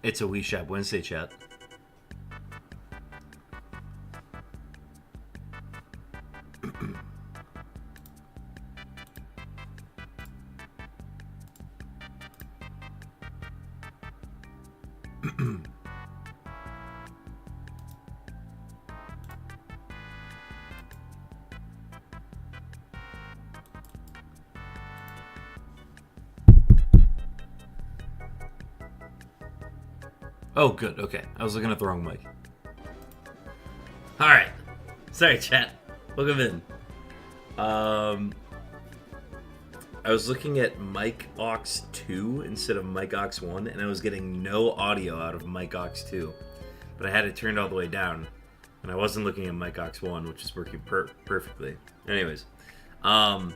It's a Wii Shop Wednesday, chat. Oh, good. Okay. I was looking at the wrong mic. Alright. Sorry, chat. Welcome in. I was looking at Mic Aux 2 instead of Mic Aux 1, and I was getting no audio out of Mic Aux 2. But I had it turned all the way down, and I wasn't looking at Mic Aux 1, which is working perfectly. Anyways. Welcome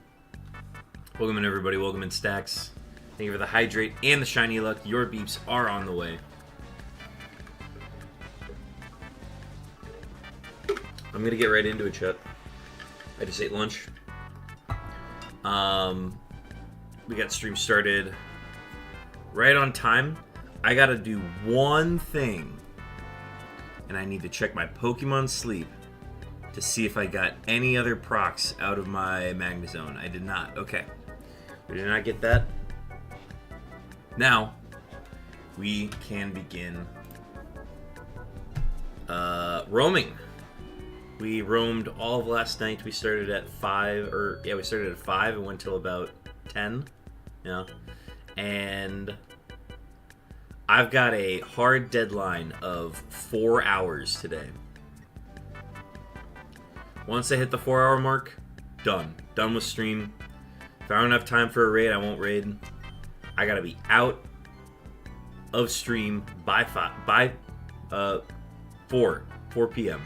in, everybody. Welcome in, Stacks. Thank you for the hydrate and the shiny luck. Your beeps are on the way. I'm gonna get right into it, chat. I just ate lunch. We got stream started right on time. I gotta do one thing, and I need to check my Pokemon sleep to see if I got any other procs out of my Magnezone. I did not. Okay. We did not get that. Now, we can begin roaming. We roamed all of last night. We started at 5, we started at 5 and went till about 10. Yeah. And I've got a hard deadline of 4 hours today. Once I hit the 4-hour mark, done. Done with stream. If I don't have time for a raid, I won't raid. I gotta be out of stream by 4 p.m.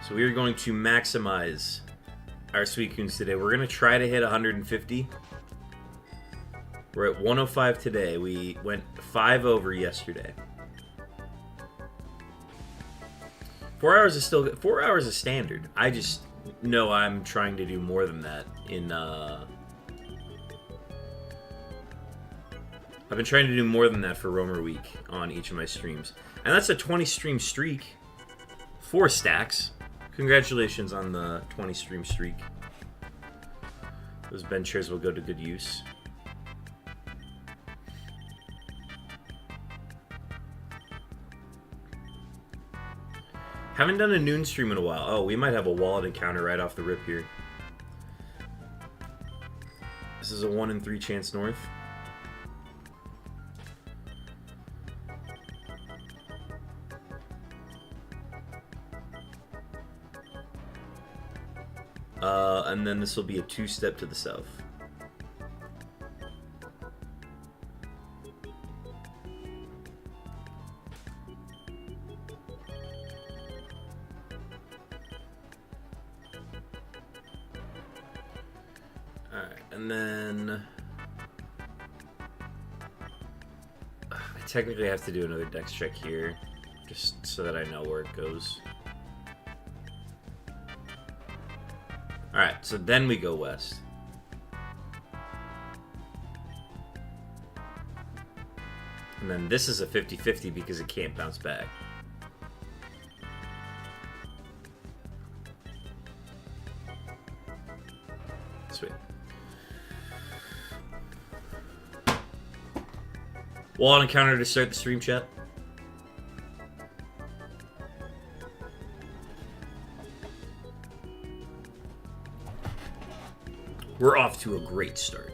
So we are going to maximize our Suicunes today. We're going to try to hit 150. We're at 105 today. We went 5 over yesterday. 4 hours is still good. 4 hours is standard. I just know I'm trying to do more than that in I've been trying to do more than that for Roamer Week on each of my streams. And that's a 20 stream streak. 4 stacks. Congratulations on the 20 stream streak. Those bench chairs will go to good use. Haven't done a noon stream in a while. Oh, we might have a wallet encounter right off the rip here. This is a 1 in 3 chance north. And then this will be a 2-step to the south. Alright, and then I technically have to do another dex check here, just so that I know where it goes. Alright, so then we go west. And then this is a 50-50 because it can't bounce back. Sweet. Wallet encounter to start the stream, chat. We're off to a great start.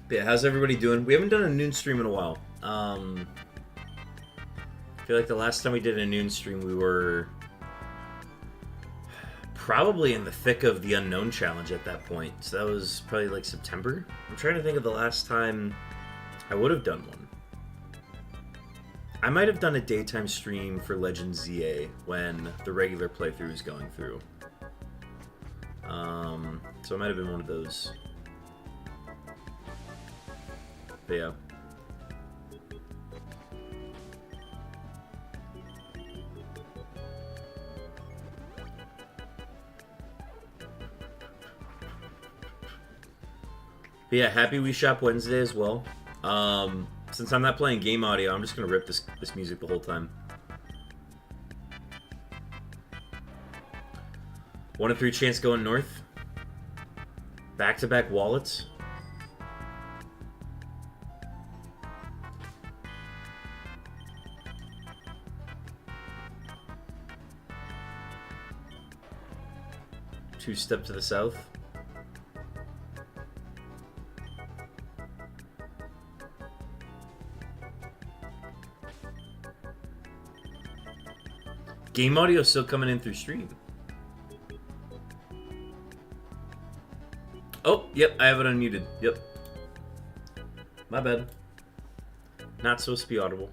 But yeah, how's everybody doing? We haven't done a noon stream in a while. I feel like the last time we did a noon stream, we were probably in the thick of the unknown challenge at that point. So that was probably like September. I'm trying to think of the last time I would have done one. I might have done a daytime stream for Legend ZA when the regular playthrough was going through. So it might have been one of those. But yeah. But yeah, happy We Shop Wednesday as well. Since I'm not playing game audio, I'm just gonna rip this music the whole time. 1 in 3 chance going north. Back-to-back wallets. Two-step to the south. Game audio still coming in through stream. Oh, yep, I have it unmuted. Yep. My bad. Not supposed to be audible.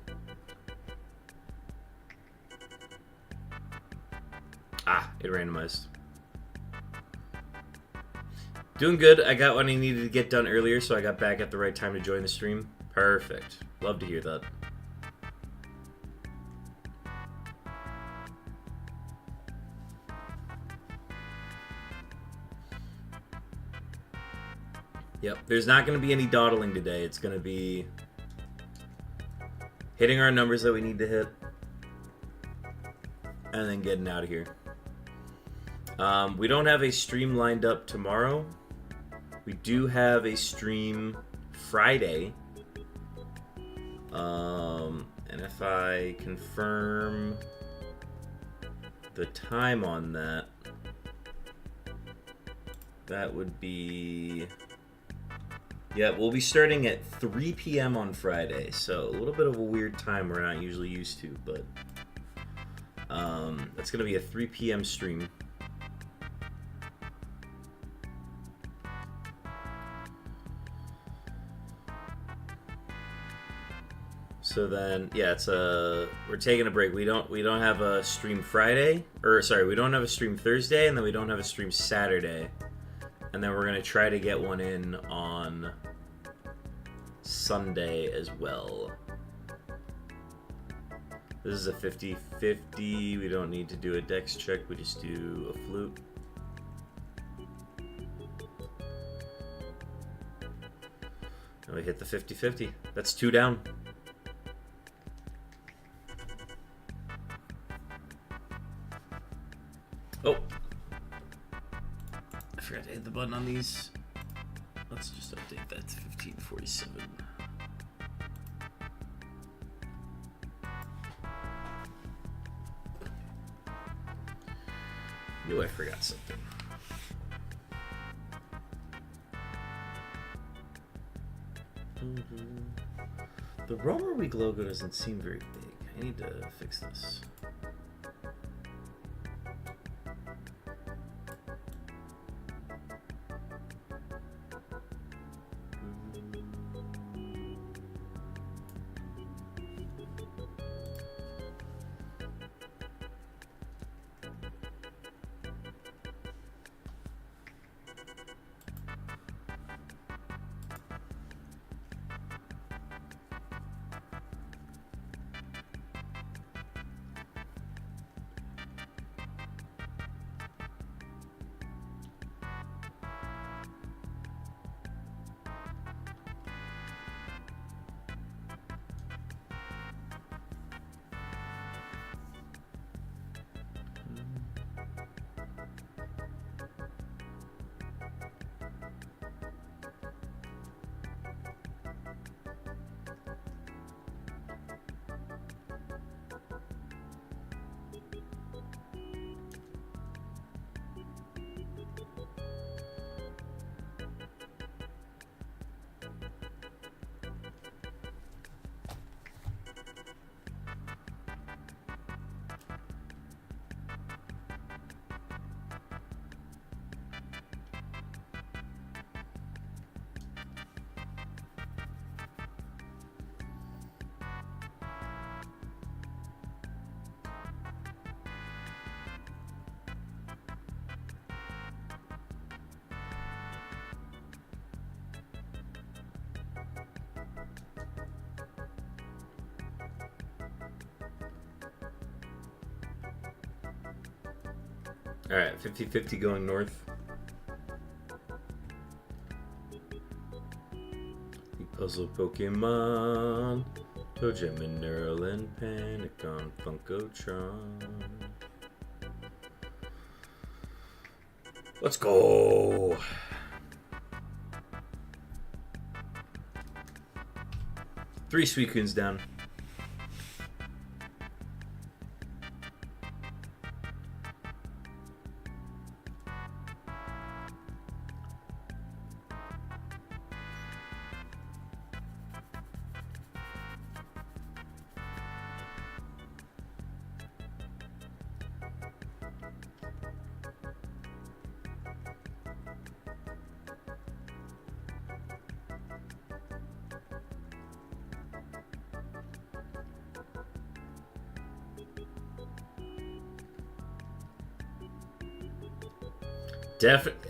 Ah, it randomized. Doing good. I got what I needed to get done earlier, so I got back at the right time to join the stream. Perfect. Love to hear that. Yep, there's not going to be any dawdling today. It's going to be hitting our numbers that we need to hit and then getting out of here. We don't have a stream lined up tomorrow. We do have a stream Friday. And if I confirm the time on that, that would be... Yeah, we'll be starting at 3 p.m. on Friday, so a little bit of a weird time we're not usually used to, but that's going to be a 3 p.m. stream. So then, yeah, we're taking a break. We don't have a stream Friday, or sorry, we don't have a stream Thursday, and then we don't have a stream Saturday. And then we're going to try to get one in on Sunday as well. This is a 50-50. We don't need to do a dex check. We just do a flute. And we hit the 50-50. That's 2 down. Oh. I forgot to hit the button on these. Let's just update that to 1547. Knew I forgot something. The Roamer Week logo doesn't seem very big. I need to fix this. Alright, 50-50 going north. Puzzle Pokemon, Tojem and Earl and Panic on Funkotron. Let's go! Three Suicunes down.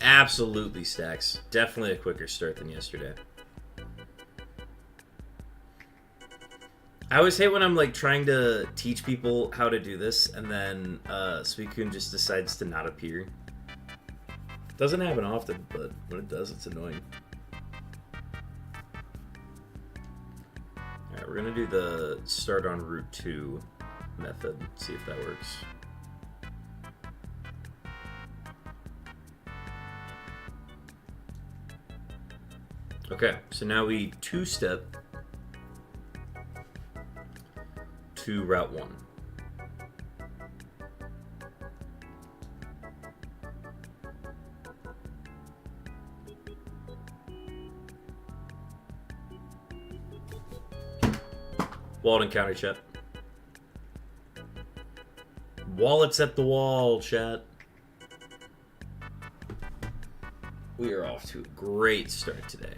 Absolutely stacks. Definitely a quicker start than yesterday. I always hate when I'm like trying to teach people how to do this and then Suicune just decides to not appear. Doesn't happen often, but when it does, it's annoying. Alright, we're gonna do the start on Route 2 method, see if that works. Okay, so now we two-step to Route 1. Walled encounter, chat. Wallets at the wall, chat. We are off to a great start today.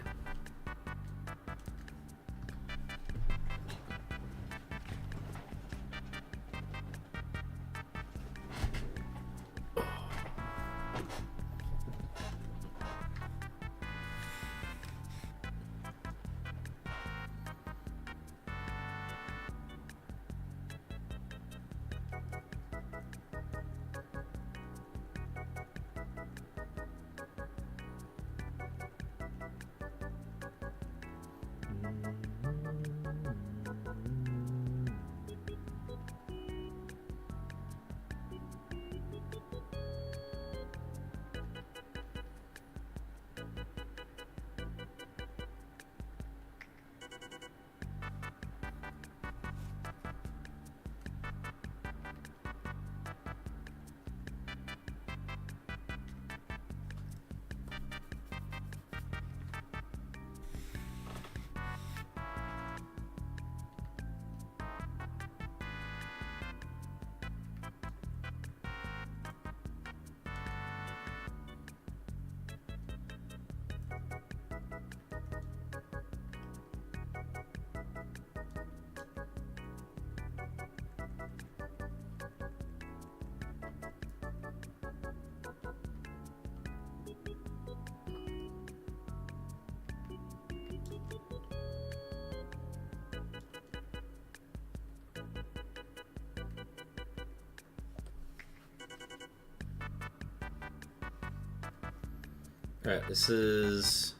Alright, this is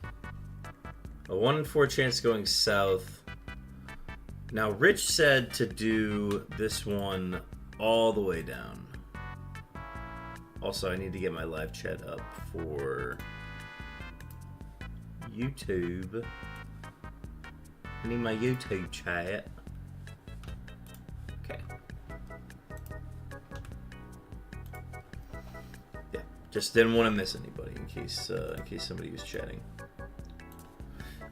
a 1 in 4 chance going south. Now, Rich said to do this one all the way down. Also, I need to get my live chat up for YouTube. I need my YouTube chat. Okay. Yeah, just didn't want to miss anybody in case somebody was chatting.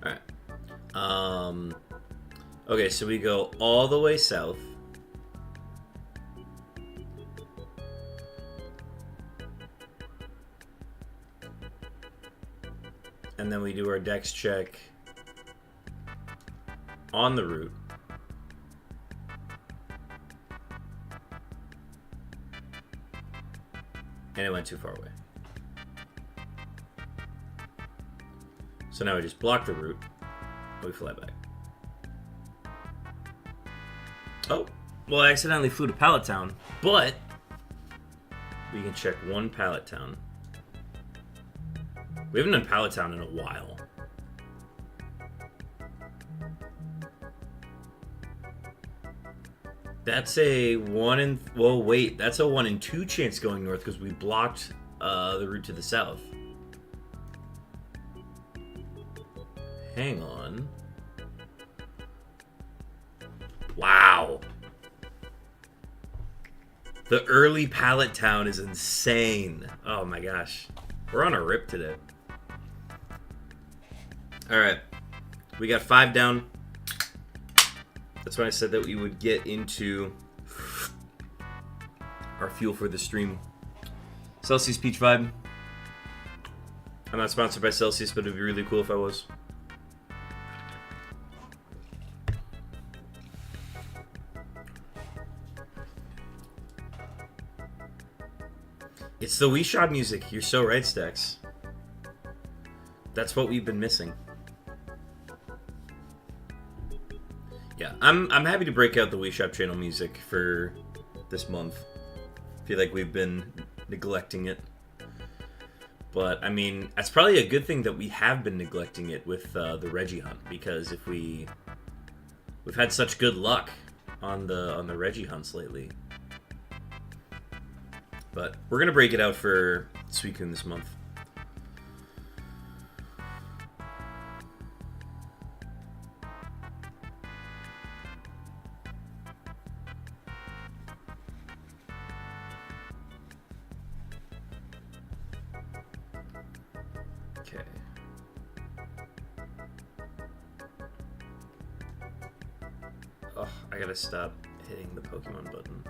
All right. Okay, so we go all the way south. And then we do our dex check on the route. And it went too far away. So now we just block the route. We fly back. Oh, well, I accidentally flew to Pallet Town, but we can check one Pallet Town. We haven't done Pallet Town in a while. That's a 1 in... Well, wait. That's a 1 in 2 chance going north because we blocked the route to the south. Hang on. Wow. The early pallet town is insane. Oh my gosh. We're on a rip today. Alright. We got 5 down. That's why I said that we would get into our fuel for the stream. Celsius Peach Vibe. I'm not sponsored by Celsius, but it would be really cool if I was. It's the Wii Shop music. You're so right, Stax. That's what we've been missing. Yeah, I'm happy to break out the Wii Shop channel music for this month. I feel like we've been neglecting it. But, I mean, that's probably a good thing that we have been neglecting it with the Reggie hunt, because if we've had such good luck on the Reggie hunts lately. But we're gonna break it out for Suicune this month. Okay. Oh, I gotta stop hitting the Pokemon button.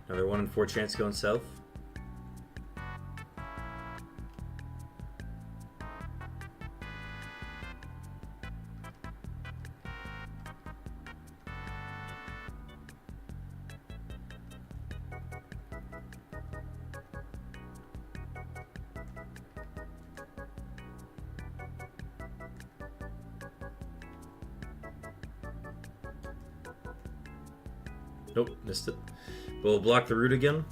Another 1 in 4 chance going south. Nope, missed it. We'll block the route again.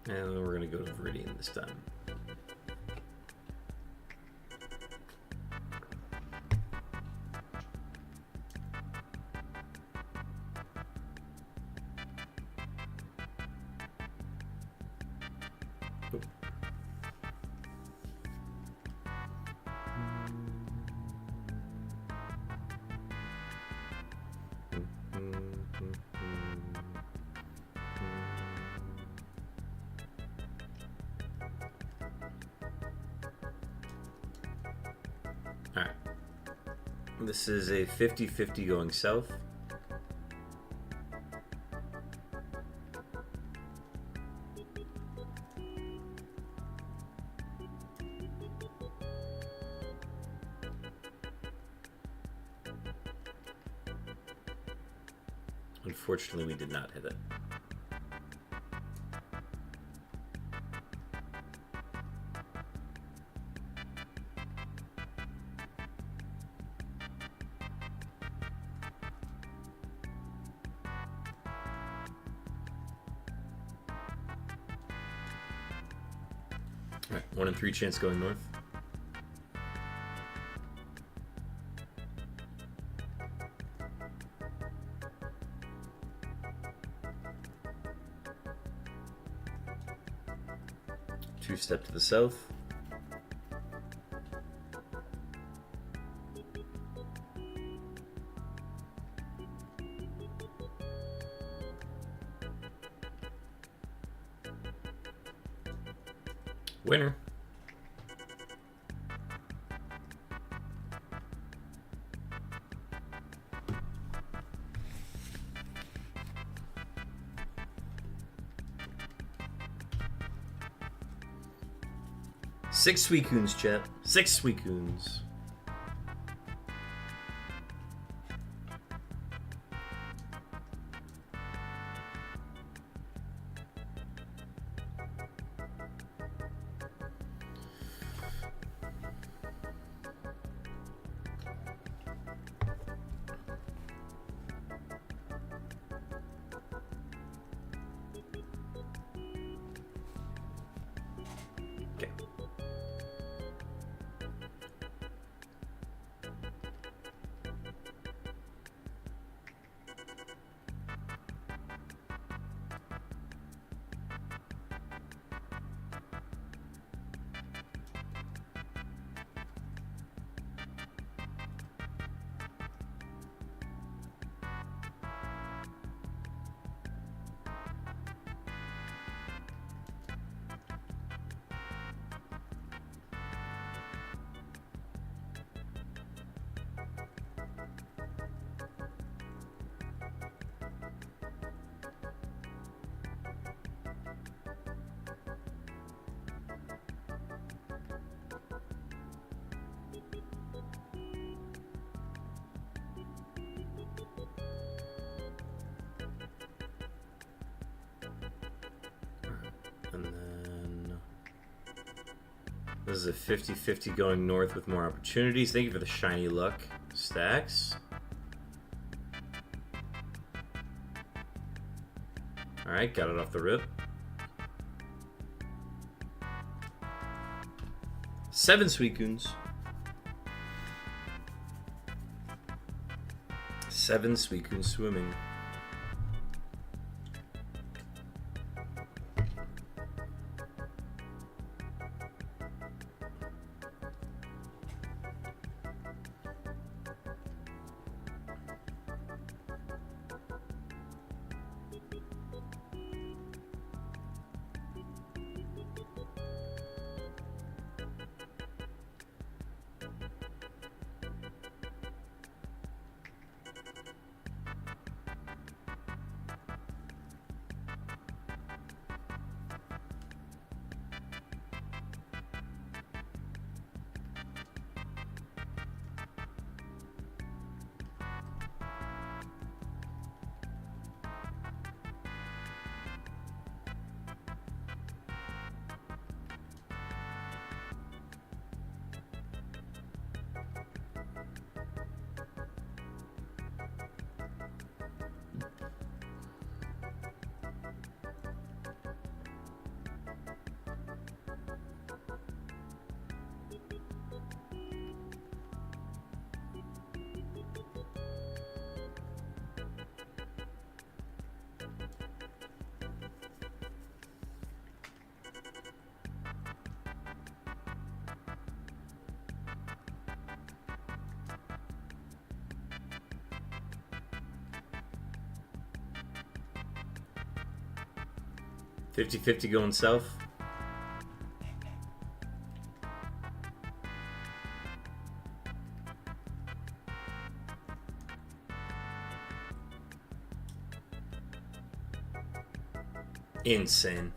And then we're going to go to Viridian this time. Nope. Alright. This is a 50-50 going south. Unfortunately, we did not hit it. Alright, 1 in 3 chance going north. Two-step to the south. Winner. Six Suicunes, chat. 6 Suicunes. This is a 50-50 going north with more opportunities. Thank you for the shiny luck. Stacks. Alright, got it off the rip. 7 Suicunes. 7 Suicunes swimming. $50-50 going south. Insane.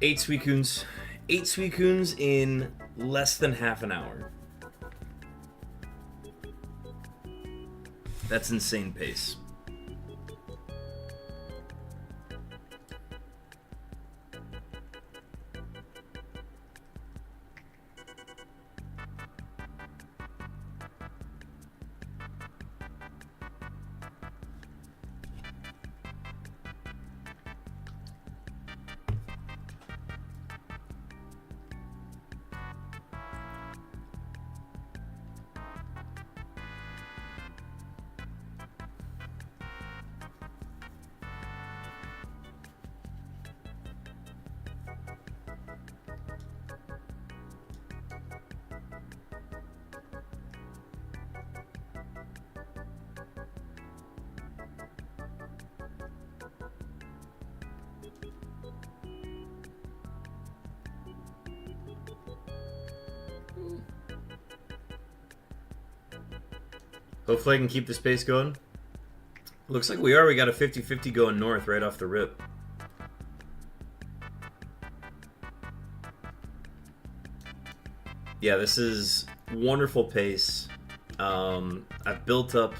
8 Suicunes. 8 Suicunes in less than half an hour. That's insane pace. Hopefully I can keep this pace going. Looks like we are. We got a 50-50 going north right off the rip. Yeah, this is wonderful pace. I've built up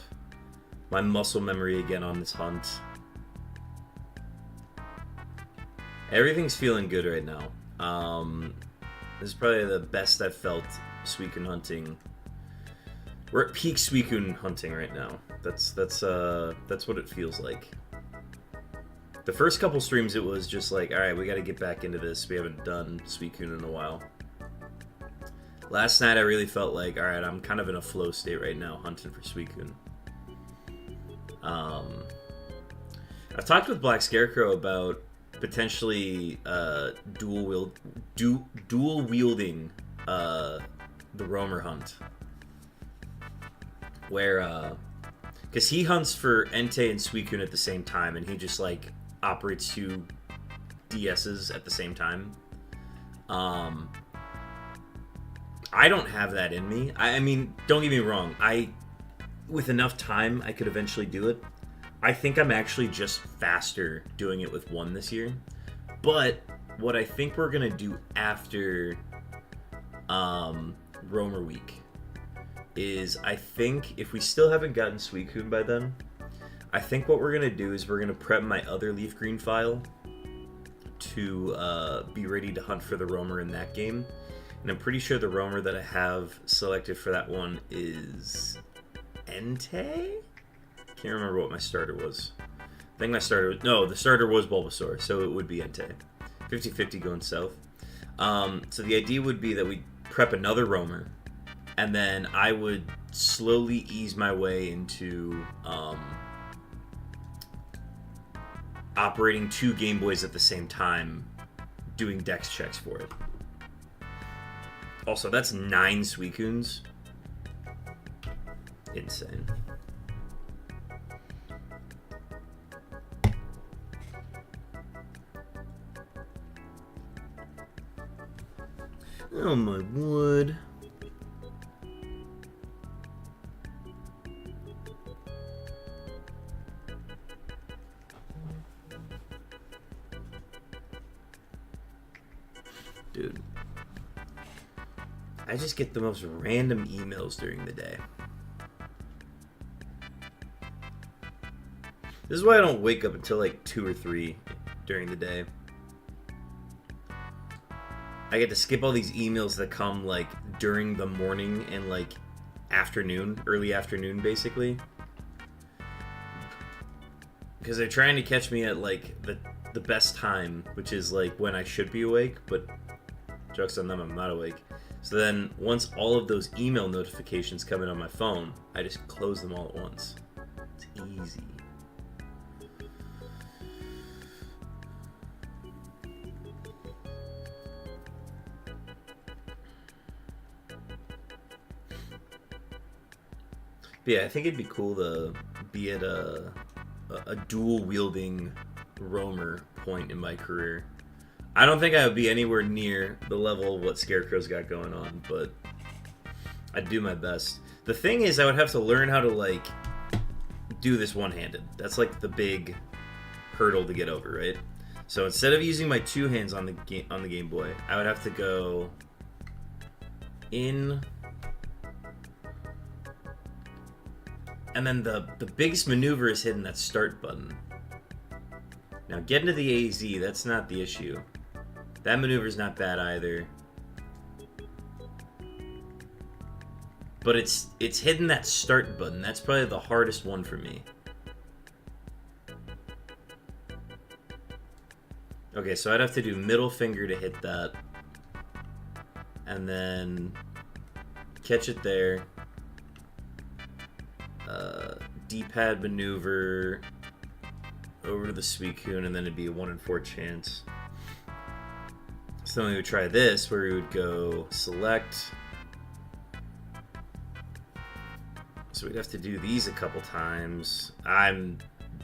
my muscle memory again on this hunt. Everything's feeling good right now. This is probably the best I've felt Suicune hunting. We're at peak Suicune hunting right now. That's what it feels like. The first couple streams, it was just like, all right, we got to get back into this. We haven't done Suicune in a while. Last night, I really felt like, all right, I'm kind of in a flow state right now, hunting for Suicune. I've talked with Black Scarecrow about potentially dual wielding the roamer hunt. Where, because he hunts for Entei and Suicune at the same time, and he just, like, operates 2 DSs at the same time. I don't have that in me. I mean, don't get me wrong. With enough time, I could eventually do it. I think I'm actually just faster doing it with 1 this year. But what I think we're going to do after Roamer Week is, I think if we still haven't gotten Suicune by then, I think what we're going to do is we're going to prep my other LeafGreen file to be ready to hunt for the roamer in that game. And I'm pretty sure the roamer that I have selected for that one is Entei? Can't remember what my starter was. I think my starter was... No, the starter was Bulbasaur, so it would be Entei. 50-50 going south. So the idea would be that we prep another roamer, and then I would slowly ease my way into operating 2 Game Boys at the same time, doing dex checks for it. Also, that's 9 Suicunes. Insane. Oh my wood. Dude. I just get the most random emails during the day. This is why I don't wake up until like 2 or 3 during the day. I get to skip all these emails that come like during the morning and like afternoon, early afternoon basically. Because they're trying to catch me at like the best time, which is like when I should be awake, but joke's on them, I'm not awake. So then once all of those email notifications come in on my phone, I just close them all at once. It's easy. But yeah, I think it'd be cool to be at a dual-wielding roamer point in my career. I don't think I would be anywhere near the level of what Scarecrow's got going on, but I'd do my best. The thing is, I would have to learn how to, like, do this one-handed. That's, like, the big hurdle to get over, right? So instead of using my 2 hands on the Game Boy, I would have to go in... And then the biggest maneuver is hitting that start button. Now, getting to the AZ, that's not the issue. That maneuver's not bad either. But it's hitting that start button. That's probably the hardest one for me. Okay, so I'd have to do middle finger to hit that. And then catch it there. D-pad maneuver over to the Suicune, and then it'd be a 1 in 4 chance. So then we would try this, where we would go select. So we'd have to do these a couple times. I'm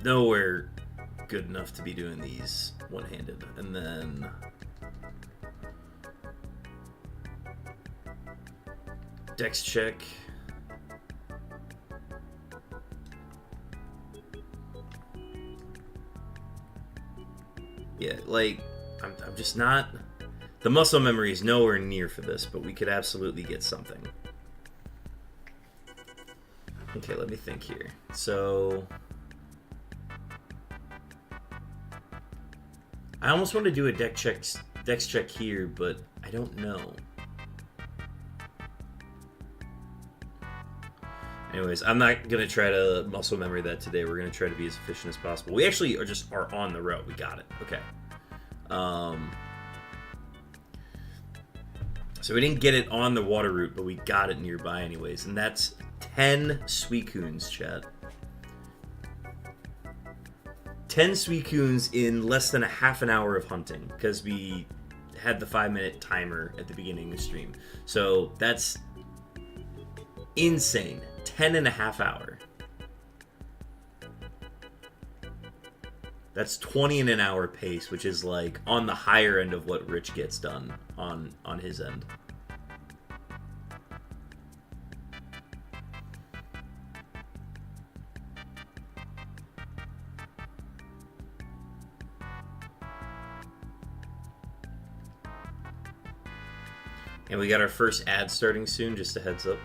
nowhere good enough to be doing these one-handed. And then dex check. Yeah, like, I'm just not... The muscle memory is nowhere near for this, but we could absolutely get something. Okay, let me think here. So... I almost want to do a dex check here, but I don't know. Anyways, I'm not going to try to muscle memory that today. We're going to try to be as efficient as possible. We actually are on the road. We got it. Okay. So we didn't get it on the water route, but we got it nearby anyways. And that's 10 Suicunes, chat. 10 Suicunes in less than a half an hour of hunting, because we had the 5-minute timer at the beginning of the stream. So that's insane. 10 and a half hour. That's 20 in an hour pace, which is like on the higher end of what Rich gets done on his end. And we got our first ad starting soon, just a heads up.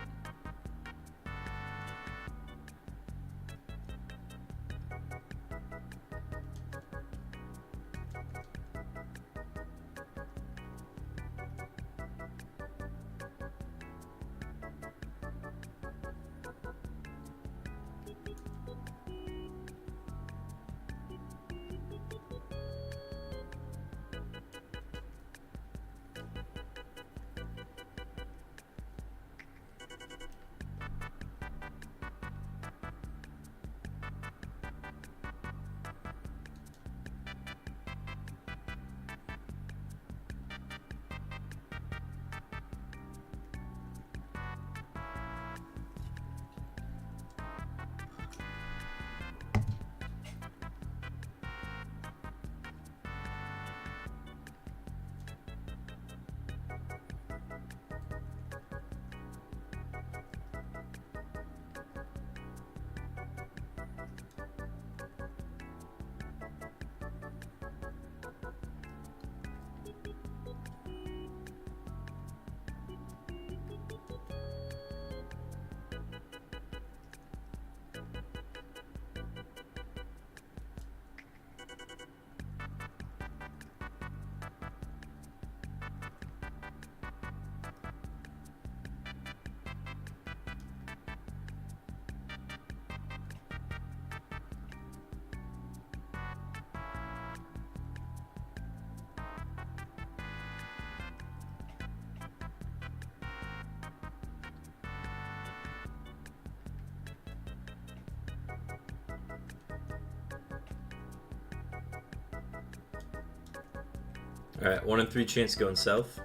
All right, 1 in 3 chance going south.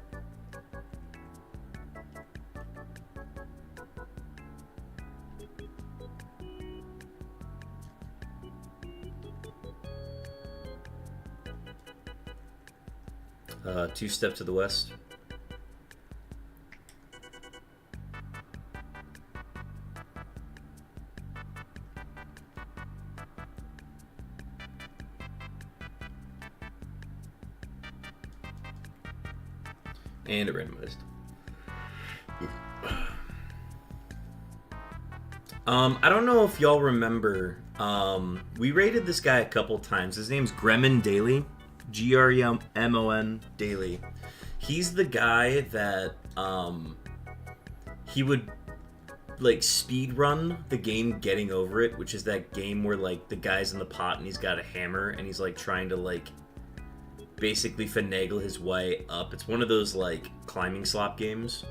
Two step to the west. And it randomized. I don't know if y'all remember. We rated this guy a couple times. His name's Gremon Daily. Gremon Daily. He's the guy that he would like speed run the game Getting Over It, which is that game where like the guy's in the pot and he's got a hammer and he's like trying to like basically finagle his way up. It's one of those like climbing slop games.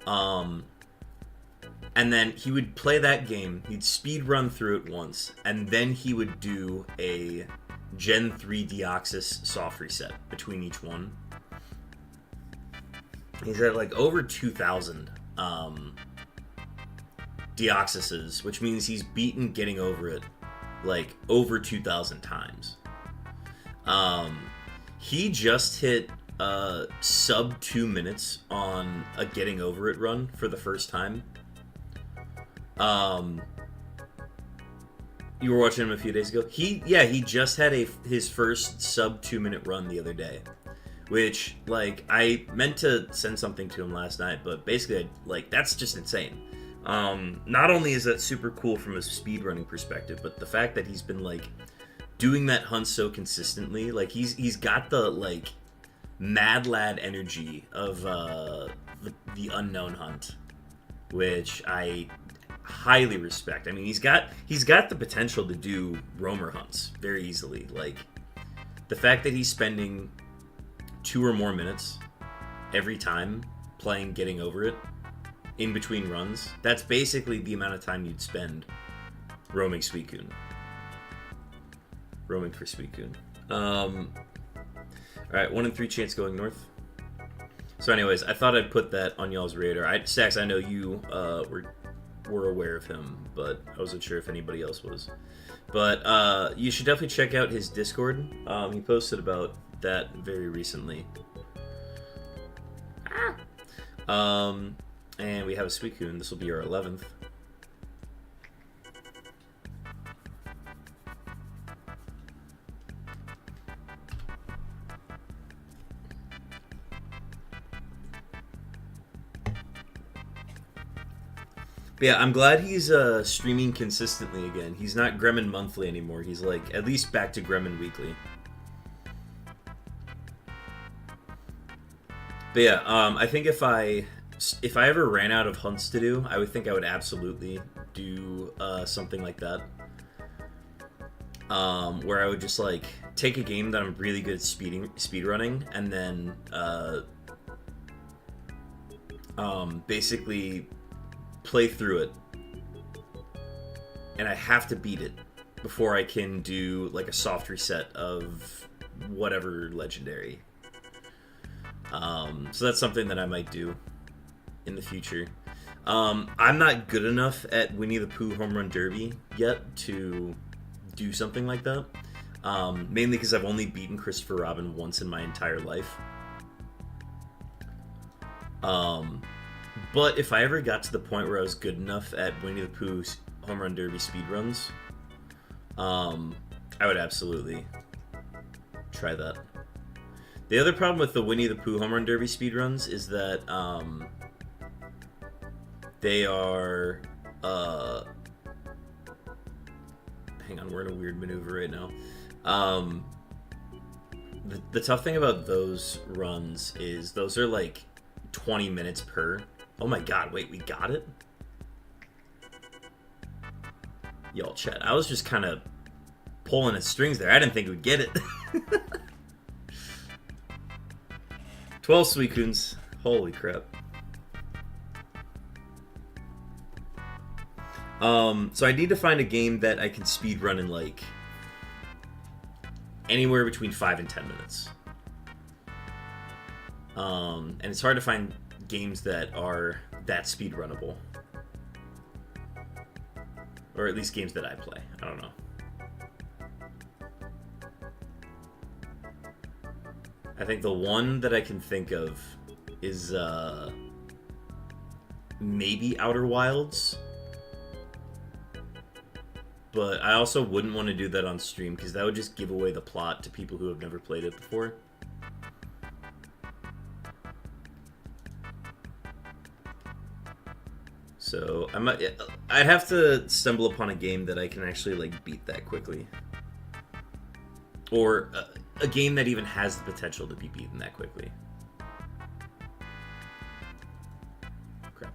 And then he would play that game, he'd speed run through it once, and then he would do a Gen 3 Deoxys soft reset between each one. He's at like over 2,000 Deoxyses, which means he's beaten Getting Over It like over 2,000 times. He just hit sub 2 minutes on a Getting Over It run for the first time. You were watching him a few days ago. He just had his first sub 2 minute run the other day, which like I meant to send something to him last night, but basically like that's just insane. Not only is that super cool from a speedrunning perspective, but the fact that he's been like doing that hunt so consistently, like he's got the like mad lad energy of the unknown hunt, which I highly respect. I mean, he's got the potential to do roamer hunts very easily. Like the fact that he's spending 2 or more minutes every time playing Getting Over It in between runs, that's basically the amount of time you'd spend roaming Suicune. Roaming for Suicune. Alright, 1 in 3 chance going north. So anyways, I thought I'd put that on y'all's radar. Stacks, I know you were aware of him, but I wasn't sure if anybody else was. But you should definitely check out his Discord. He posted about that very recently. And we have a Suicune. This will be our 11th. But yeah, I'm glad he's streaming consistently again. He's not Gremon Monthly anymore. He's like at least back to Gremon Weekly. But yeah, I think if I ever ran out of hunts to do, I would think I would absolutely do something like that. Where I would just like take a game that I'm really good at speedrunning, and then basically play through it, and I have to beat it before I can do like a soft reset of whatever legendary. So that's something that I might do in the future. I'm not good enough at Winnie the Pooh Home Run Derby yet to do something like that. Mainly because I've only beaten Christopher Robin once in my entire life. But if I ever got to the point where I was good enough at Winnie the Pooh's Home Run Derby speedruns, I would absolutely try that. The other problem with the Winnie the Pooh Home Run Derby speedruns is that they are... hang on, we're in a weird maneuver right now. The tough thing about those runs is those are like 20 minutes per. Oh my god, wait, we got it? Y'all chat. I was just kind of pulling at strings there. I didn't think we'd get it. 12 Suicunes. Holy crap. So I need to find a game that I can speedrun in like anywhere between 5 and 10 minutes. And it's hard to find games that are that speedrunnable. Or at least games that I play. I don't know. I think the one that I can think of is maybe Outer Wilds. But I also wouldn't want to do that on stream because that would just give away the plot to people who have never played it before. So I'd have to stumble upon a game that I can actually like beat that quickly, or a game that even has the potential to be beaten that quickly. Crap.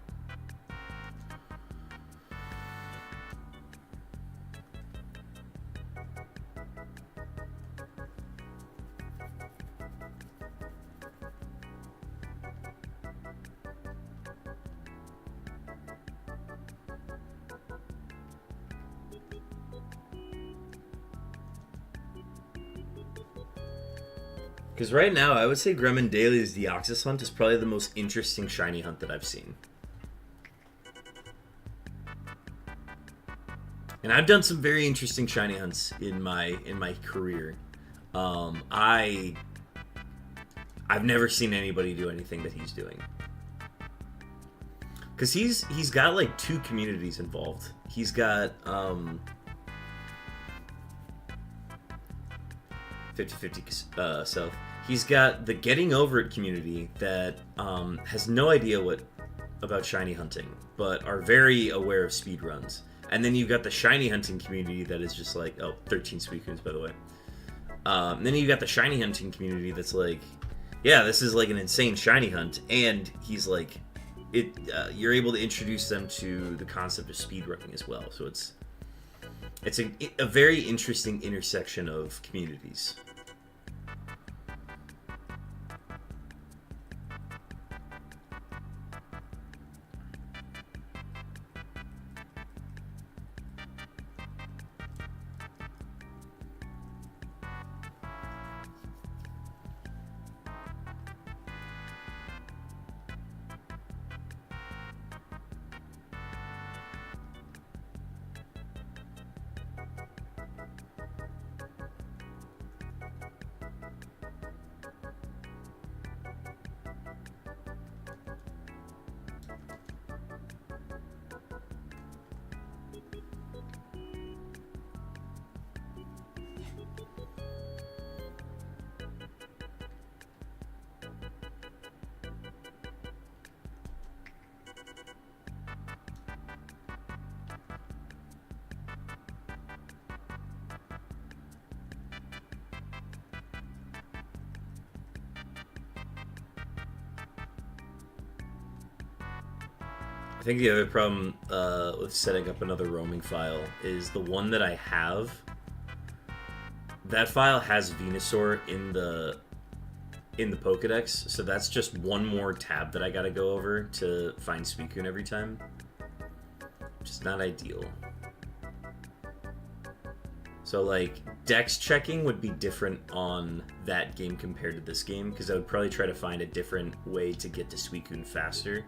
Because right now, I would say Gremlin Daly's Deoxys Hunt is probably the most interesting shiny hunt that I've seen. And I've done some very interesting shiny hunts in my career. I've never seen anybody do anything that he's doing. Because he's got like 2 communities involved. He's got 50-50 South. He's got the Getting Over It community that has no idea about shiny hunting, but are very aware of speedruns. And then you've got the shiny hunting community that is just like, 13 Suicunes, by the way. Then you've got the shiny hunting community that's like, yeah, this is like an insane shiny hunt, and he's like, you're able to introduce them to the concept of speedrunning as well. So it's a very interesting intersection of communities. I think the other problem with setting up another roaming file is the one that I have. That file has Venusaur in the Pokedex, so that's just one more tab that I gotta go over to find Suicune every time, which is not ideal. So like Dex checking would be different on that game compared to this game, because I would probably try to find a different way to get to Suicune faster.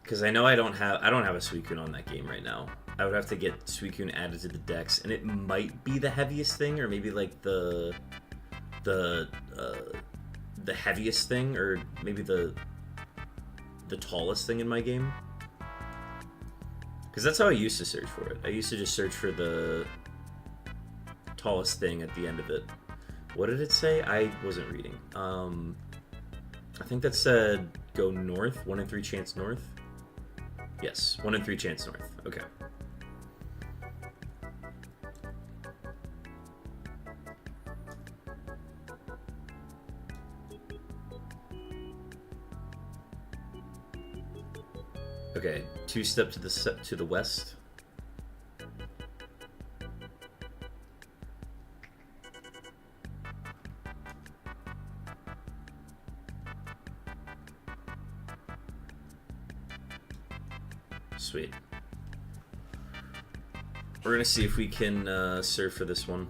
Because I know I don't have a Suicune on that game right now. I would have to get Suicune added to the Dex, and it might be the heaviest thing, or maybe like the heaviest thing, or maybe the tallest thing in my game. Because that's how I used to search for it. I used to just search for the tallest thing at the end of it. What did it say? I wasn't reading. I think that said go north, 1 in 3 chance north. Yes, 1 in 3 chance north. Okay. Okay, 2 step to the west. Sweet. We're gonna see if we can serve for this one.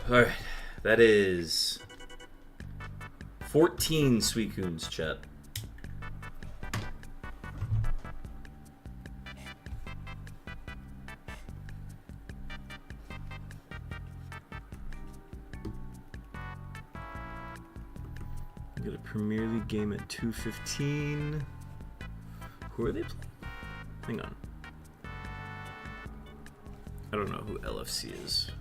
Alright, that is 14 Suicunes, chat. Get a Premier League game at 2:15. Who are they playing? Hang on. I don't know who LFC is.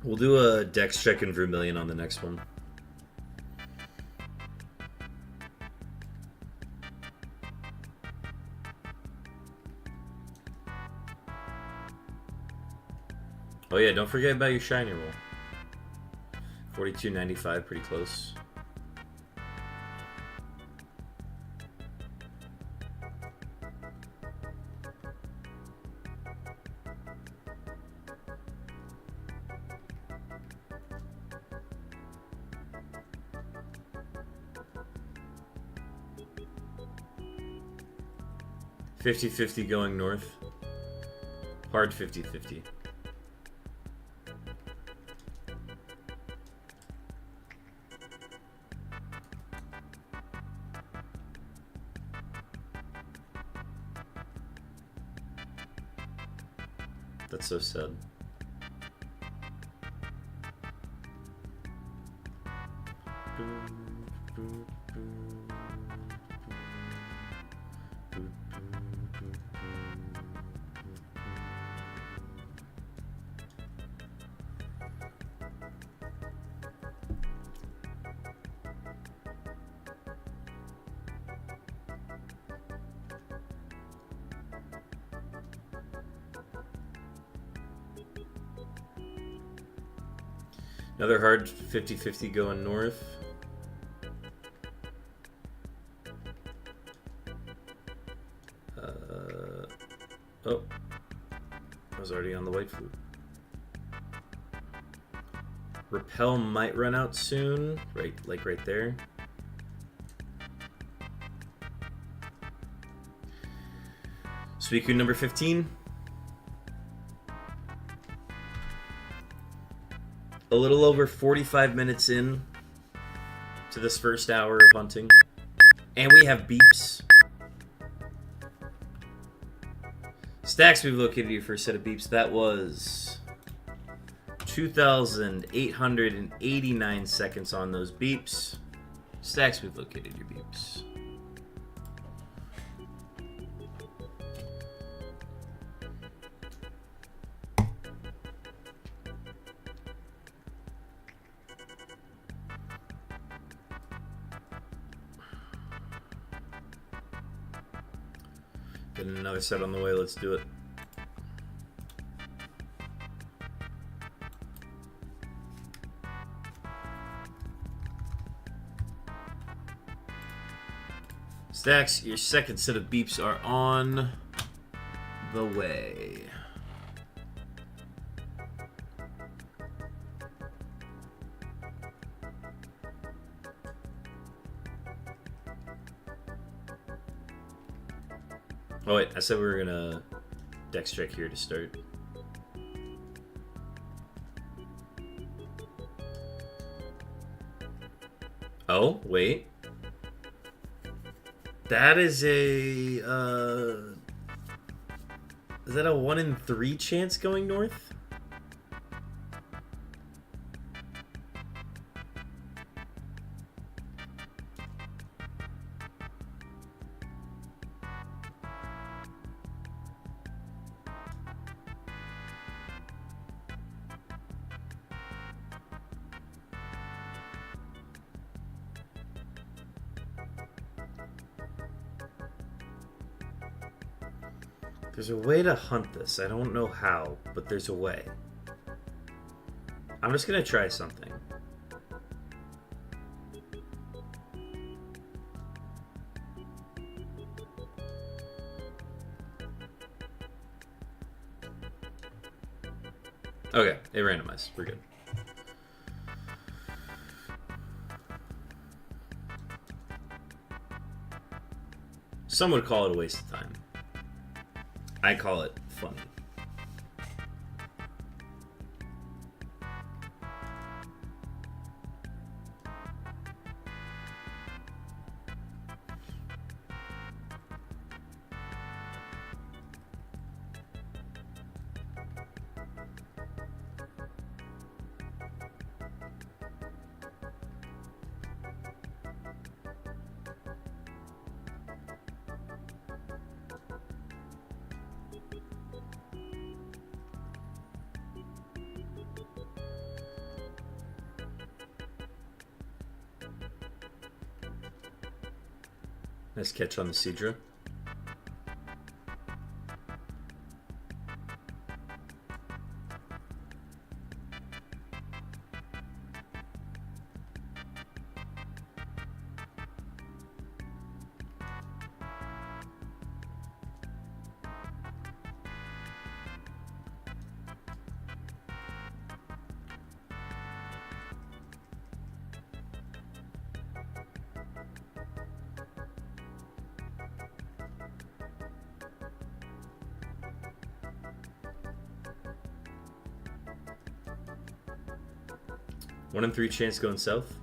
We'll do a Dex check in Vermilion on the next one. Oh yeah, don't forget about your shiny roll. 42.95, pretty close. $50-50 going north. Hard 50-50. That's so sad. Another hard 50-50 going north. Oh, I was already on the white flute. Repel might run out soon, right, like right there. Suicune number 15. A little over 45 minutes in to this first hour of hunting. And we have beeps. Stacks, we've located you for a set of beeps. That was 2,889 seconds on those beeps. Stacks, we've located your beeps. Getting another set on the way, let's do it. Stacks, your second set of beeps are on the way. Oh wait, I said we were gonna dex check here to start. Oh, wait. That is a Is that a 1 in 3 chance going north? There's a way to hunt this. I don't know how, but there's a way. I'm just gonna try something. Okay, it randomized. We're good. Some would call it a waste of time. I call it funny. Nice catch on the Seadra. One in 3 chance going south.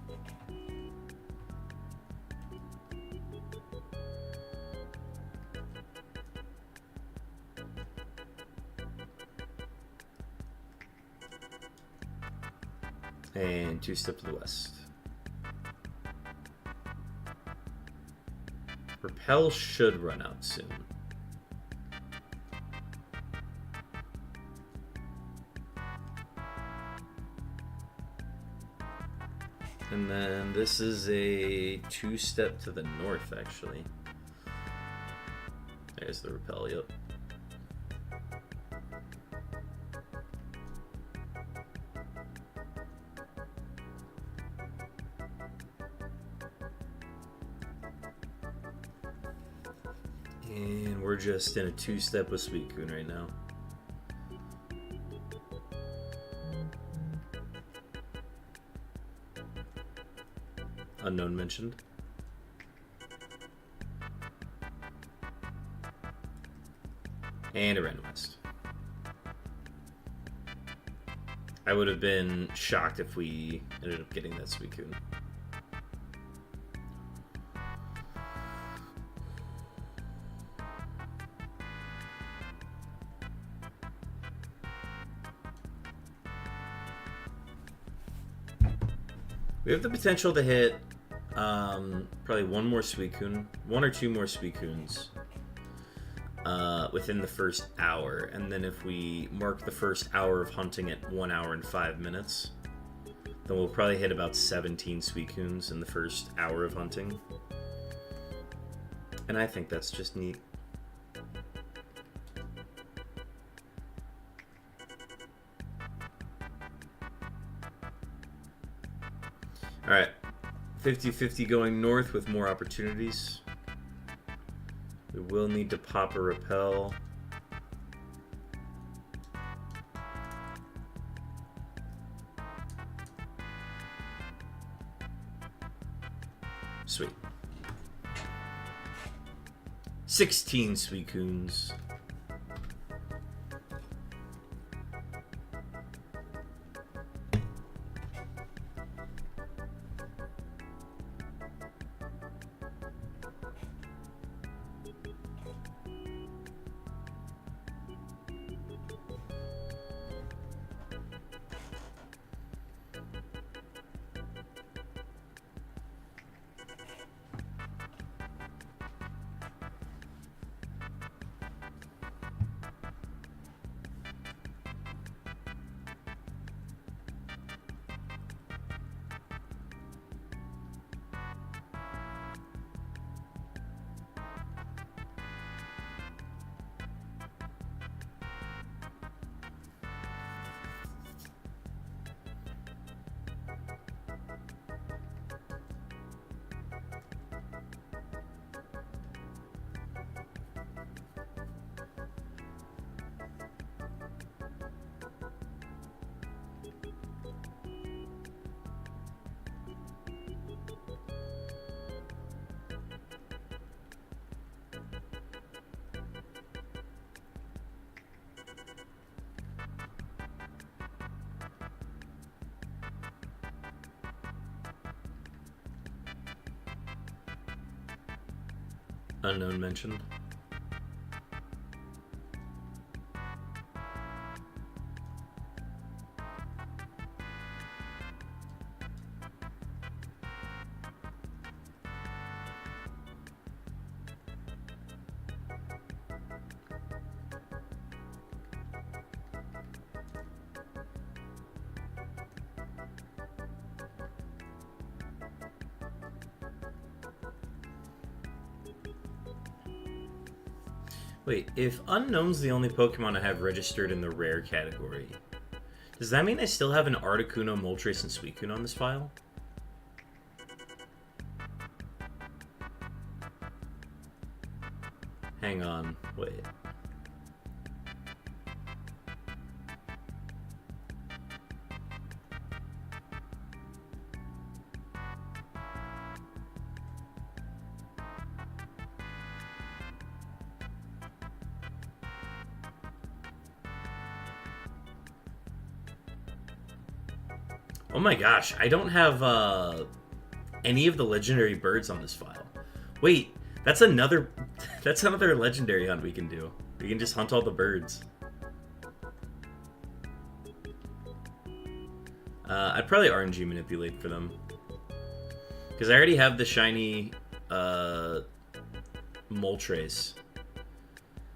And 2 step to the west. Repel should run out soon. And then this is a 2 step to the north, actually. There's the repel, yep. And we're just in a 2 step with Suicune right now. Unknown mentioned. And a randomized. I would have been shocked if we ended up getting that Suicune. We have the potential to hit probably one more Suicune, 1 or 2 more Suicunes within the first hour, and then if we mark the first hour of hunting at 1 hour and 5 minutes, then we'll probably hit about 17 Suicunes in the first hour of hunting. And I think that's just neat. Alright, 50-50 going north with more opportunities. We will need to pop a repel. Sweet. 16 Suicunes. Unknown mentioned. Wait, if Unknown's the only Pokemon I have registered in the rare category, does that mean I still have an Articuno, Moltres, and Suicune on this file? Hang on, wait. Oh my gosh, I don't have any of the legendary birds on this file. Wait, that's another legendary hunt we can do. We can just hunt all the birds. I'd probably RNG manipulate for them. Because I already have the shiny Moltres.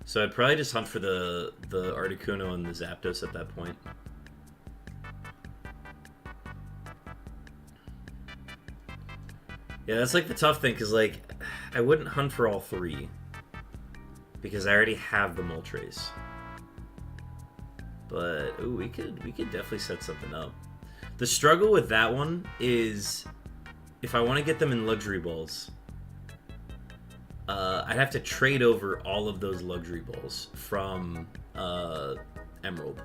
So I'd probably just hunt for the Articuno and the Zapdos at that point. Yeah, that's like the tough thing, because like I wouldn't hunt for all three because I already have the Moltres. But ooh, we could definitely set something up. The struggle with that one is if I want to get them in luxury balls, I'd have to trade over all of those luxury balls from Emerald.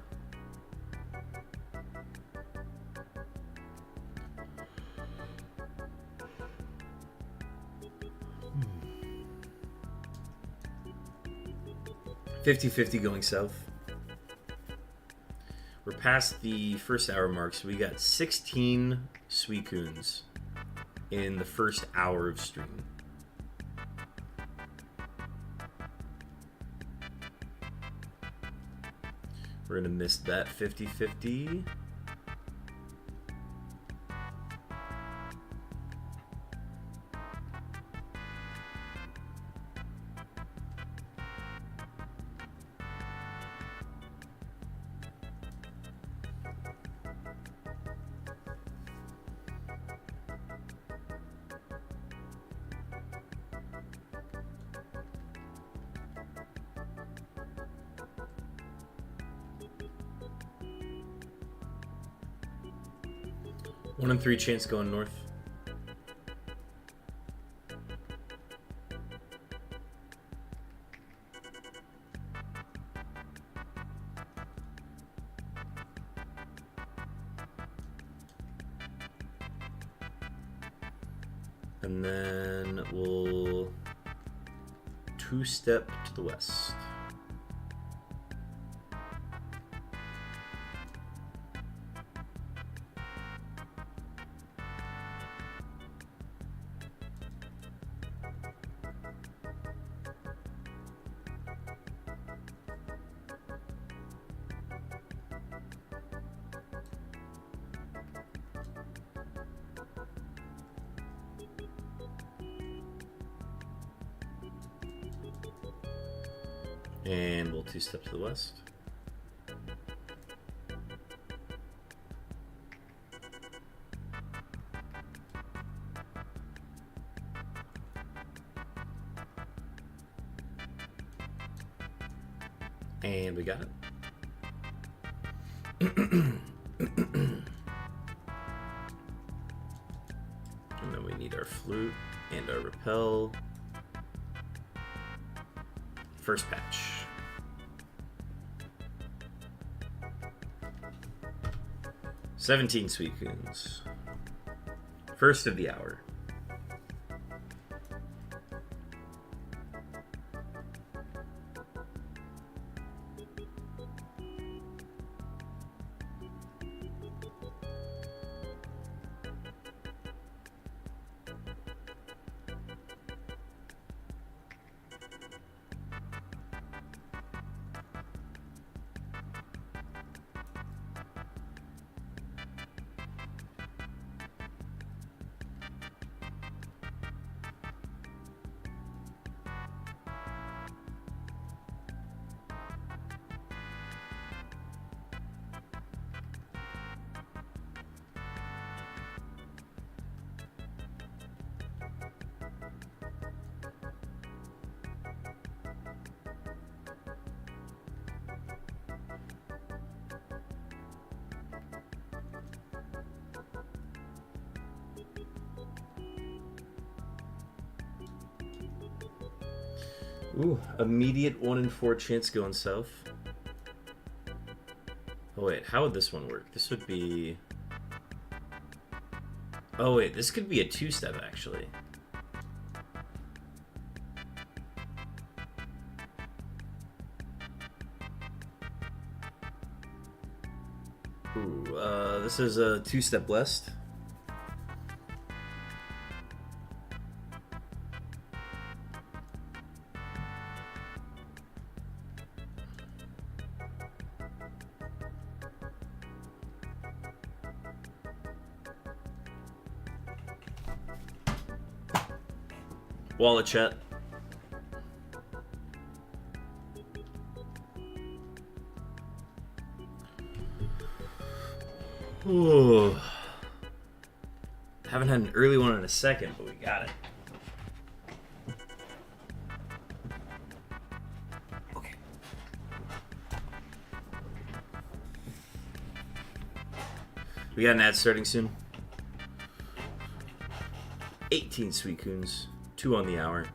Hmm. 50-50 going south. We're past the first hour mark, so we got 16 Suicunes in the first hour of stream. We're gonna miss that 50-50. One in 3 chance going north. And then we'll 2-step to the west. And we'll 2-step to the west. And we got it. And then we need our flute and our repel. First patch. $17 Suicunes. First of the hour. Ooh, immediate 1 in 4 chance going south. Oh wait, how would this one work? This would be... Oh wait, this could be a 2-step actually. Ooh, this is a 2-step west. Wallet chat. Ooh. Haven't had an early one in a second, but we got it. Okay. We got an ad starting soon. 18 Suicunes. 2 on the hour.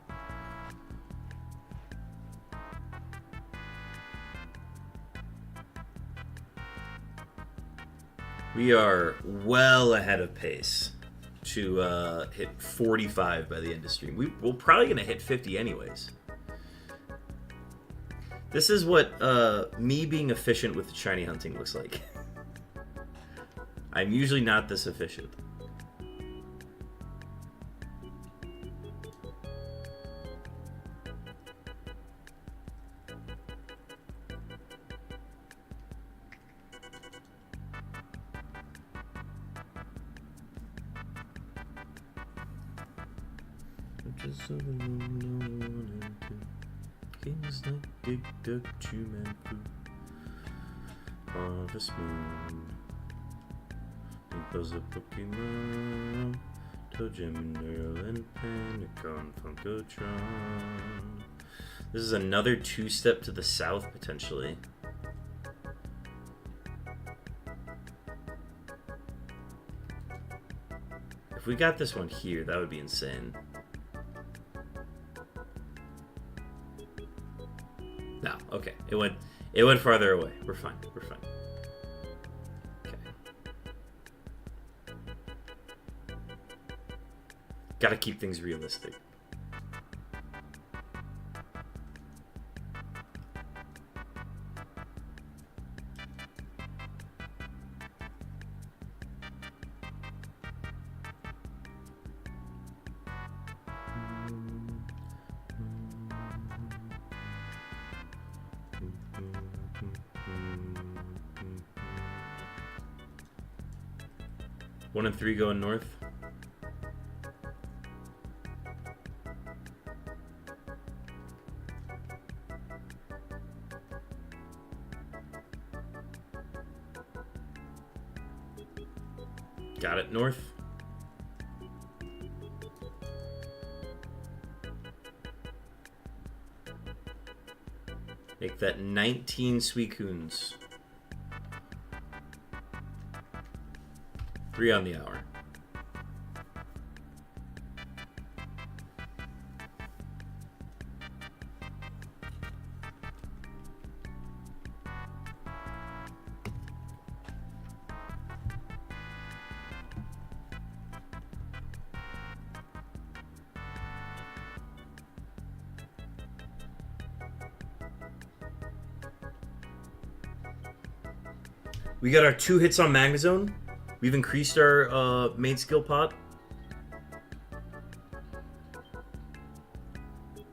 We are well ahead of pace to hit 45 by the end of stream. We're probably going to hit 50 anyways. This is what me being efficient with the shiny hunting looks like. I'm usually not this efficient. Kings like dig dug chew man poo. Harvest moon. Buzz a Pokemon. Tojem and Earl and Panicon Funkotron. This is another 2-step to the south potentially. If we got this one here, that would be insane. No, okay. It went farther away. We're fine. We're fine. Okay. Gotta keep things realistic. One and 3 going north. Got it, north. Make that 19 Suicunes. 3 on the hour. We got our 2 hits on Magnezone. We've increased our main skill pot.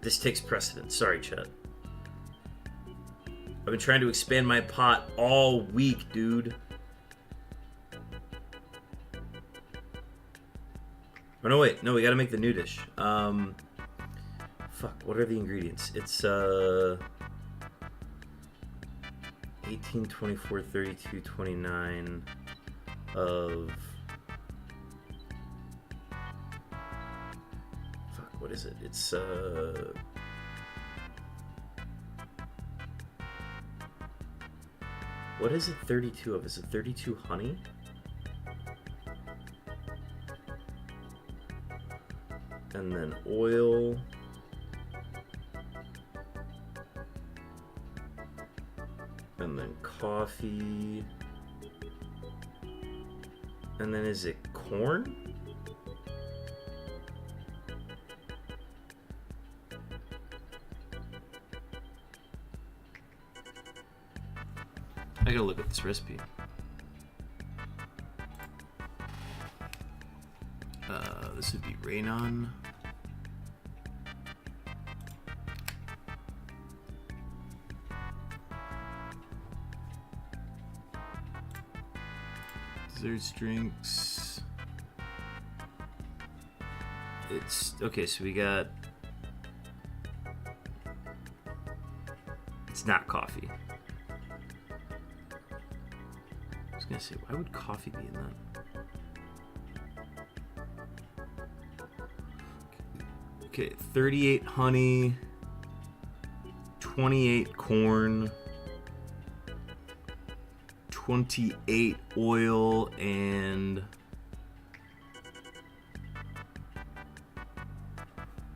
This takes precedence. Sorry, chat. I've been trying to expand my pot all week, dude. Oh, no, wait. No, we gotta make the new dish. Fuck, what are the ingredients? It's, 18, 24, 32, 29 of... Fuck, what is it? It's, what is it 32 of? Is it 32 honey? And then oil. And then coffee. And then is it corn? I gotta look at this recipe. This would be Rainon. Desserts, drinks. It's okay, so we got. It's not coffee. I was gonna say, why would coffee be in that? Okay, 38 honey, 28 corn, 28 oil, and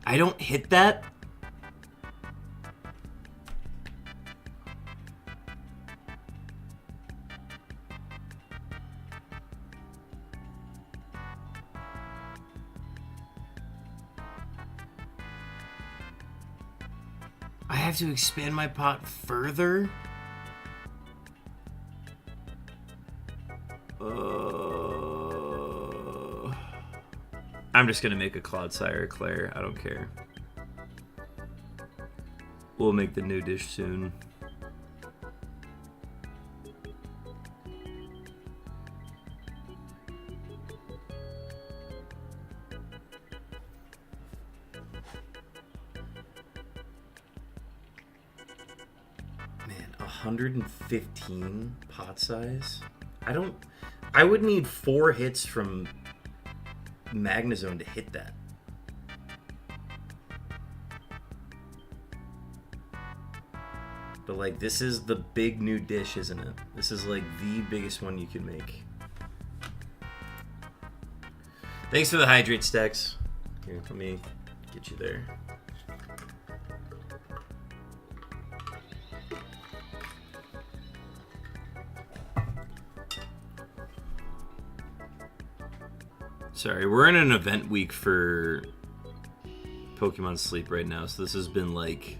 I don't hit that. I have to expand my pot further? I'm just gonna make a Cloudsire Eclair. I don't care. We'll make the new dish soon. Man, 115 pot size? I would need 4 hits from Magnezone to hit that. But like, this is the big new dish, isn't it? This is like the biggest one you can make. Thanks for the hydrate stacks. Here, let me get you there. Sorry, we're in an event week for Pokemon Sleep right now, so this has been like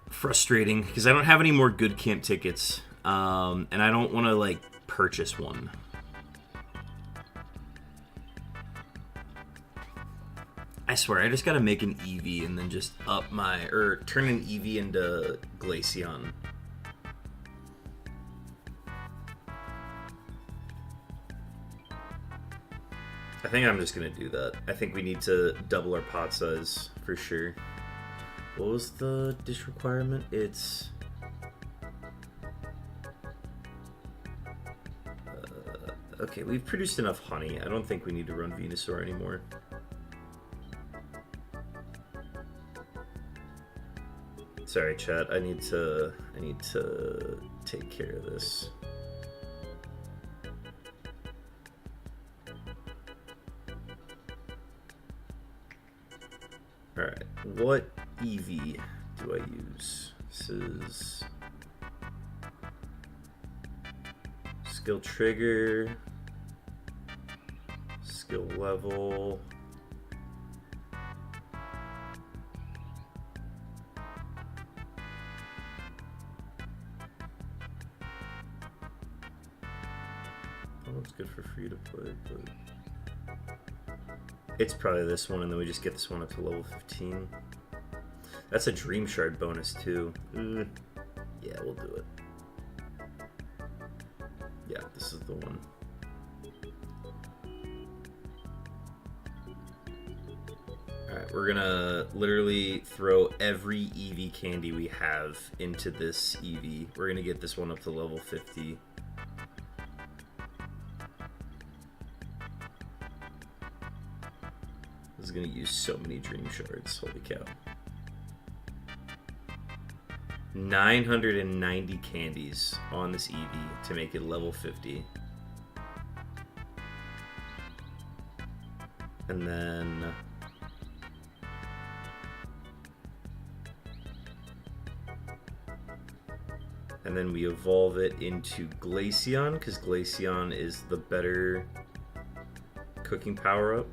frustrating because I don't have any more good camp tickets, and I don't want to like purchase one. I swear, I just gotta make an Eevee and then just up my, or turn an Eevee into Glaceon. I think I'm just gonna do that. I think we need to double our pot size for sure. What was the dish requirement? It's okay, we've produced enough honey. I don't think we need to run Venusaur anymore. Sorry, chat. I need to take care of this. Alright, what Eevee do I use? This is skill trigger, skill level. That one's good for free to play, but it's probably this one, and then we just get this one up to level 15. That's a Dream Shard bonus, too. Yeah, we'll do it. Yeah, this is the one. Alright, we're gonna literally throw every Eevee candy we have into this Eevee. We're gonna get this one up to level 50. Is gonna use so many Dream Shards. Holy cow. 990 candies on this Eevee to make it level 50. And then And then we evolve it into Glaceon, because Glaceon is the better cooking power-up.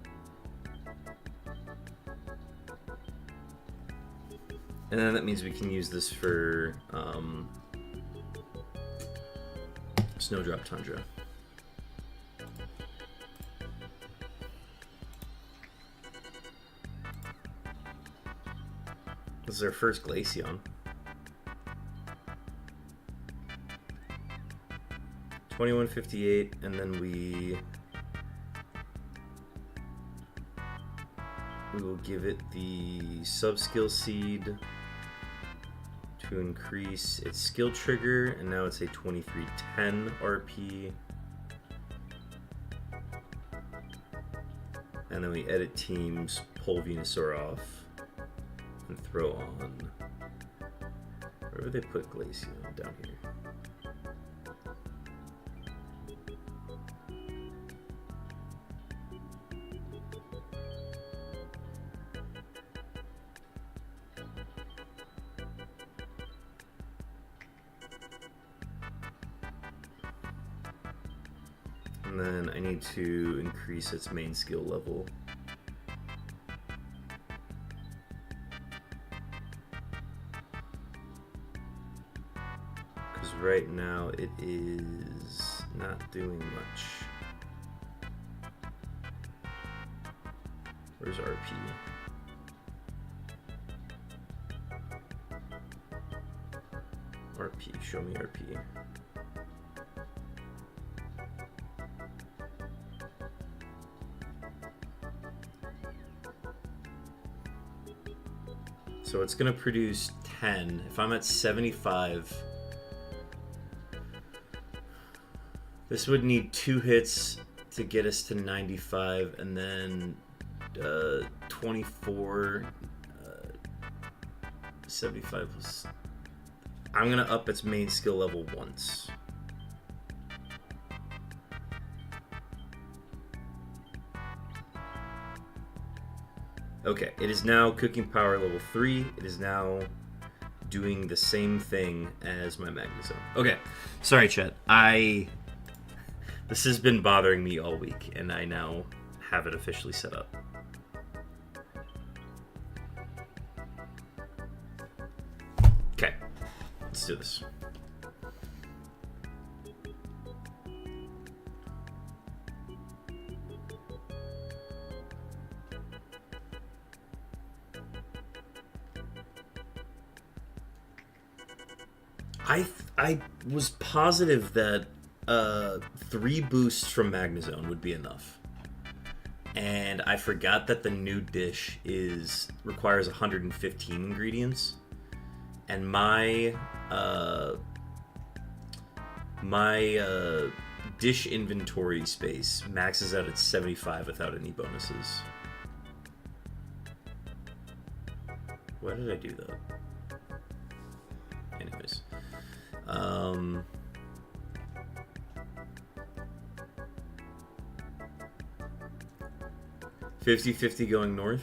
And then that means we can use this for Snowdrop Tundra. This is our first Glaceon. 2158, and then we will give it the sub-skill seed to increase its skill trigger, and now it's a 2310 RP. And then we edit teams, pull Venusaur off, and throw on. Where would they put Glaceon? Down here. And then I need to increase its main skill level. Because right now it is not doing much. Where's RP? RP, show me RP. So it's going to produce 10. If I'm at 75, this would need 2 hits to get us to 95, and then 24, 75 plus. I'm going to up its main skill level once. Okay, it is now cooking power level 3. It is now doing the same thing as my Magnezone. Okay, sorry chat. This has been bothering me all week, and I now have it officially set up. Okay, let's do this. I was positive that 3 boosts from Magnezone would be enough, and I forgot that the new dish requires 115 ingredients, and my dish inventory space maxes out at 75 without any bonuses. Why did I do that? Anyways. 50-50 going north.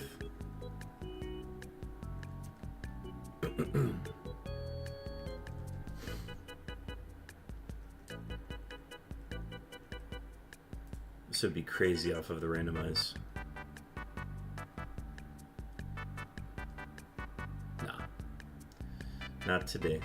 This would be crazy off of the randomize. Nah. Not today.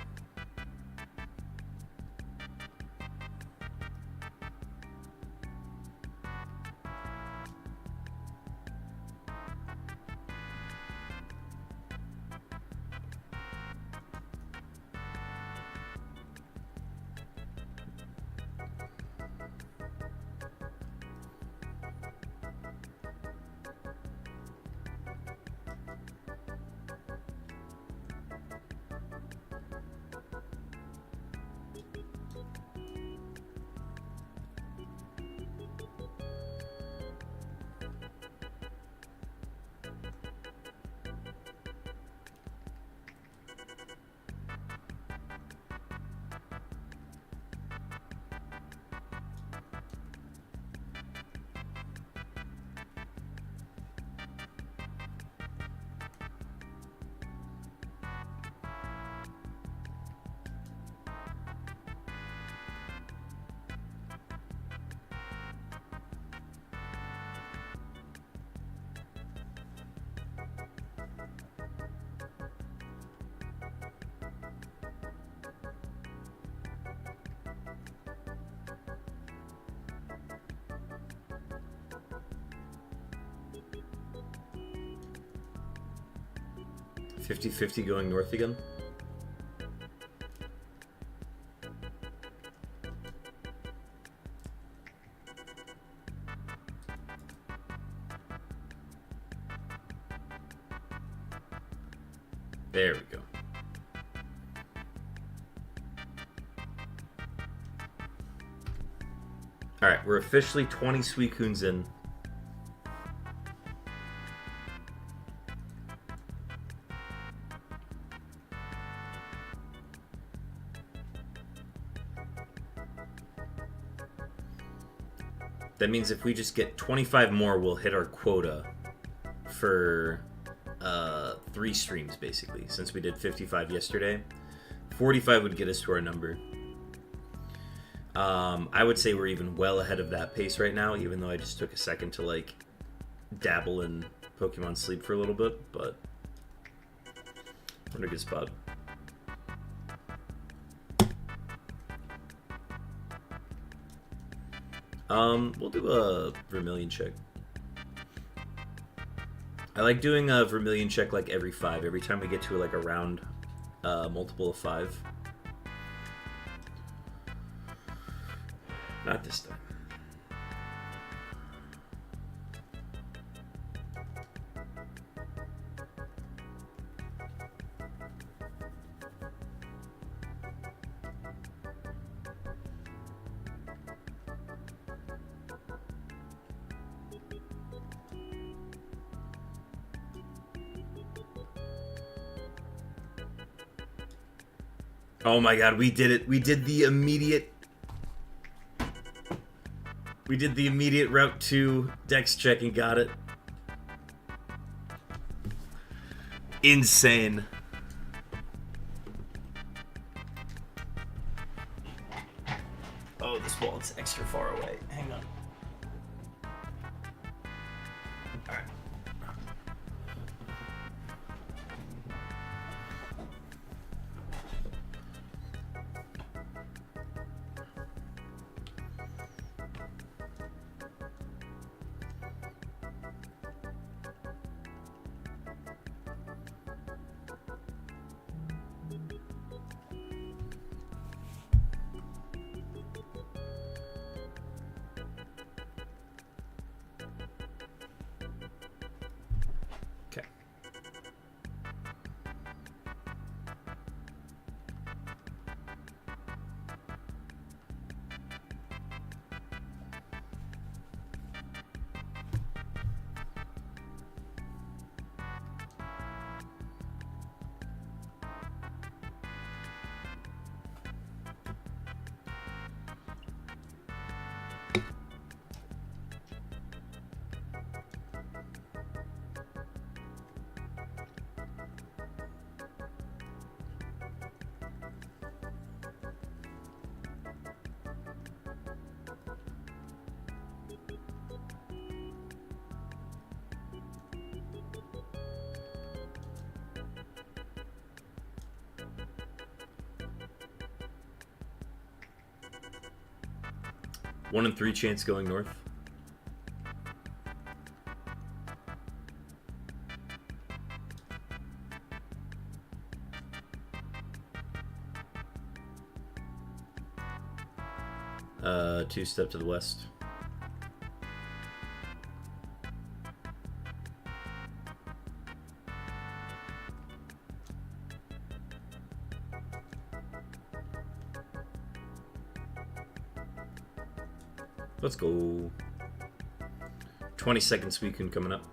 50-50 going north again. There we go. Alright, we're officially 20 Suicunes in. That means if we just get 25 more, we'll hit our quota for 3 streams, basically. Since we did 55 yesterday, 45 would get us to our number. I would say we're even well ahead of that pace right now, even though I just took a second to, like, dabble in Pokemon Sleep for a little bit, but we're in a good spot. We'll do a Vermilion check. I like doing a Vermilion check like every 5. Every time we get to like a round multiple of 5. Not this time. Oh my god, we did it. We did the immediate Route 2 Dex check and got it. Insane. Oh, this wallet's extra far away. Hang on. Alright. One in 3 chance going north. Two step to the west. Let's go. 20-second Suicune coming up.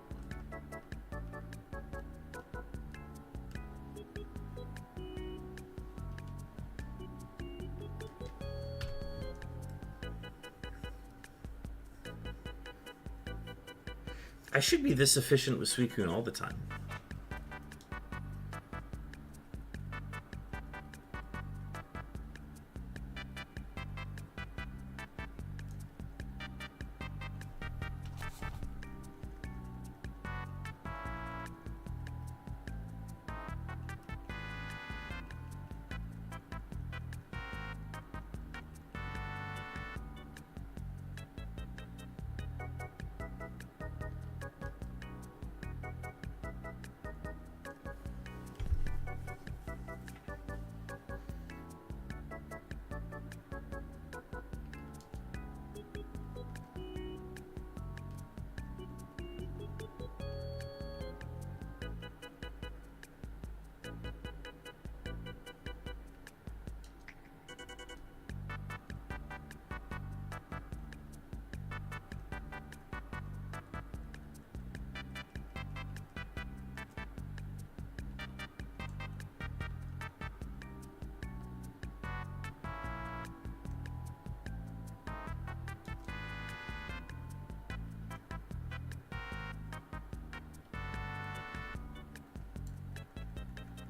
I should be this efficient with Suicune all the time.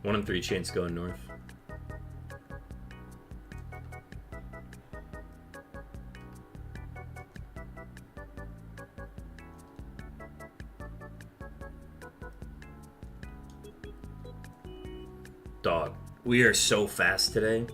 1 in 3 chance going north. Dog, we are so fast today.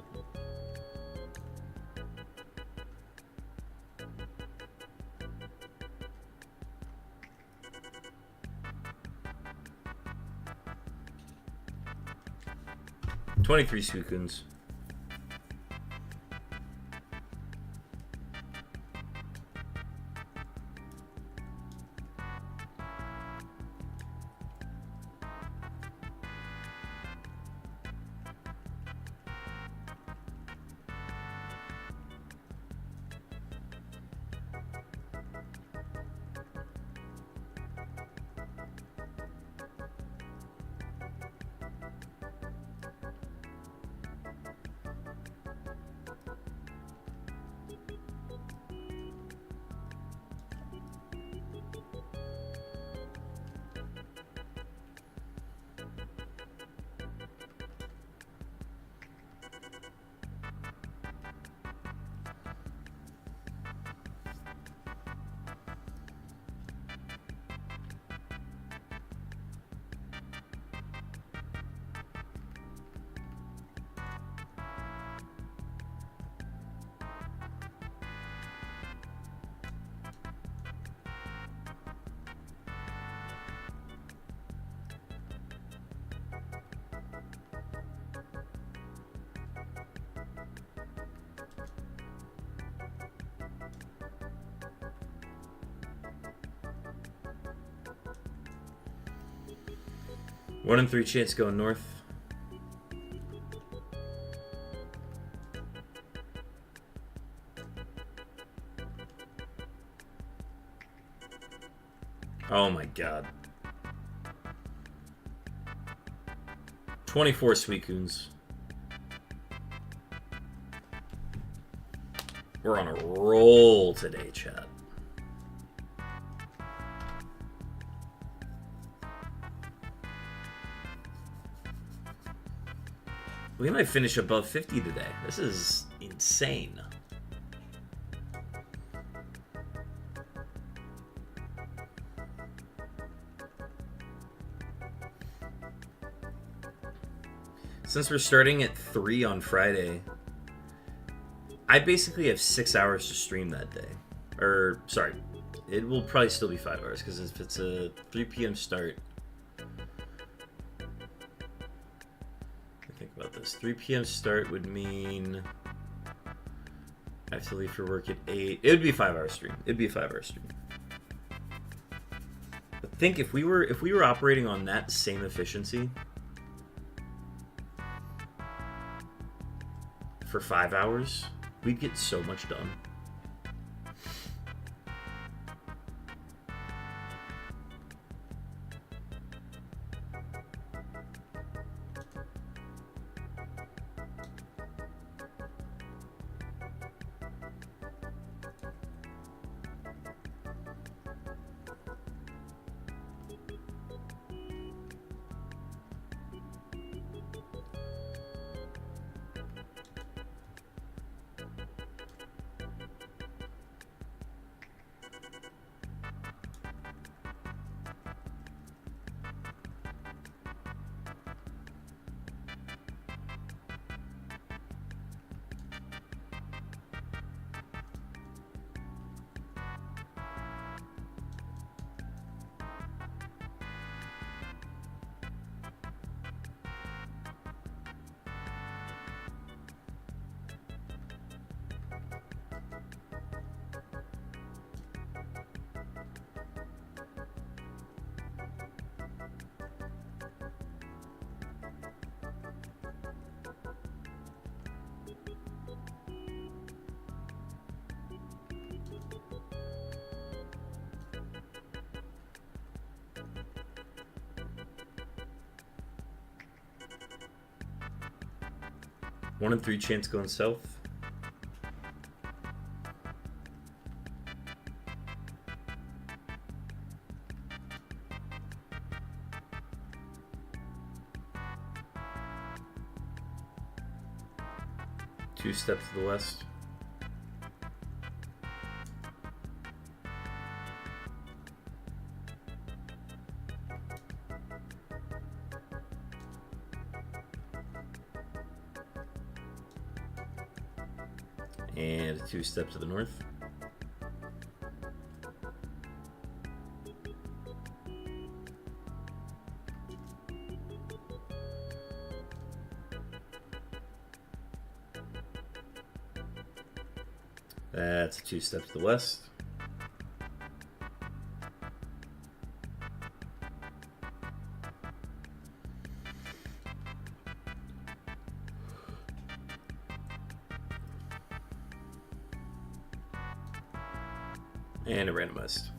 $23 Suicunes. One in 3 chance going north. Oh my god. 24 Suicunes. We're on a roll today, chat. We might finish above 50 today. This is insane. Since we're starting at 3 on Friday, I basically have 6 hours to stream that day. Or, sorry, it will probably still be 5 hours, because if it's a 3 p.m. start... Think about this. 3 p.m. start would mean I have to leave for work at 8. It would be a 5-hour stream. It'd be a 5-hour stream. But think if we were operating on that same efficiency for 5 hours, we'd get so much done. One in 3 chance going south. 2 steps to the west. And 2 steps to the north. That's 2 steps to the west. And a randomized.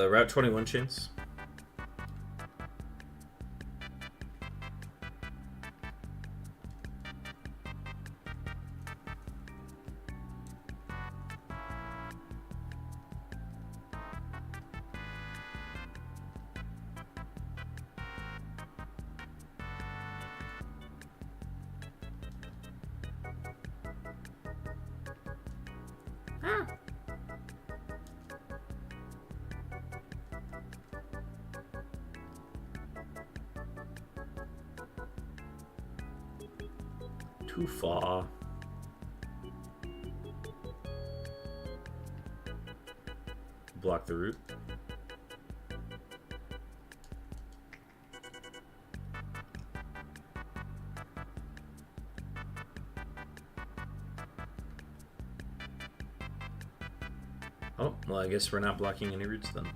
Route 21 chains. Too far. Block the route. Oh, well, I guess we're not blocking any routes then.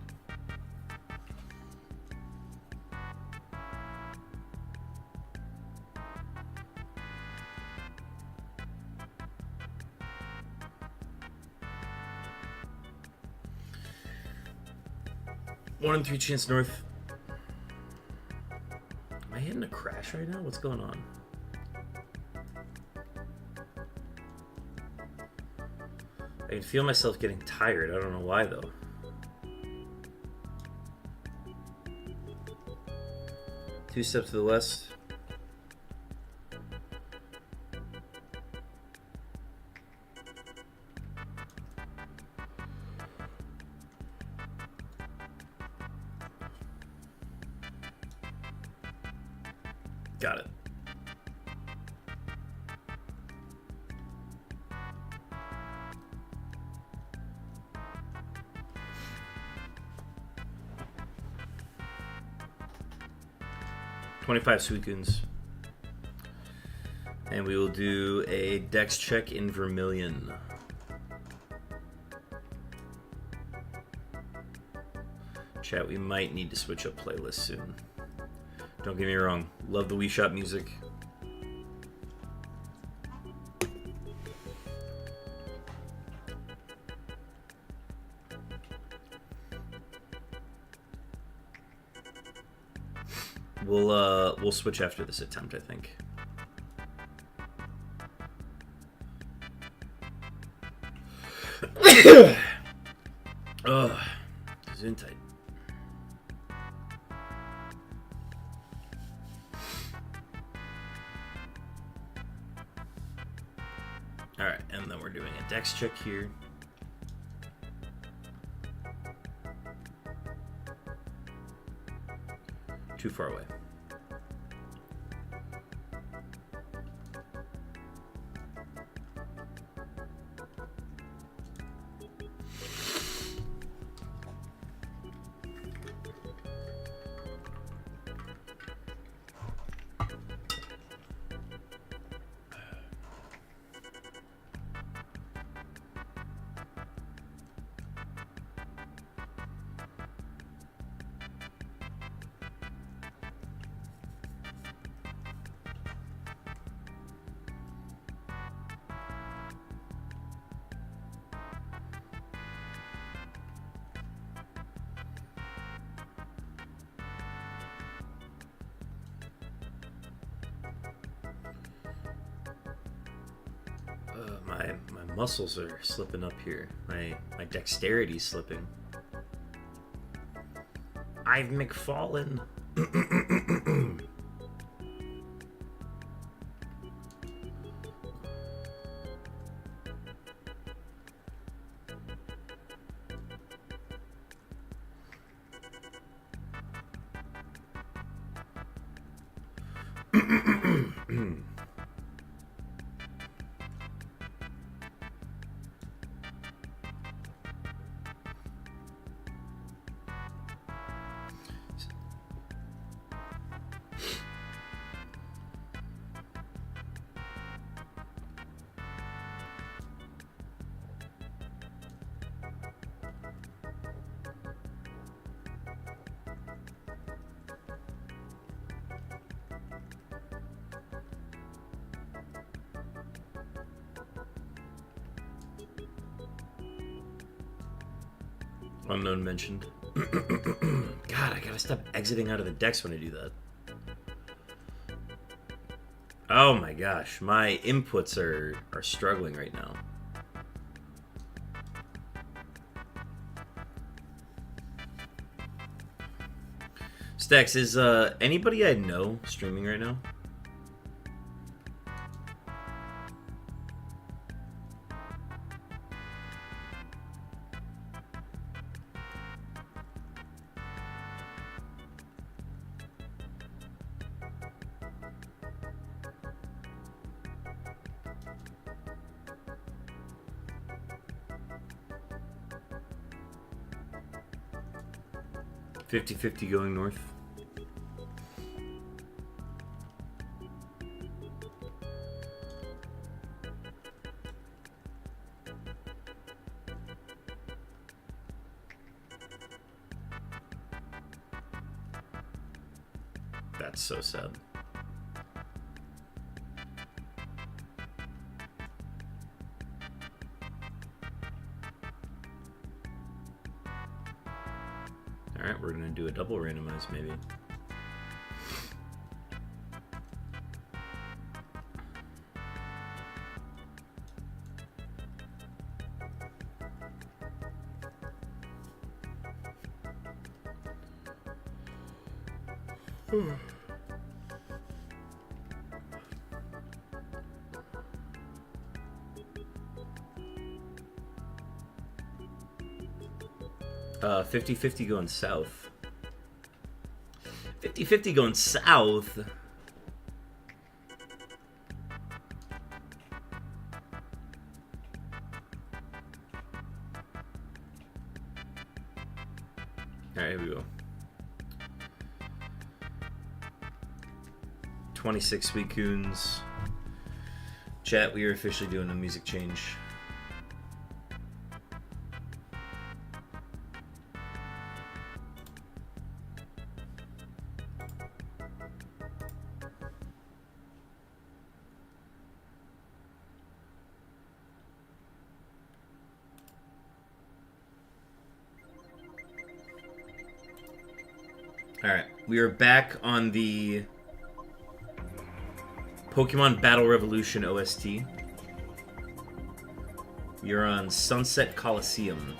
One and 3 chance north. Am I hitting a crash right now? What's going on? I can feel myself getting tired. I don't know why though. Two steps to the west. Got it. Suicunes. And we will do a dex check in Vermilion. Chat, we might need to switch up playlists soon. Don't get me wrong, love the Wii Shop music. We'll switch after this attempt, I think. Ugh, Gesundheit. Alright, and then we're doing a dex check here. Too far away. my muscles are slipping up here. My dexterity's slipping. I've McFallen. Unknown mentioned. God, I gotta stop exiting out of the decks when I do that. Oh my gosh, my inputs are struggling right now. Stex, is anybody I know streaming right now? $50-50 going north. That's so sad. Alright, we're gonna do a double randomize maybe. Uh, 50-50 going south. 50-50 going south. Alright, here we go. 26 Suicunes. Chat, we are officially doing a music change. Alright, we are back on the Pokemon Battle Revolution OST. You're on Sunset Coliseum.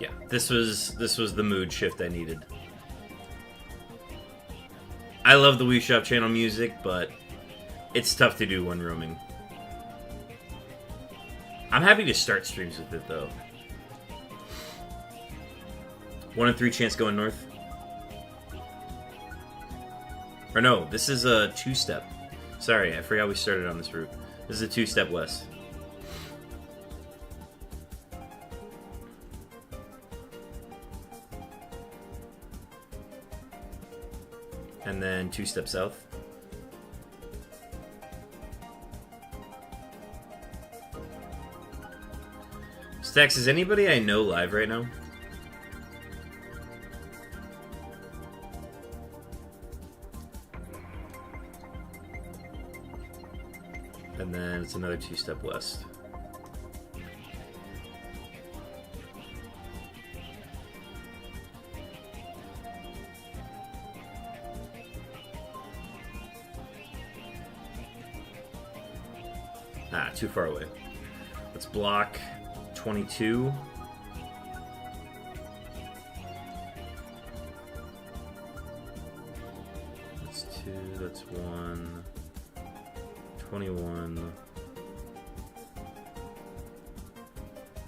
Yeah, this was the mood shift I needed. I love the Wii Shop channel music, but it's tough to do when roaming. I'm happy to start streams with it though. 1 in 3 chance going north. Or no, this is a 2-step. Sorry, I forgot we started on this route. This is a 2-step west. And then 2 steps south. Stacks, is anybody I know live right now? And then it's another 2-step west. Ah, too far away. Let's block 22. That's 2, that's 1. 21.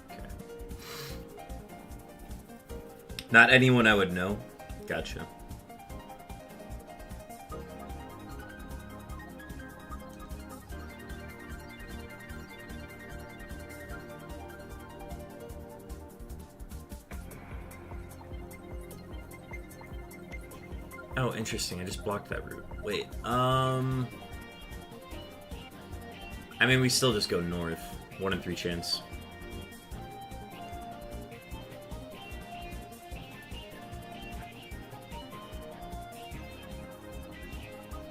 Okay. Not anyone I would know. Gotcha. Oh, interesting. I just blocked that route. Wait, I mean, we still just go north. 1 in 3 chance.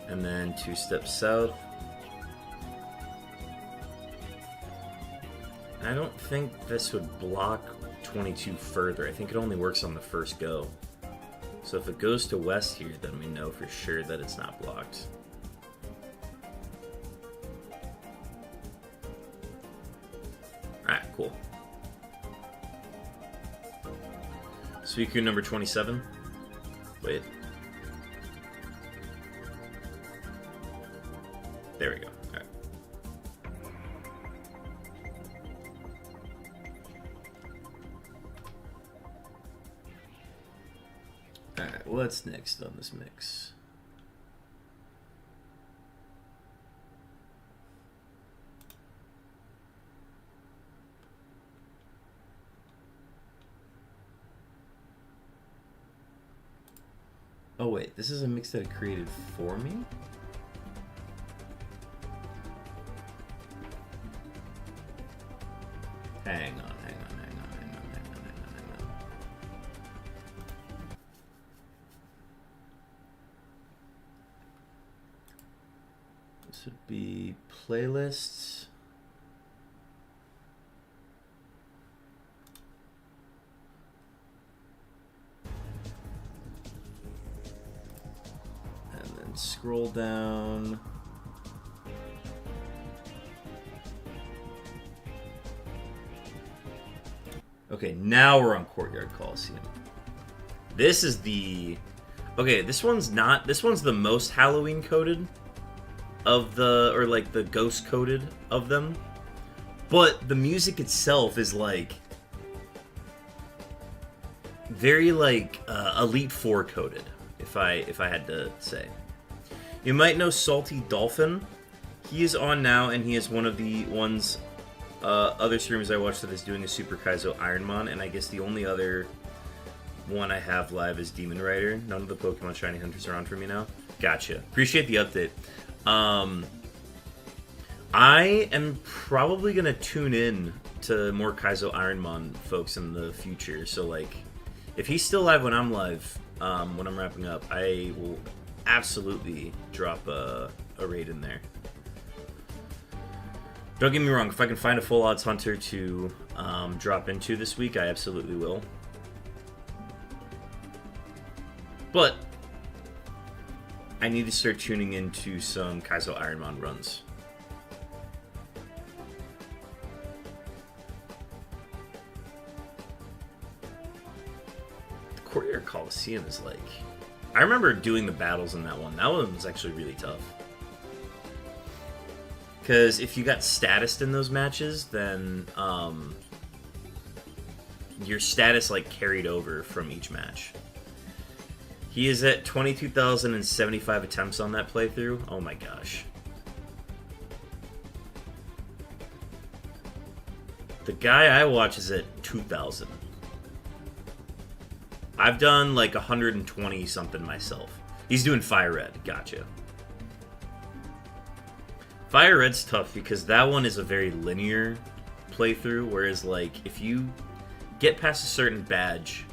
And then 2 steps south. I don't think this would block 22 further. I think it only works on the first go. So if it goes to west here, then we know for sure that it's not blocked. Alright, cool. Suicune number 27. Wait. There we go. Alright. Alright, what's next on this mix? Oh wait, this is a mix that it created for me? Hang on. This would be playlists. And then scroll down. Okay, now we're on Courtyard Coliseum. This is the... Okay, this one's the most Halloween coded of the... Or like the ghost coded of them. But the music itself is like... Very like Elite Four coded, if I had to say. You might know Salty Dolphin. He is on now, and he is one of the ones... other streamers I watch that is doing a Super Kaizo Ironmon, and I guess the only other one I have live is Demon Rider. None of the Pokemon Shiny Hunters are on for me now. Gotcha. Appreciate the update. I am probably going to tune in to more Kaizo Ironmon folks in the future, so like, if he's still live when I'm live, when I'm wrapping up, I will absolutely drop a raid in there. Don't get me wrong, if I can find a full odds hunter to drop into this week, I absolutely will. But I need to start tuning into some Kaizo Ironmon runs. The Courtyard Coliseum is like... I remember doing the battles in that one. That one was actually really tough. Because if you got statused in those matches, then your status like carried over from each match. He is at 22,075 attempts on that playthrough. Oh my gosh. The guy I watch is at 2,000. I've done like 120 something myself. He's doing FireRed. Gotcha. FireRed's tough because that one is a very linear playthrough, whereas like if you get past a certain badge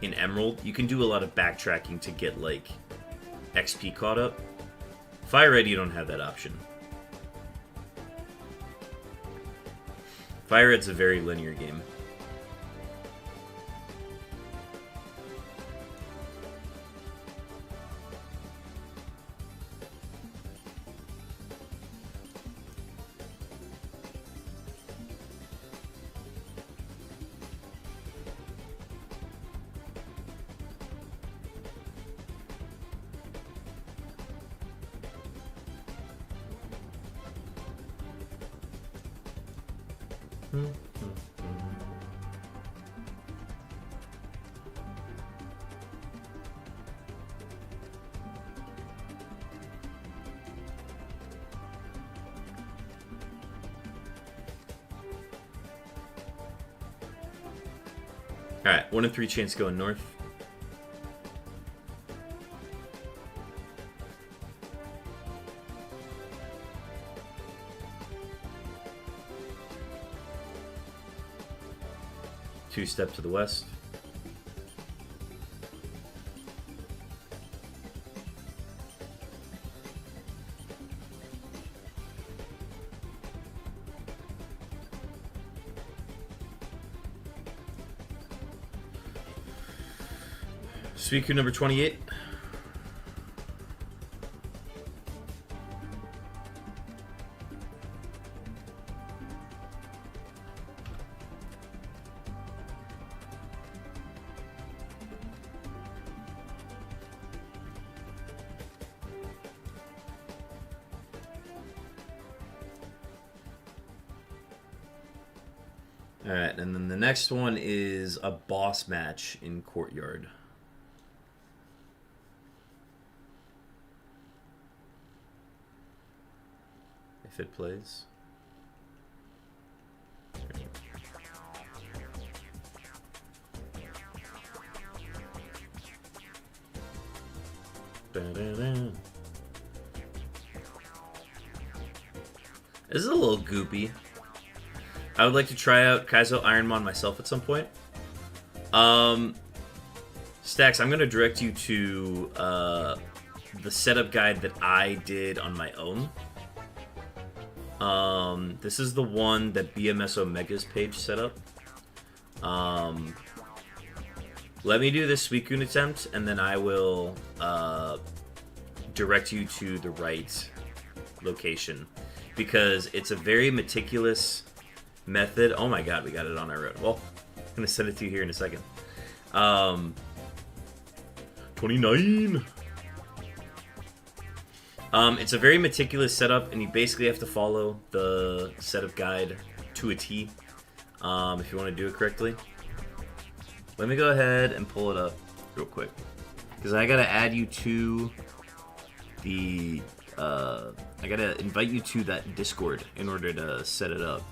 in Emerald, you can do a lot of backtracking to get like XP caught up. FireRed, you don't have that option. FireRed's a very linear game. Alright, 1 in 3 chance going north. Two step to the west. Suicune number 28. Alright, and then the next one is a boss match in Courtyard. If it plays. This is a little goopy. I would like to try out Kaizo Ironmon myself at some point. Stacks, I'm going to direct you to the setup guide that I did on my own. This is the one that BMS Omega's page set up. Let me do this Suicune attempt, and then I will direct you to the right location. Because it's a very meticulous method. Oh my god, we got it on our road. Well, I'm going to send it to you here in a second. 29! It's a very meticulous setup, and you basically have to follow the setup guide to a T if you want to do it correctly. Let me go ahead and pull it up real quick, because I gotta add you to the I gotta invite you to that Discord in order to set it up.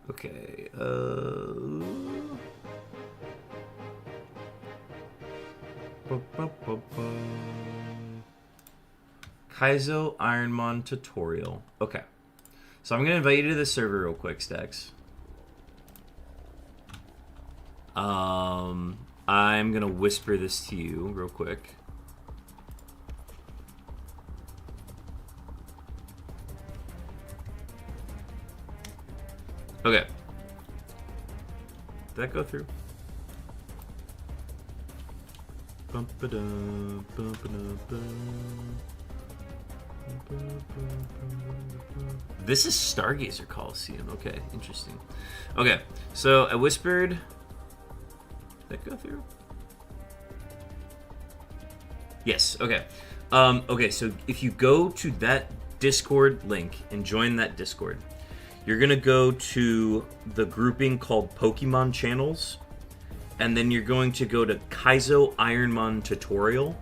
Okay, Kaizo Ironmon tutorial. Okay. So I'm going to invite you to the server real quick, Stacks. I'm going to whisper this to you real quick. Okay. Did that go through? This is Stargazer Coliseum. Okay, interesting. Okay, so I whispered. Did that go through? Yes. Okay. Okay. So if you go to that Discord link and join that Discord, you're gonna go to the grouping called Pokemon Channels, and then you're going to go to Kaizo Ironmon Tutorial.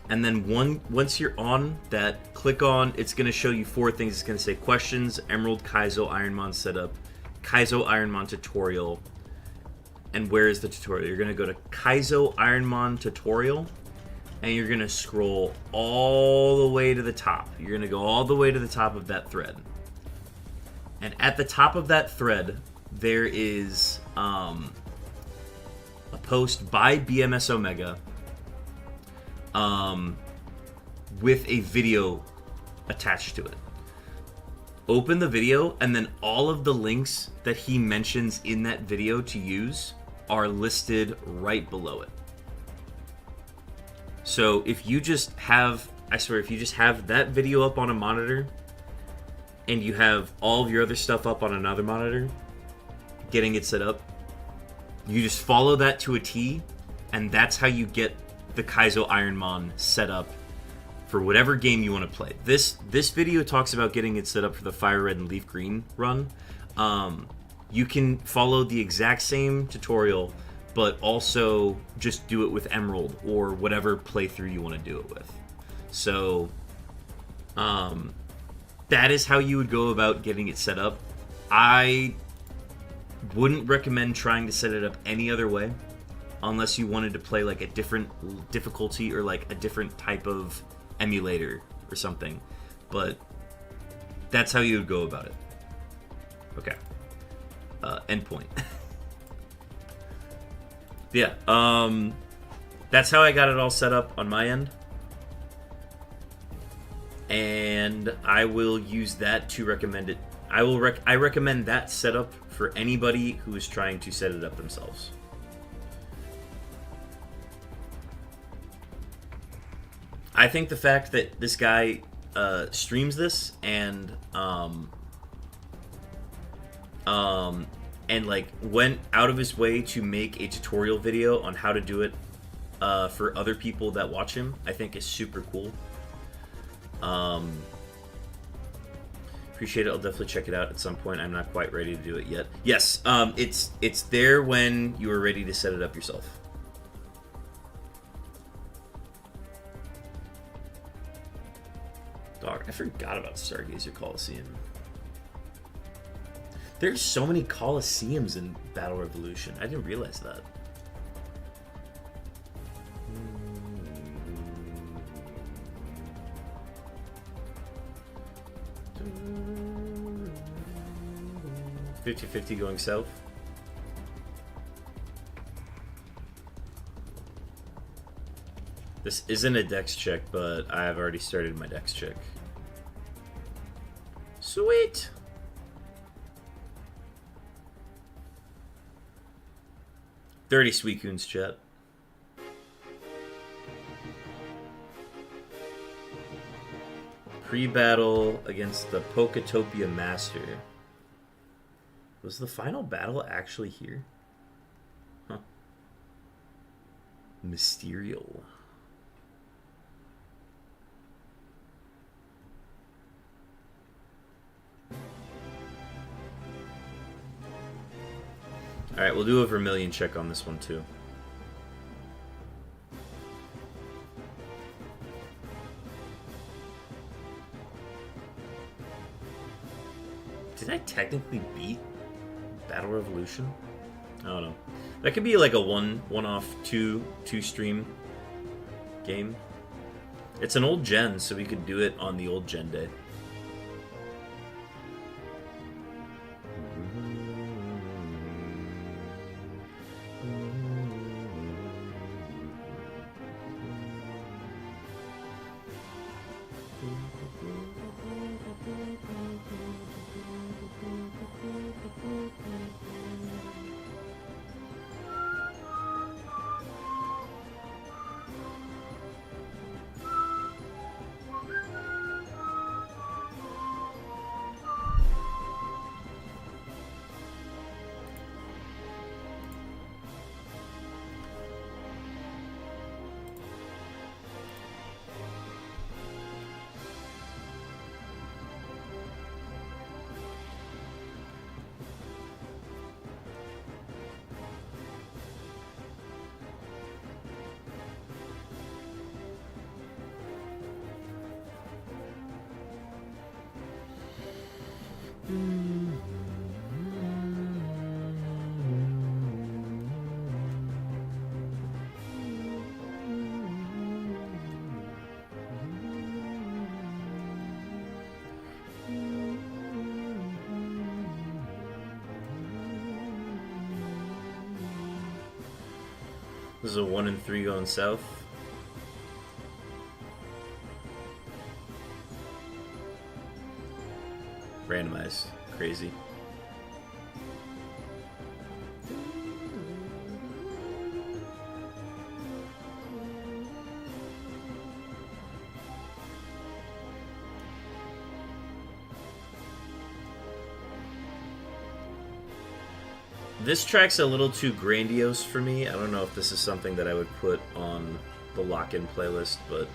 And then once you're on that, click on, it's going to show you 4 things. It's going to say questions, Emerald Kaizo Ironmon setup, Kaizo Ironmon tutorial, and where is the tutorial? You're going to go to Kaizo Ironmon tutorial, and you're going to scroll all the way to the top. You're going to go all the way to the top of that thread. And at the top of that thread, there is a post by BMS Omega with a video attached to it. Open the video, and then all of the links that he mentions in that video to use are listed right below it. So if you just have, I swear, if you just have that video up on a monitor and you have all of your other stuff up on another monitor, getting it set up, you just follow that to a T, and that's how you get the Kaizo Ironmon set up for whatever game you want to play. This video talks about getting it set up for the FireRed and LeafGreen run. You can follow the exact same tutorial, but also just do it with Emerald or whatever playthrough you want to do it with. So that is how you would go about getting it set up. I wouldn't recommend trying to set it up any other way, unless you wanted to play like a different difficulty or like a different type of emulator or something. But that's how you would go about it. Okay. Endpoint. Yeah. That's how I got it all set up on my end. And I will use that to recommend it. I recommend that setup for anybody who is trying to set it up themselves. I think the fact that this guy streams this and like went out of his way to make a tutorial video on how to do it for other people that watch him, I think is super cool. Appreciate it. I'll definitely check it out at some point. I'm not quite ready to do it yet. Yes, it's there when you are ready to set it up yourself. Dog, I forgot about Stargazer Coliseum. There's so many Coliseums in Battle Revolution. I didn't realize that. $50-50 going south. This isn't a dex check, but I have already started my dex check. Sweet! $30 Suicunes, chat. Pre-battle against the Poketopia Master. Was the final battle actually here? Huh. Mysterial. Alright, we'll do a Vermilion check on this one too. Did I technically beat Battle Revolution? I don't know. That could be like a one-off two stream game. It's an old gen, so we could do it on the old gen day. This is a 1 and 3 going south. Randomized. Crazy. This track's a little too grandiose for me. I don't know if this is something that I would put on the lock-in playlist, but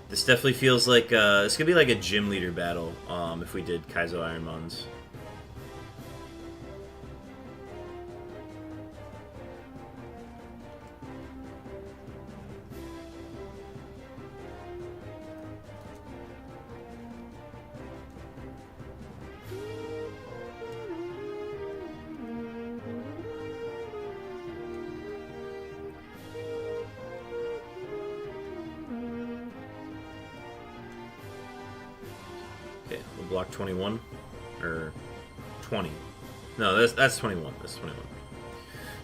this definitely feels like it's gonna be like a gym leader battle if we did Kaizo Ironmons. Okay, we'll block 21 or 20. No, that's 21. That's 21.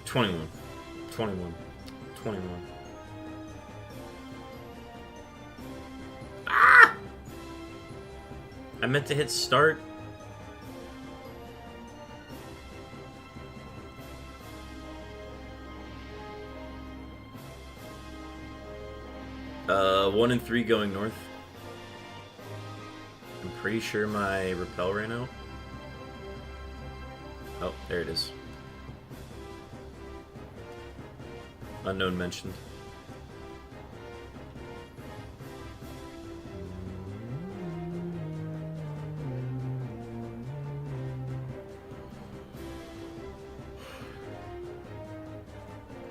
21. 21. 21. Ah! I meant to hit start. One and 3 going north. I'm pretty sure my repel ran out. Oh, there it is. Unknown mentioned.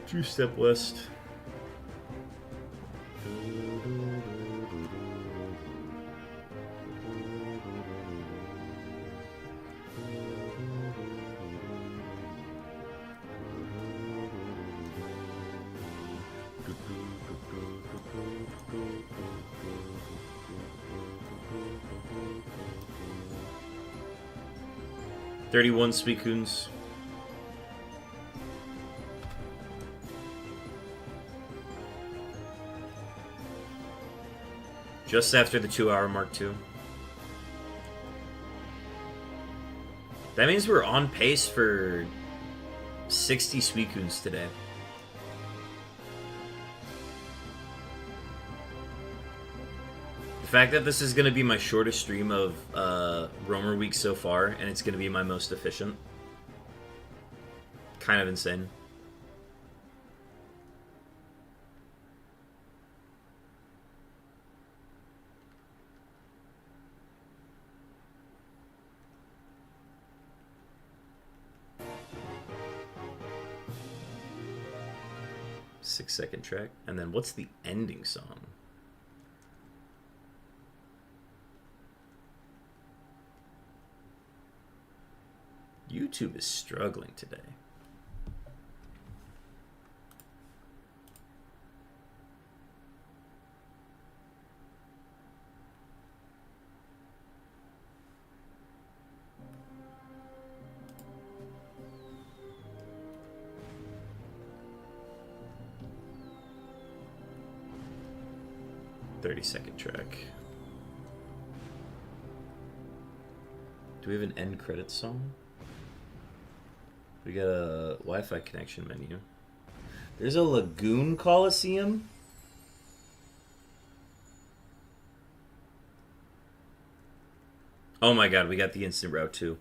Two-step west. $31 Suicunes. Just after the 2-hour mark, too. That means we're on pace for 60 Suicunes today. The fact that this is going to be my shortest stream of Roamer week so far, and it's going to be my most efficient. Kind of insane. Six-second track. And then what's the ending song? YouTube is struggling today. 30-second track. Do we have an end credits song? We got a Wi-Fi connection menu. There's a Lagoon Coliseum? Oh my god, we got the instant route too.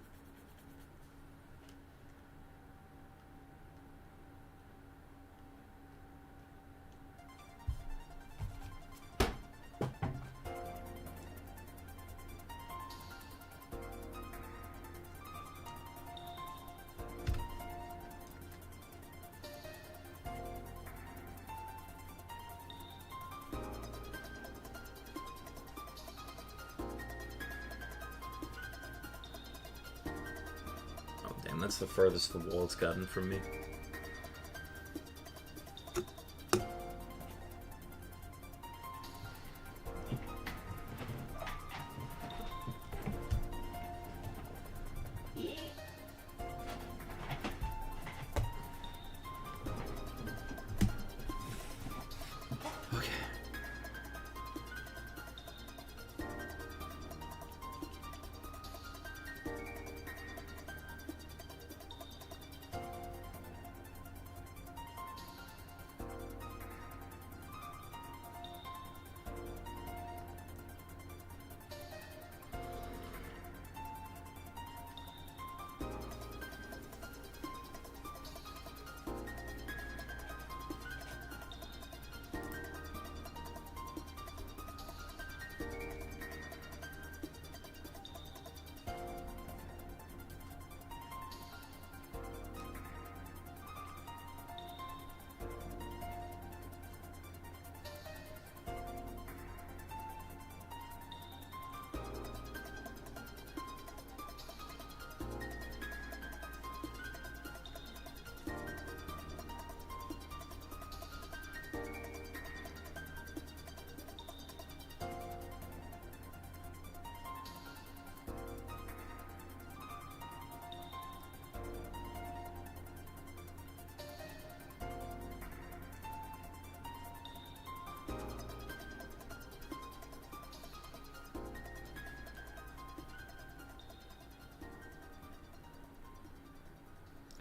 That's the furthest the wall's gotten from me.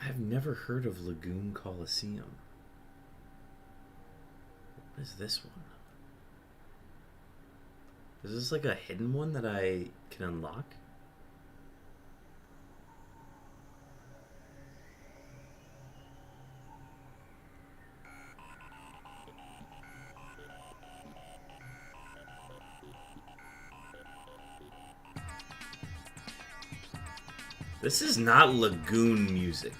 I've never heard of Lagoon Coliseum. What is this one? Is this like a hidden one that I can unlock? This is not Lagoon music.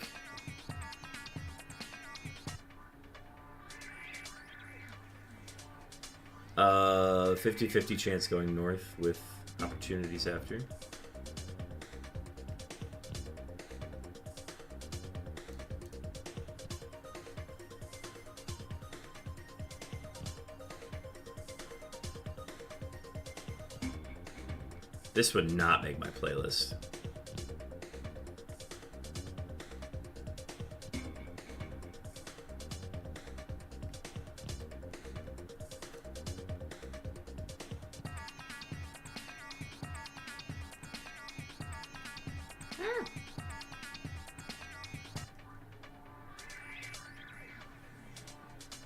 Uh, 50-50 chance going north with opportunities after. This would not make my playlist.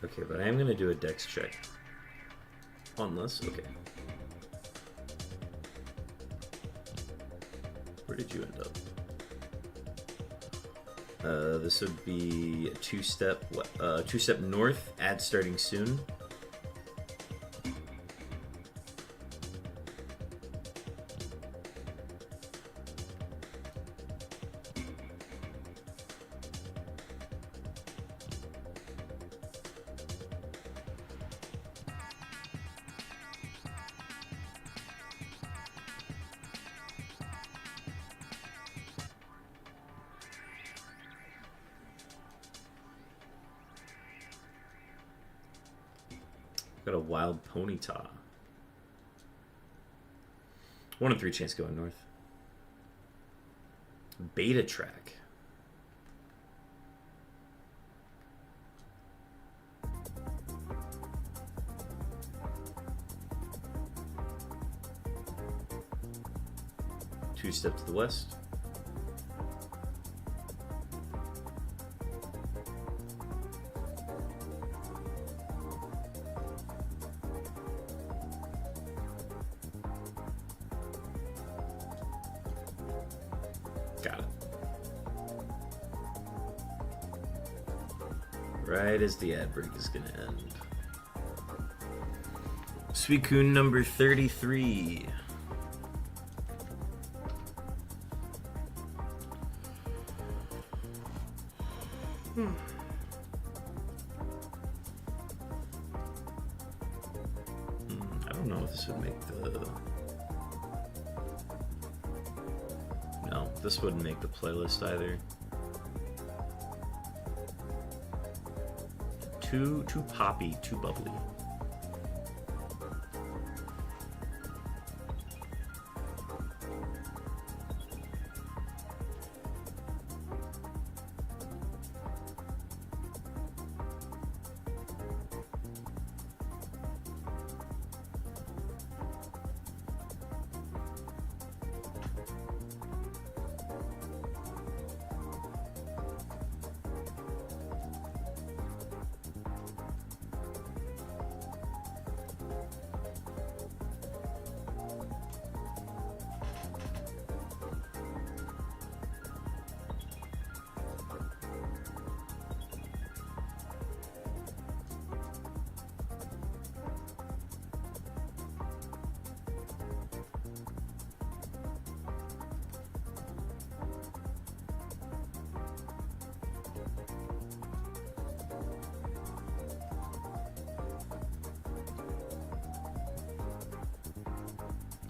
Okay, but I am going to do a dex check. On this? Okay. Where did you end up? This would be a two-step north, ad starting soon. Got a wild ponyta. 1 in 3 chance going north. Beta track. Two-step to the west. Got it. Right as the ad break is gonna end. Suicune number 33. I don't know if this would make the... No, this wouldn't make the playlist either. Too poppy, too bubbly.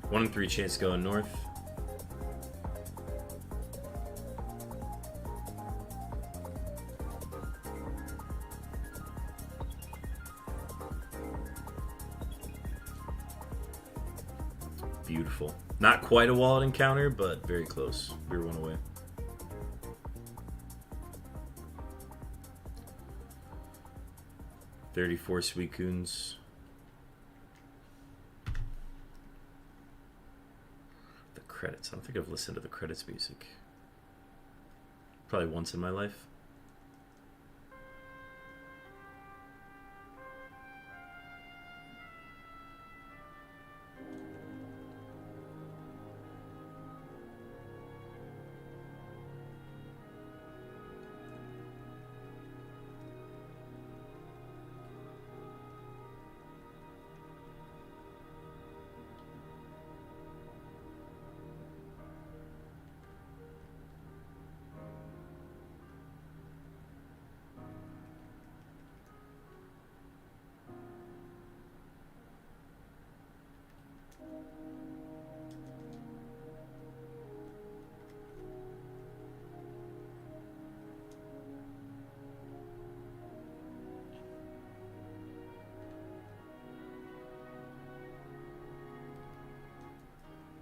One in 3 chance going north. Beautiful. Not quite a wallet encounter, but very close. We were one away. $34 Suicunes. Credits. I don't think I've listened to the credits music. Probably once in my life.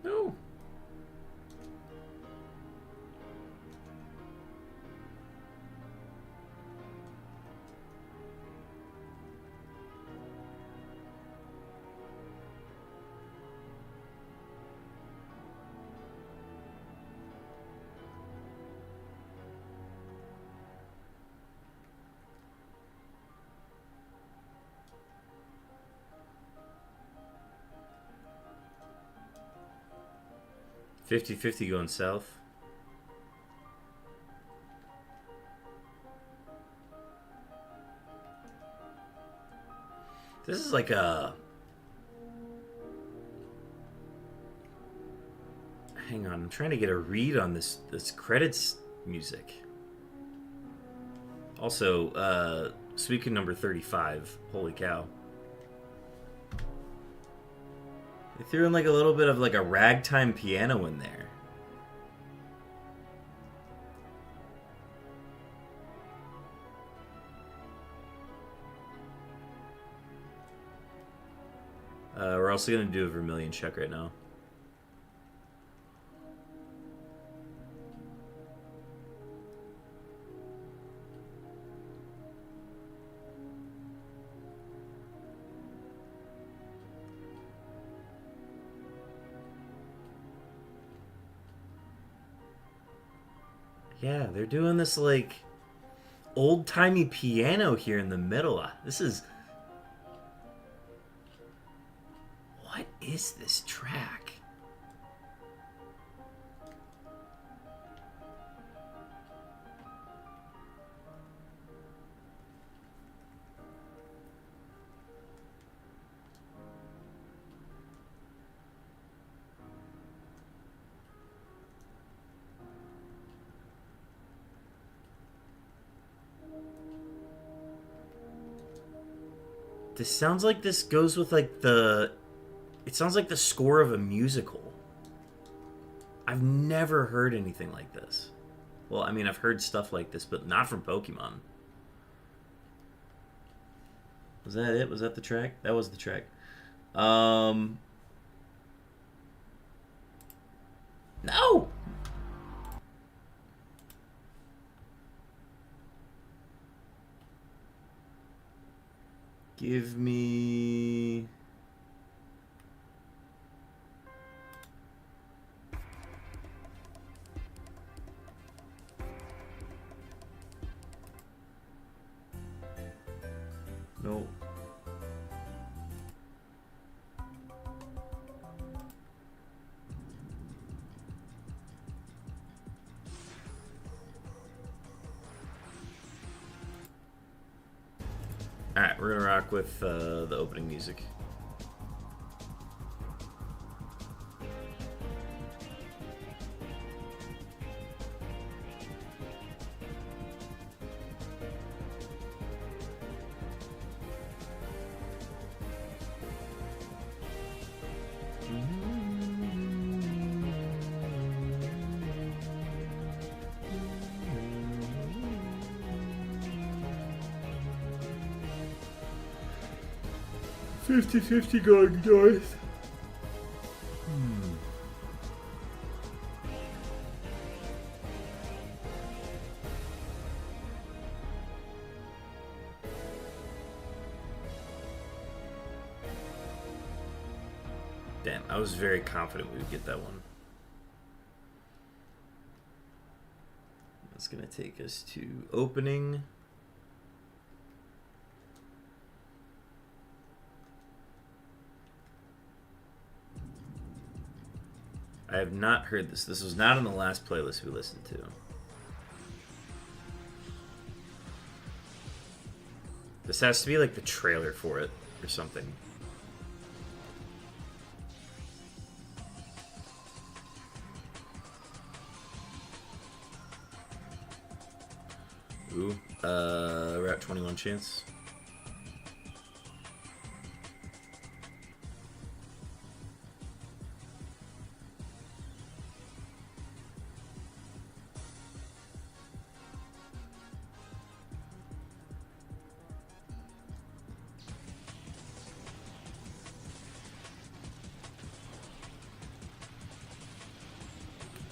No. $50-50 going south. This is like a... Hang on, I'm trying to get a read on this credits music. Also, Suicune number 35. Holy cow. They threw in like a little bit of like a ragtime piano in there. We're also going to do a Vermilion check right now. Yeah, they're doing this like old-timey piano here in the middle. This is... What is this track? This sounds like this goes with like the... It sounds like the score of a musical. I've never heard anything like this. Well, I mean, I've heard stuff like this, but not from Pokemon. Was that it? Was that the track? That was the track. No! Give me... No. Alright, we're gonna rock with the opening music. $50-50 going north. Damn, I was very confident we would get that one. That's gonna take us to opening. I have not heard this. This was not in the last playlist we listened to. This has to be like the trailer for it or something. Ooh, Route 21 chance.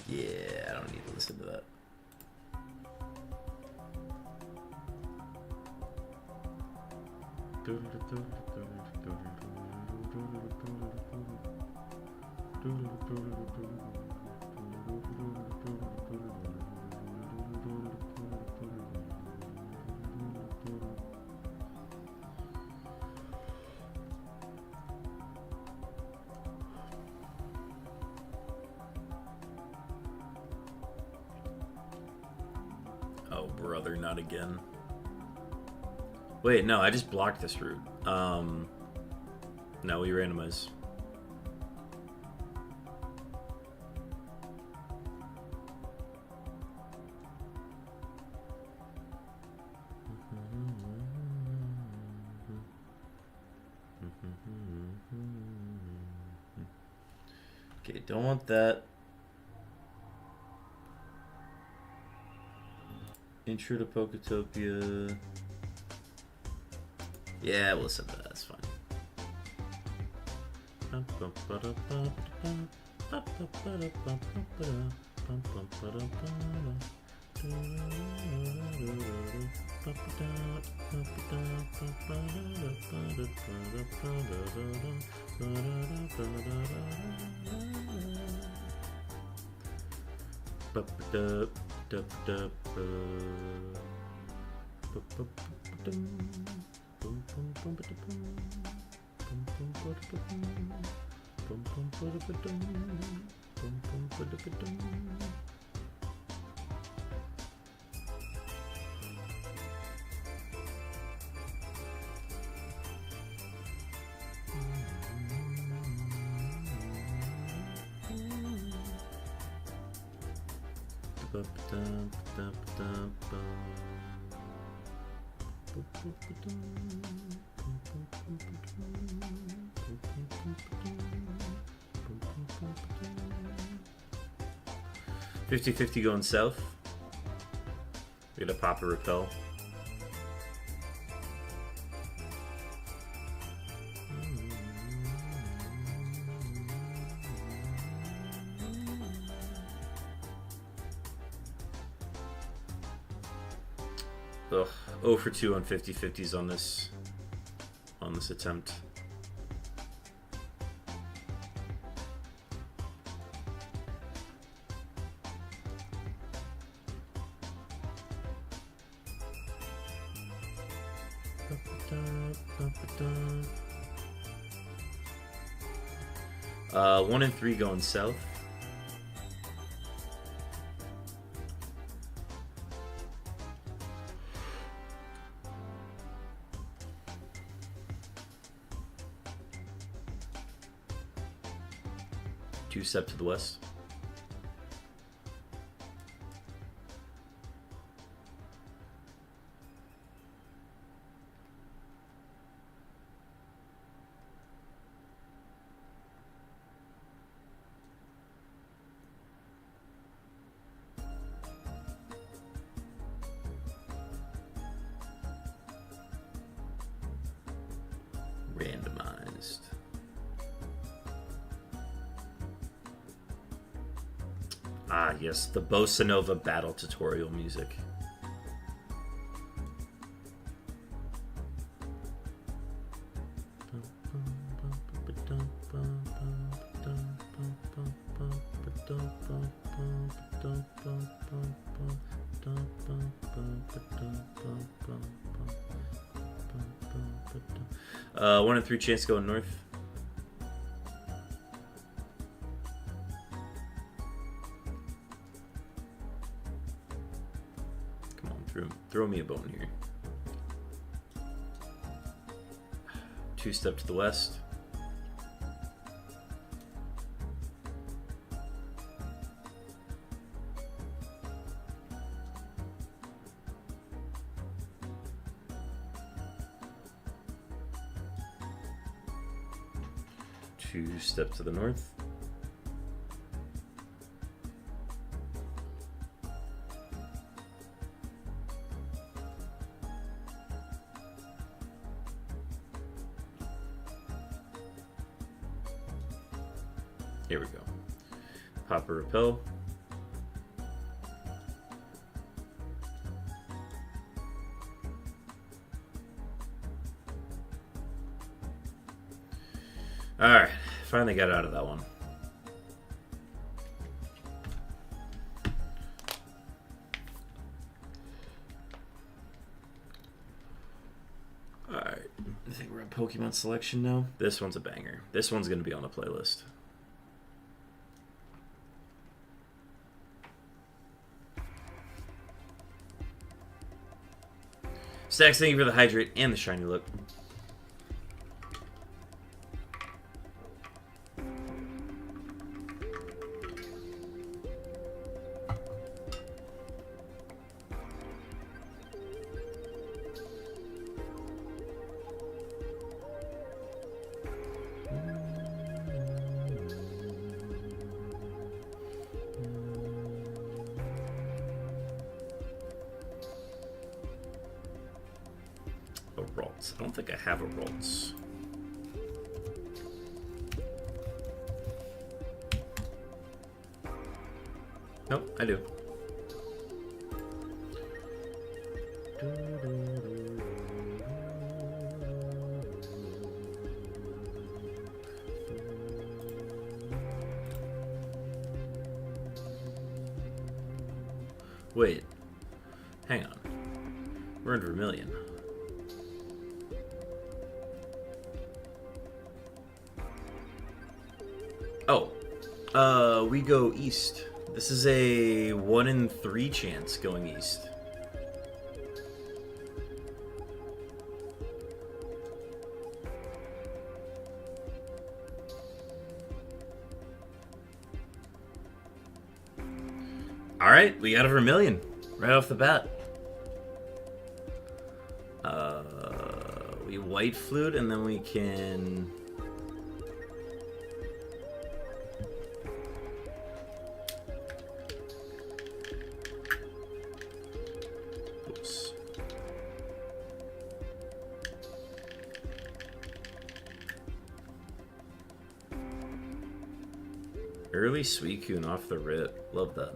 Yeah, I don't need to listen to that. Oh, brother, not again. Wait, no, I just blocked this route. No, we randomize. Okay, don't want that. Intro to Poketopia. Yeah, we'll listen to that. That's fine. $50-50 going south. We're gonna pop a repel. Ugh, 0 for 2 on 50-50s on this attempt. One and 3 going south. Two step to the west. Randomized. Ah, yes, the Bossa Nova battle tutorial music. One and 3 chance going north. Come on, throw me a bone here. Two step to the west. Two step to the north. Here we go. Pop a repel. Alright, finally got out of that one. Alright, I think we're at Pokemon selection now. This one's a banger. This one's going to be on the playlist. Stacks, thank you for the hydrate and the shiny look. Rolls. I don't think I have a rolls. Nope, I do. Wait. Hang on. We're in Vermilion. Oh. We go east. This is a 1 in 3 chance going east. Alright, we got a Vermilion right off the bat. We White Flute, and then we can... Oops. Early Suicune off the rip. Love that.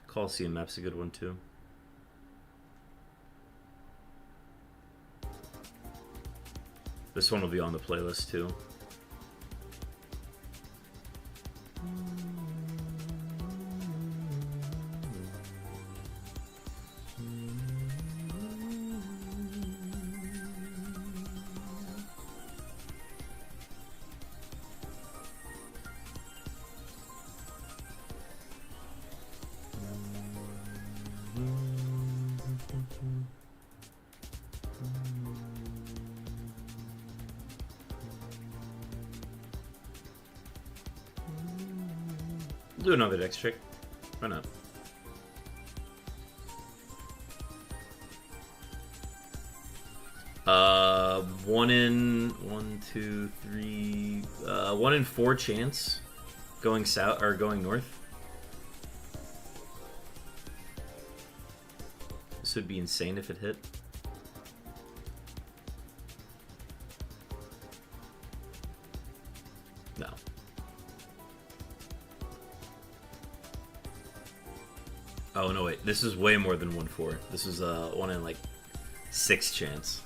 Coliseum map's a good one too. This one will be on the playlist too. Do another dex trick. Why not? One in 4 chance going south or going north. This would be insane if it hit. No. Oh no, wait. This is way more than 1-4. This is 1 in like 6 chance.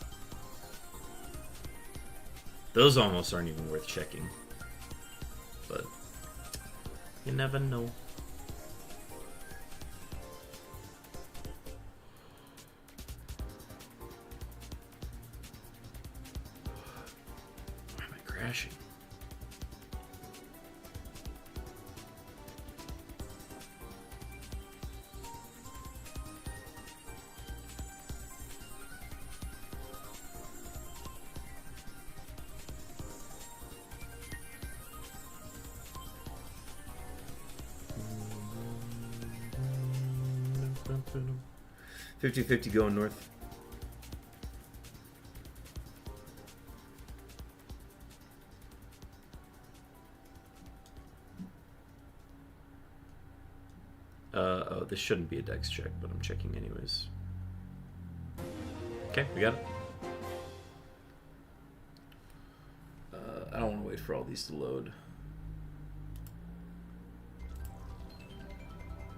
Those almost aren't even worth checking. But you never know. Why am I crashing? Dum. 50-50 going north. Oh, this shouldn't be a dex check, but I'm checking anyways. Okay, we got it. I don't want to wait for all these to load.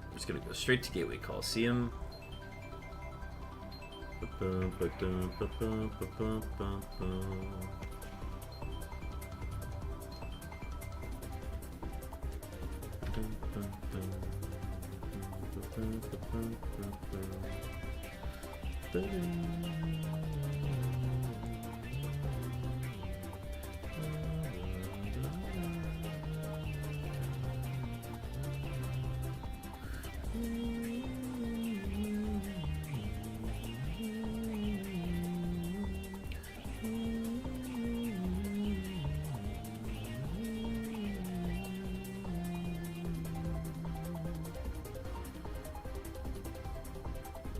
I'm just gonna go straight to Gateway Coliseum.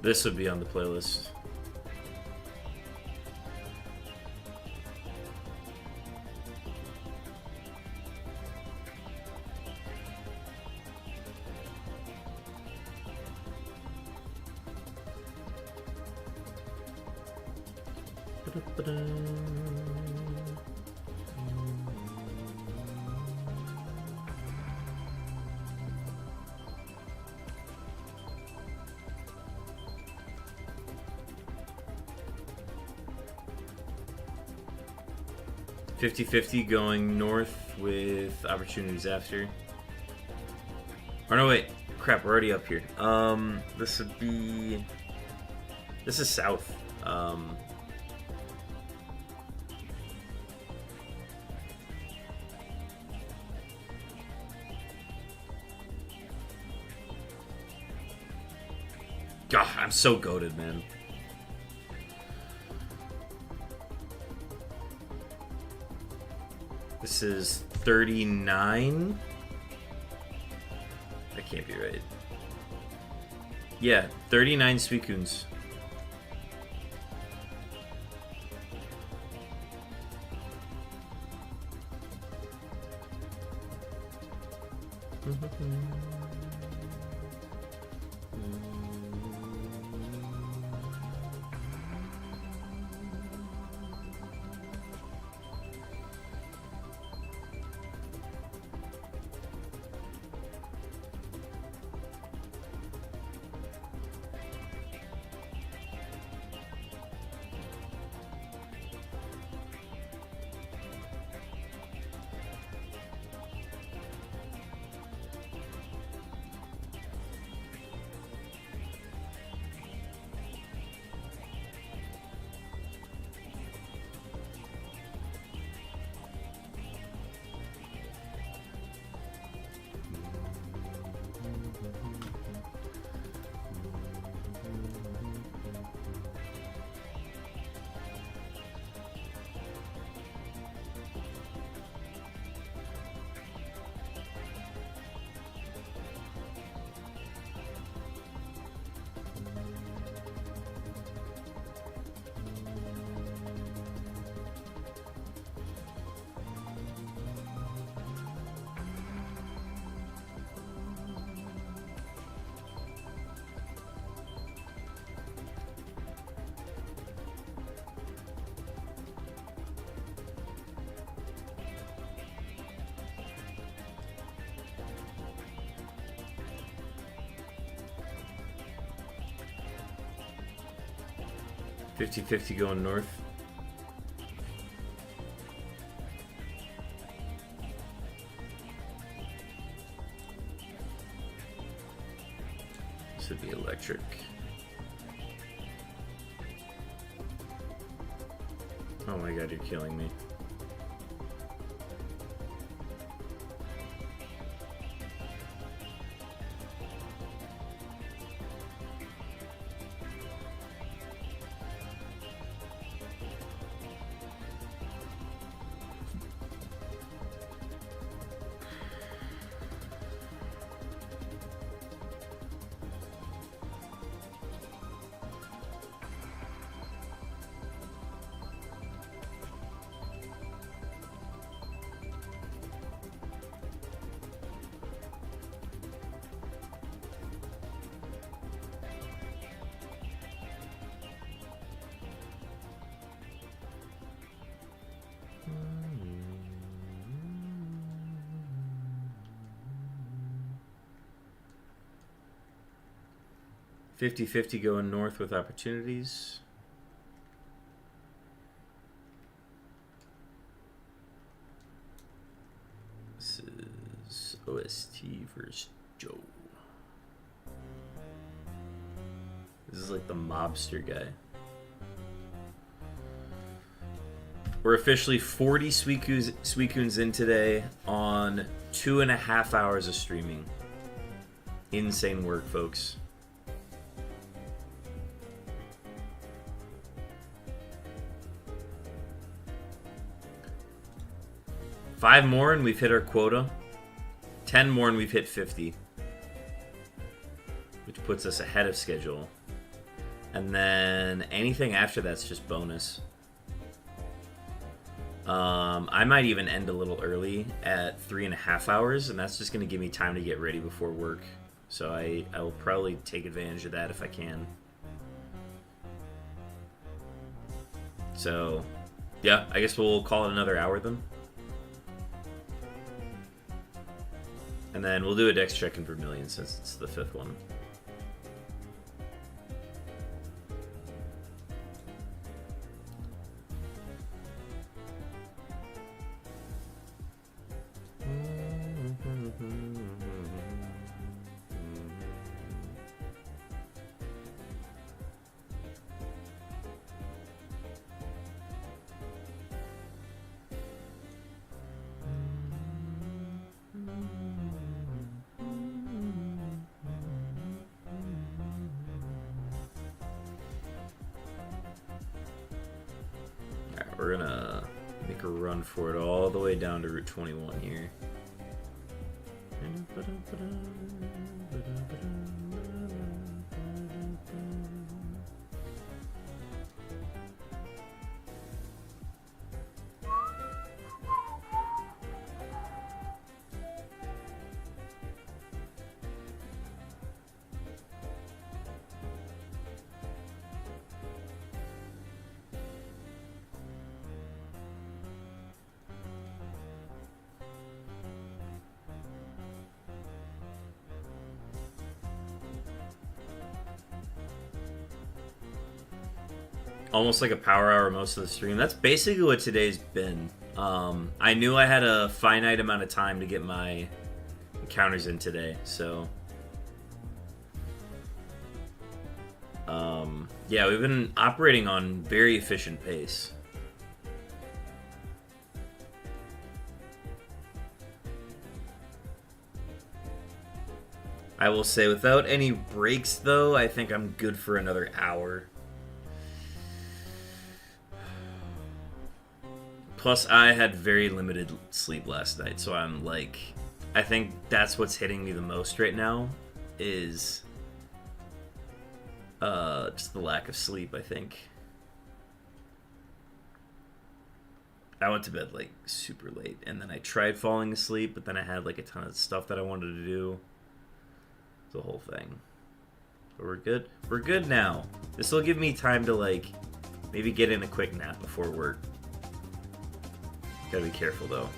This would be on the playlist. 50-50 going north with opportunities after. Or no, wait. Crap, we're already up here. This would be... This is south. God, I'm so goated, man. This is 39. That can't be right. Yeah, 39 Suicunes. $50-50 going north. This would be electric. Oh my god, you're killing me. $50-50 going north with opportunities. This is OST versus Joe. This is like the mobster guy. We're officially 40 Suicunes in today on 2.5 hours of streaming. Insane work, folks. Five more and we've hit our quota. 10 more and we've hit 50. Which puts us ahead of schedule. And then anything after that's just bonus. I might even end a little early at 3.5 hours, and that's just going to give me time to get ready before work. So I will probably take advantage of that if I can. So, yeah, I guess we'll call it another hour then. And then we'll do a dex check in Vermilion since it's the 5th one. we're gonna make a run for it all the way down to Route 21 here. Almost like a power hour most of the stream. That's basically what today's been. I knew I had a finite amount of time to get my encounters in today, so... yeah, we've been operating on very efficient pace. I will say, without any breaks, though, I think I'm good for another hour. Plus, I had very limited sleep last night, so I'm like... I think that's what's hitting me the most right now, is... just the lack of sleep, I think. I went to bed, like, super late, and then I tried falling asleep, but then I had, like, a ton of stuff that I wanted to do. The whole thing. But we're good. We're good now. This will give me time to, like, maybe get in a quick nap before work. Gotta be careful, though.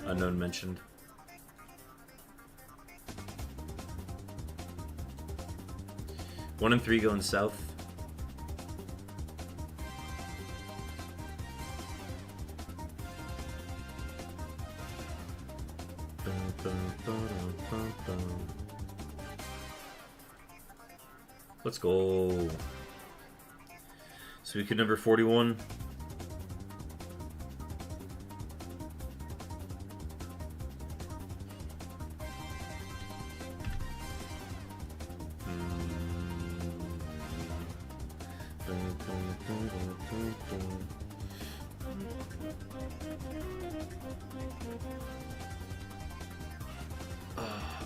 Unknown mentioned. One and 3 going south. Let's go. Suicune number 41.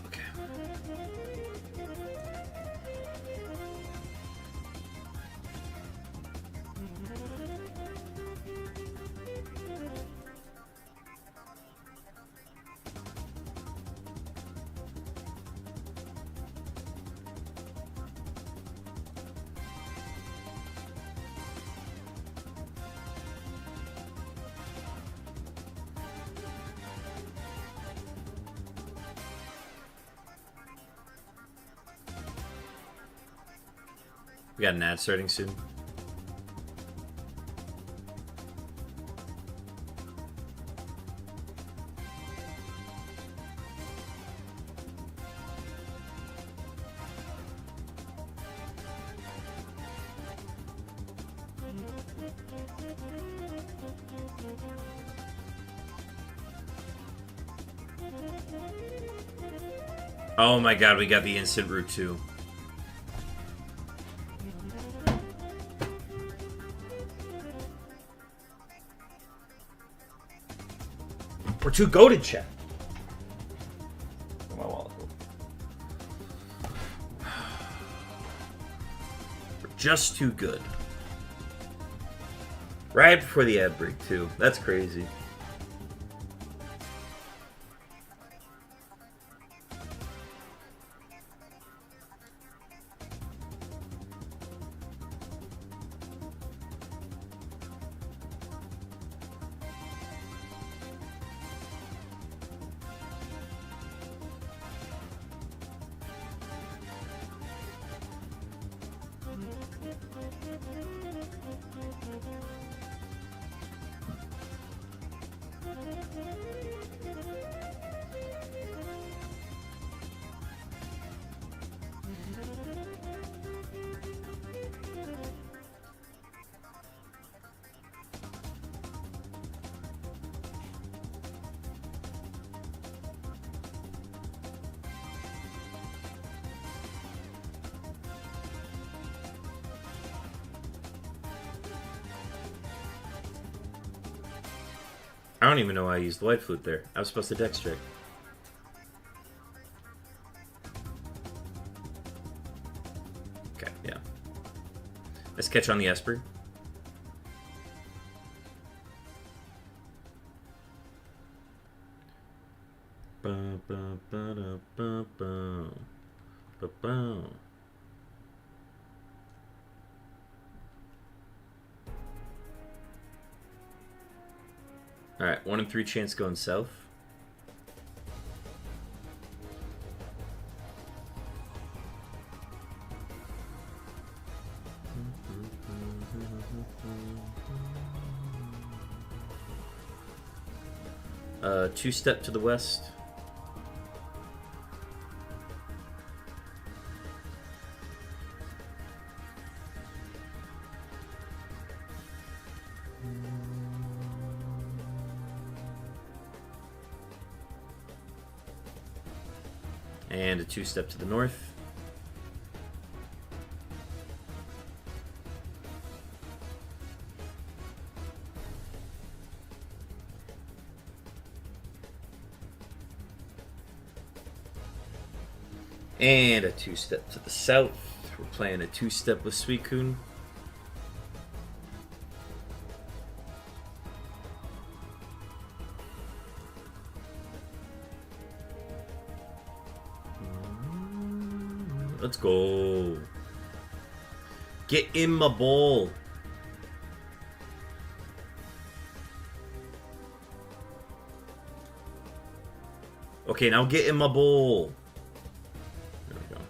Okay. We got an ad starting soon. Oh my god, we got the instant route 2. We're too goated, chat. Where'd my wallet go? We're just too good. Right before the ad break, too. That's crazy. I don't even know why I used the white flute there. I was supposed to dex check. Okay, yeah. Let's catch on the Esper. Alright, 1 in 3 chance going south. Two-step to the west. And a two-step to the north. And a two-step to the south. We're playing a two-step with Suicune. Let's go. Get in my bowl. Okay, now get in my bowl. There we go.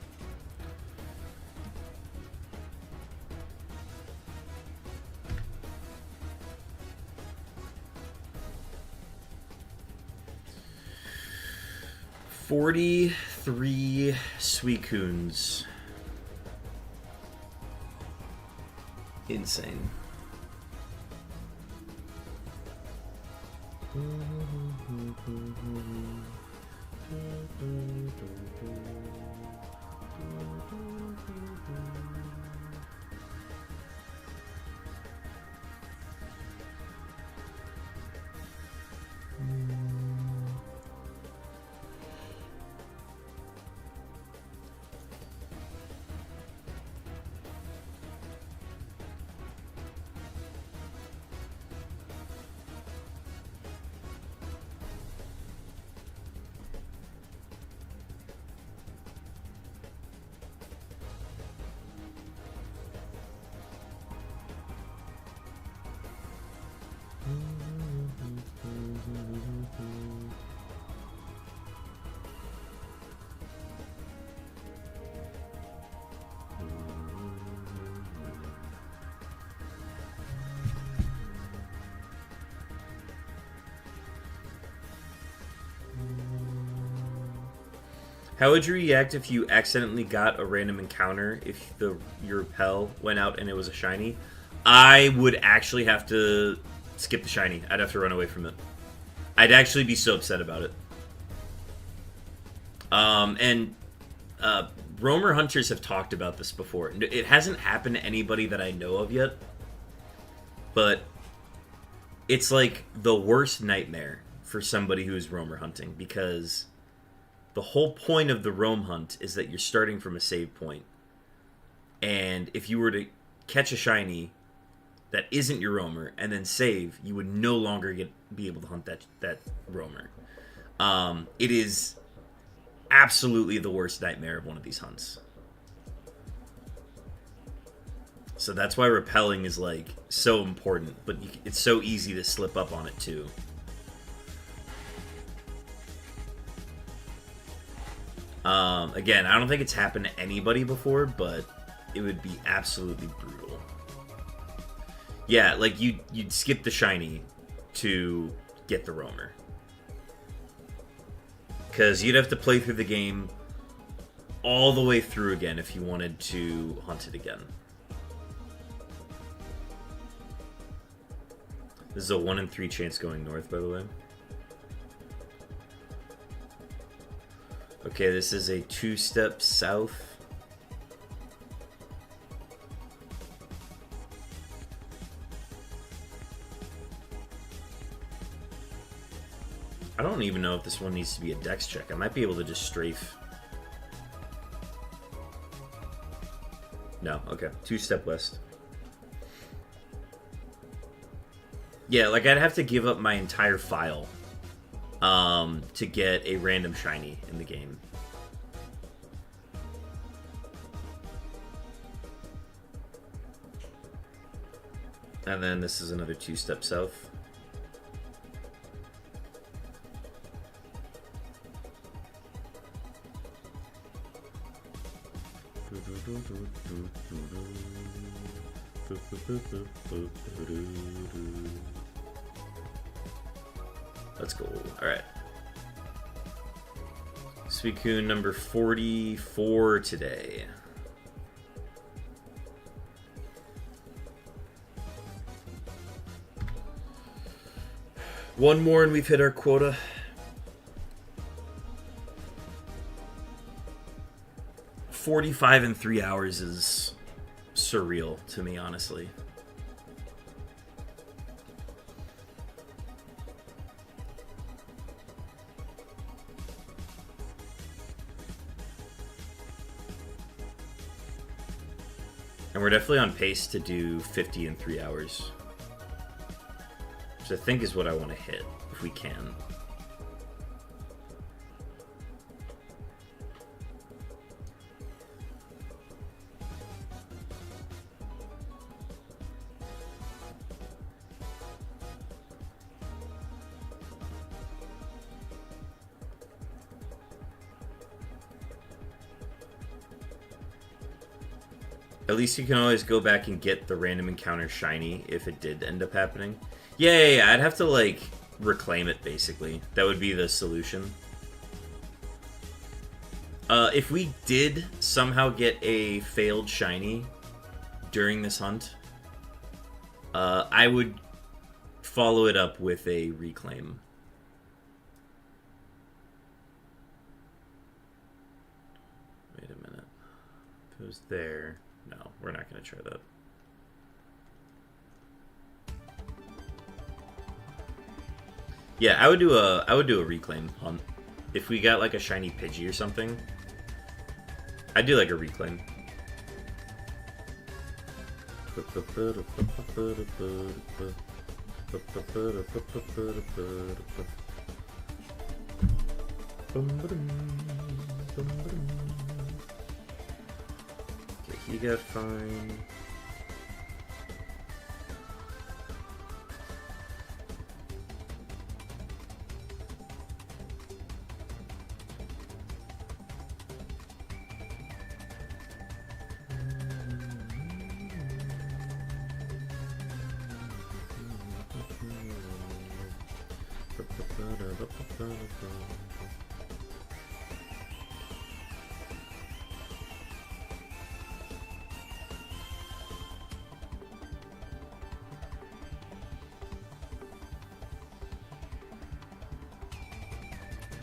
$43 Suicunes. Insane. How would you react if you accidentally got a random encounter if your repel went out and it was a shiny? I would actually have to skip the shiny. I'd have to run away from it. I'd actually be so upset about it. Roamer hunters have talked about this before. It hasn't happened to anybody that I know of yet, but it's like the worst nightmare for somebody who's roamer hunting, because the whole point of the roam hunt is that you're starting from a save point. And if you were to catch a shiny that isn't your roamer and then save, you would no longer be able to hunt that roamer. It is absolutely the worst nightmare of one of these hunts. So that's why repelling is like so important, but it's so easy to slip up on it too. Again, I don't think it's happened to anybody before, but it would be absolutely brutal. Yeah, like you'd skip the shiny to get the roamer, because you'd have to play through the game all the way through again if you wanted to hunt it again. This is a 1 in 3 chance going north, by the way. Okay, this is a 2-step south. I don't even know if this one needs to be a dex check. I might be able to just strafe. No, okay. 2-step west. Yeah, like I'd have to give up my entire file to get a random shiny in the game. And then this is another 2-step south. Let's go. Alright. Suicune number 44 today. One more and we've hit our quota. $45 in 3 hours is surreal to me, honestly. And we're definitely on pace to do 50 in 3 hours. Which I think is what I want to hit, if we can. At least you can always go back and get the random encounter shiny if it did end up happening. Yeah, I'd have to, like, reclaim it, basically. That would be the solution. If we did somehow get a failed shiny during this hunt, I would follow it up with a reclaim. Wait a minute. If it was there... No, we're not going to try that. Yeah, I would do a reclaim hunt. If we got like a shiny Pidgey or something, I'd do like a reclaim. Okay, he got fine.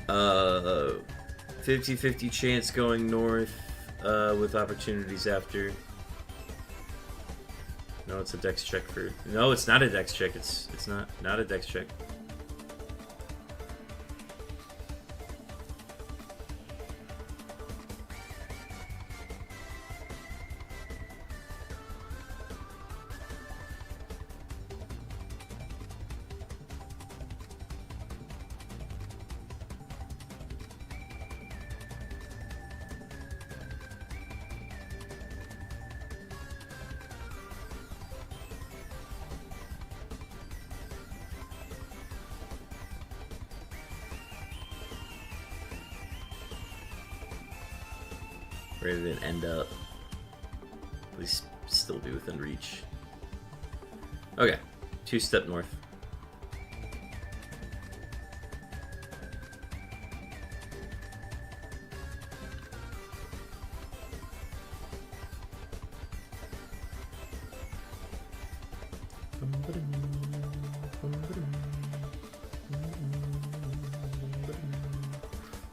Uh, 50-50 chance going north, with opportunities after. No, it's a dex check for... No, it's not a dex check. It's not a dex check. Where did it end up? At least still be within reach. Okay, 2-step north.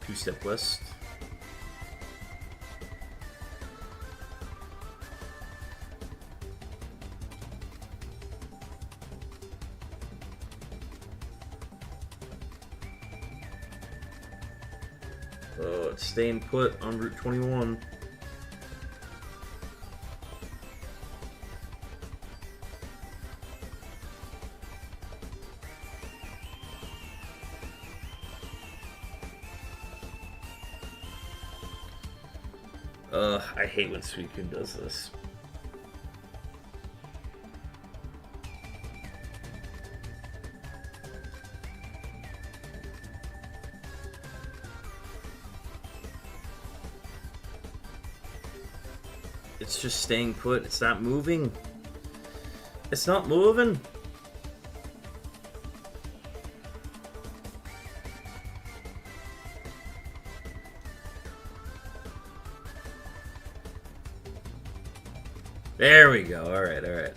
Two-step west. It's staying put on Route 21. I hate when Suicune does this. It's just staying put. It's not moving. It's not moving. There we go. All right, all right.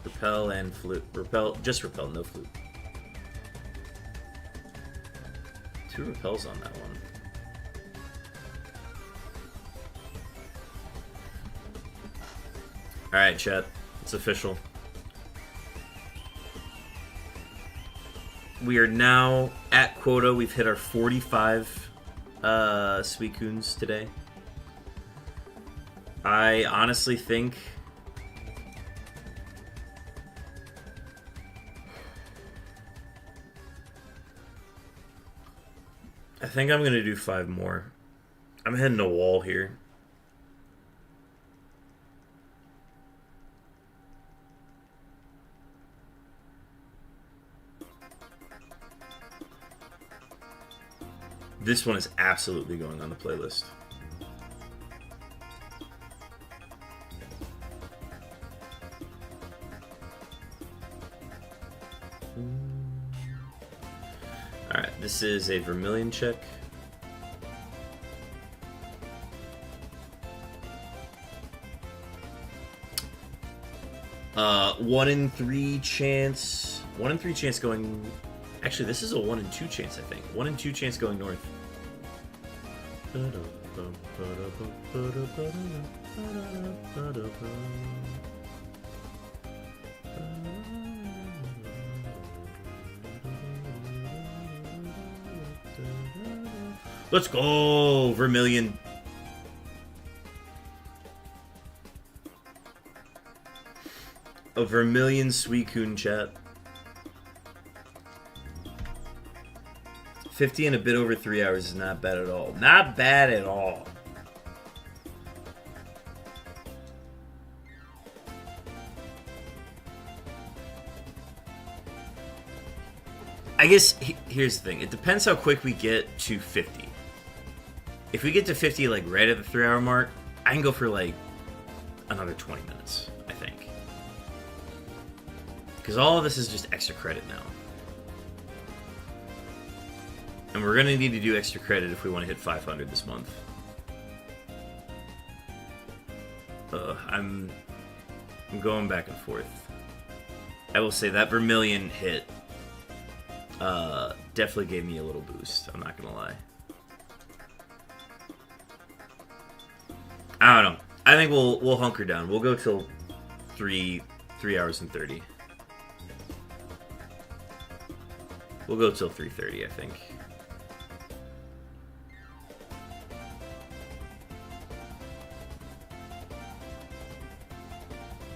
Repel and flute. Repel, just repel, no flute. 2 repels on that one. All right, chat. It's official. We are now at quota. We've hit our 45 Suicunes today. I honestly think I'm going to do 5 more. I'm heading to wall here. This one is absolutely going on the playlist. Alright, this is a Vermilion check. One in 3 chance. 1 in 3 chance going. Actually, this is a 1 in 2 chance, I think. 1 in 2 chance going north. Let's go, Vermilion. A Vermilion Suicune, chat. 50 in a bit over 3 hours is not bad at all. Not bad at all. I guess here's the thing. It depends how quick we get to 50. If we get to 50 like right at the 3 hour mark, I can go for like another 20 minutes, I think. Because all of this is just extra credit now. And we're going to need to do extra credit if we want to hit 500 this month. I'm going back and forth. I will say that Vermilion hit definitely gave me a little boost. I'm not going to lie. I don't know. I think we'll hunker down. We'll go till 3 hours and 30. We'll go till 3:30, I think.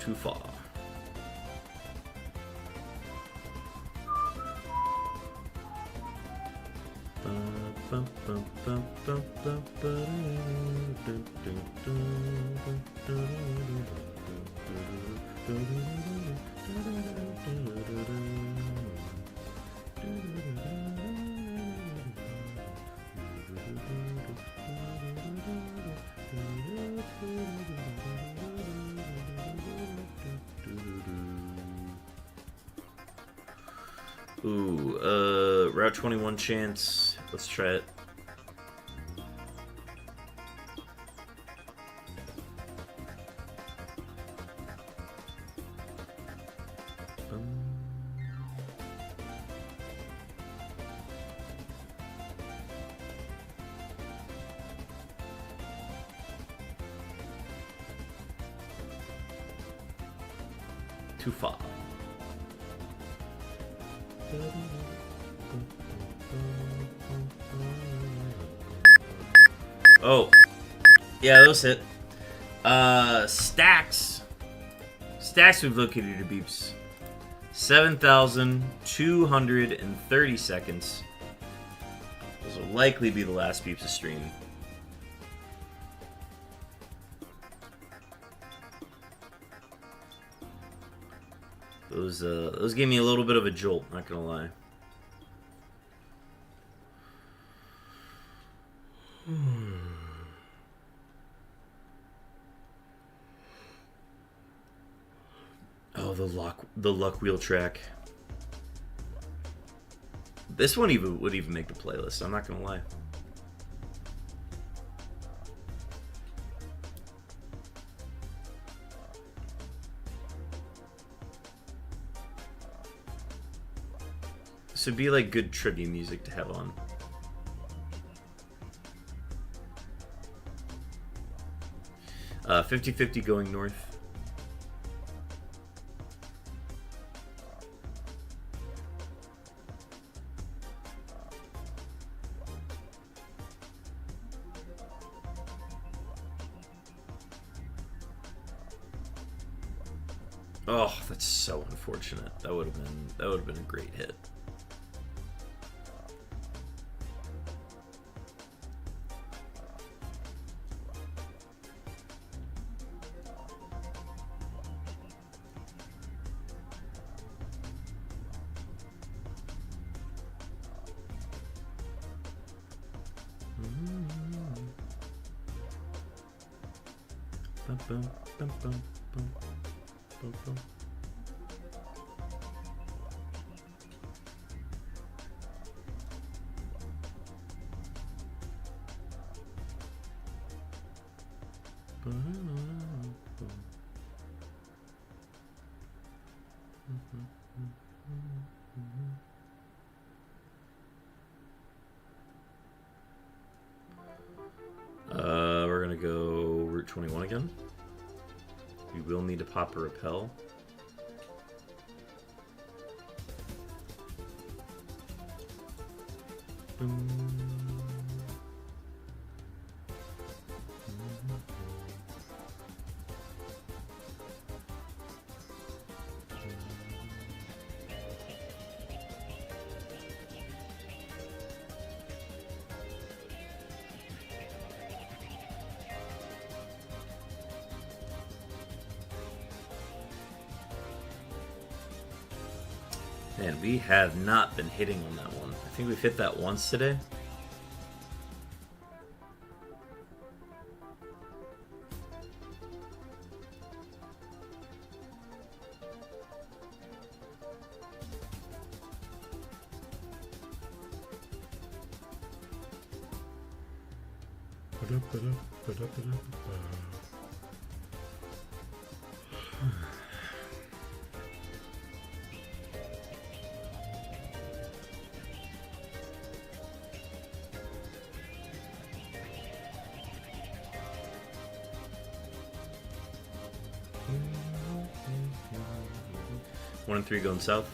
Too far. Ooh, Route 21 chance. Let's try it. Too far. Oh. Yeah, those hit. Stacks. Stacks we've located your beeps. 7,230 seconds. Those will likely be the last beeps of stream. Those gave me a little bit of a jolt, not gonna lie. Oh, the luck wheel track. This one would even make the playlist, I'm not gonna lie. This would be like good trivia music to have on. Uh, 50-50 going north. Oh, that's so unfortunate. That would have been a great hit. Bum, bum, bum, bum, bum, bum, bum. We're gonna go Route 21 again. We will need to pop a repel. Boom. Man, we have not been hitting on that one. I think we've hit that once today. One and three going south.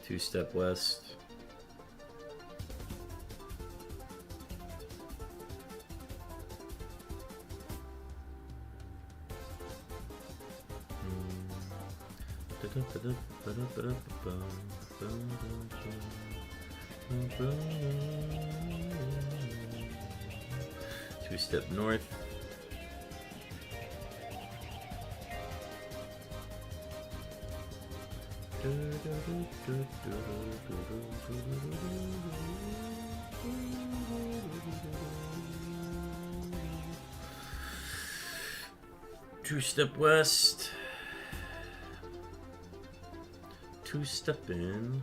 Two-step west. Two-step north. Two-step west. Two-step in.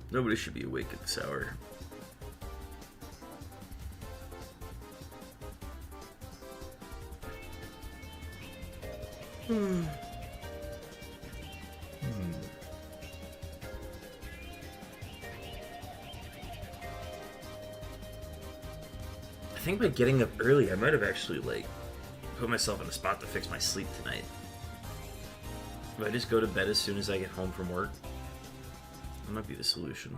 Nobody should be awake at this hour. think by getting up early, I might have actually, like, put myself in a spot to fix my sleep tonight. If I just go to bed as soon as I get home from work, that might be the solution.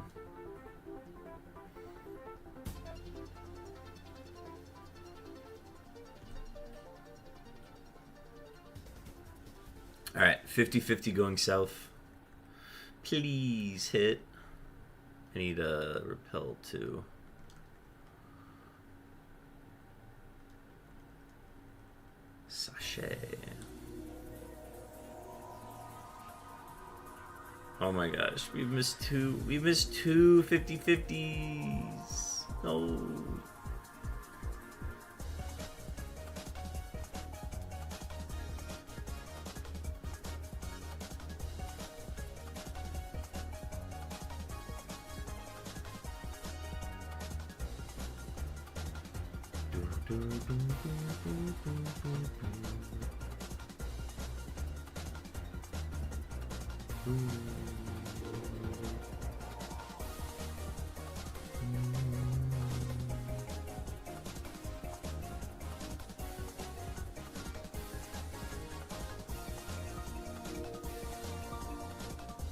Alright, 50-50 going south. Please hit. I need a repel too. Sachet. Oh my gosh, we've missed two 50-50s. No.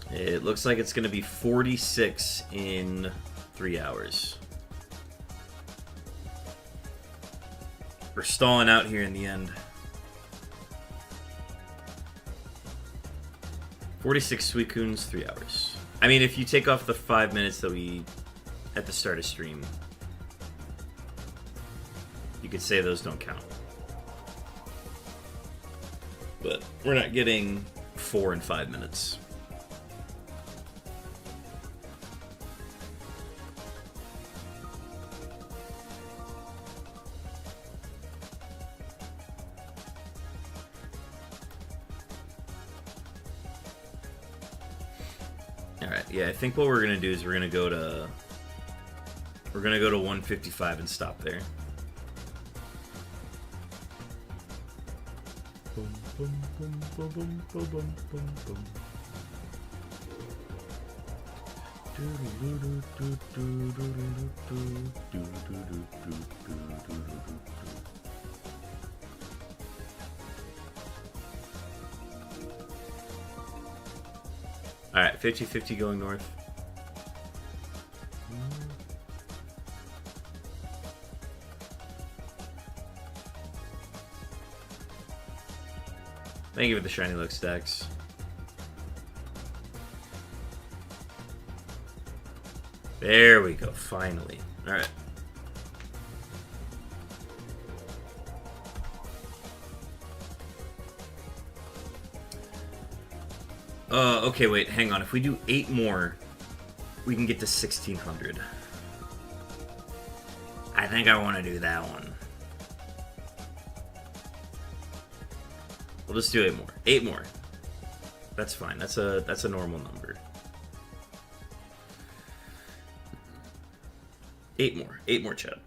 It looks like it's going to be 46 in 3 hours. We're stalling out here in the end. 46 Suicunes, 3 hours. I mean, if you take off the 5 minutes that we at the start of stream, you could say those don't count. But we're not getting 4 and 5 minutes. Yeah, I think what we're gonna do is we're gonna go to 155 and stop there. Alright, 50-50 going north. Thank you for the shiny look stacks. There we go, finally. Alright. Okay, wait, hang on. If we do 8 more, we can get to 1600. I think I want to do that one. We'll just do 8 more. 8 more. That's fine. That's a normal number. 8 more. 8 more, chat.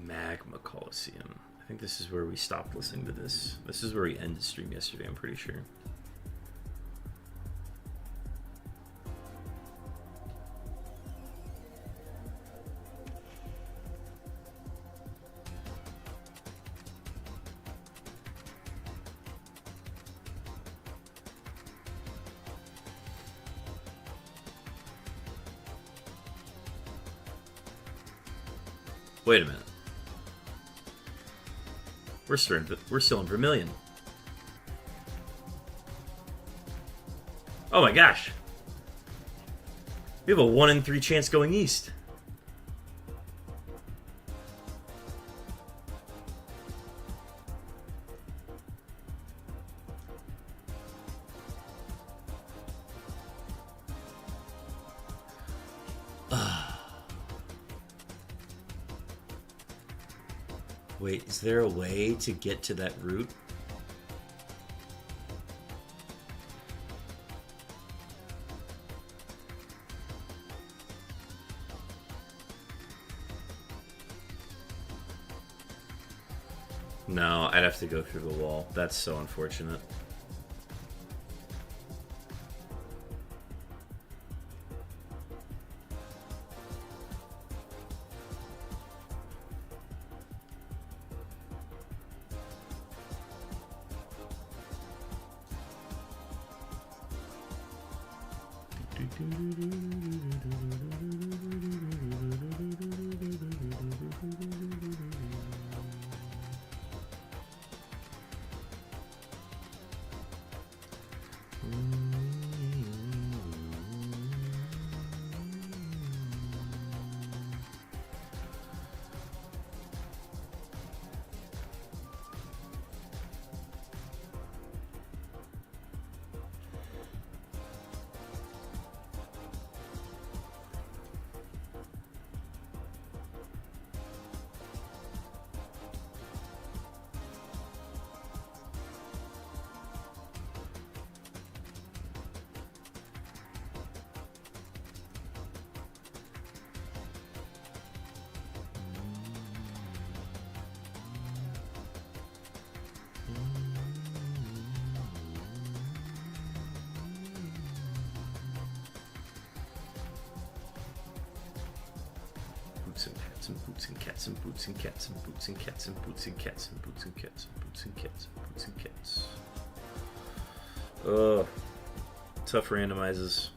Magma Coliseum. I think this is where we stopped listening to this. This is where we ended stream yesterday, I'm pretty sure. Wait a minute. We're still in Vermilion. Oh my gosh. We have a 1 in 3 chance going east. Wait, is there a way to get to that route? No, I'd have to go through the wall. That's so unfortunate. Boots and cats and boots and cats and boots and cats and boots and cats and boots and cats and boots and cats and boots and cats. Oh, tough randomizes.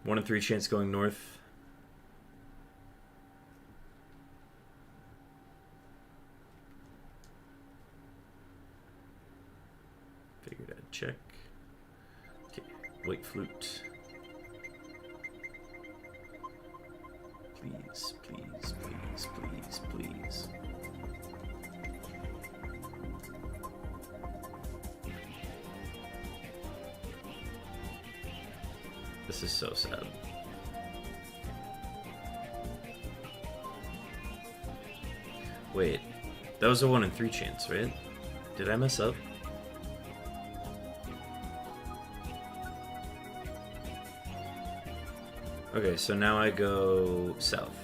One in 3 chance going north. Figured I'd check. Okay, white flute. Please, please, please, please, please. This is so sad. Wait, that was a 1 in 3 chance, right? Did I mess up? Okay, so now I go south.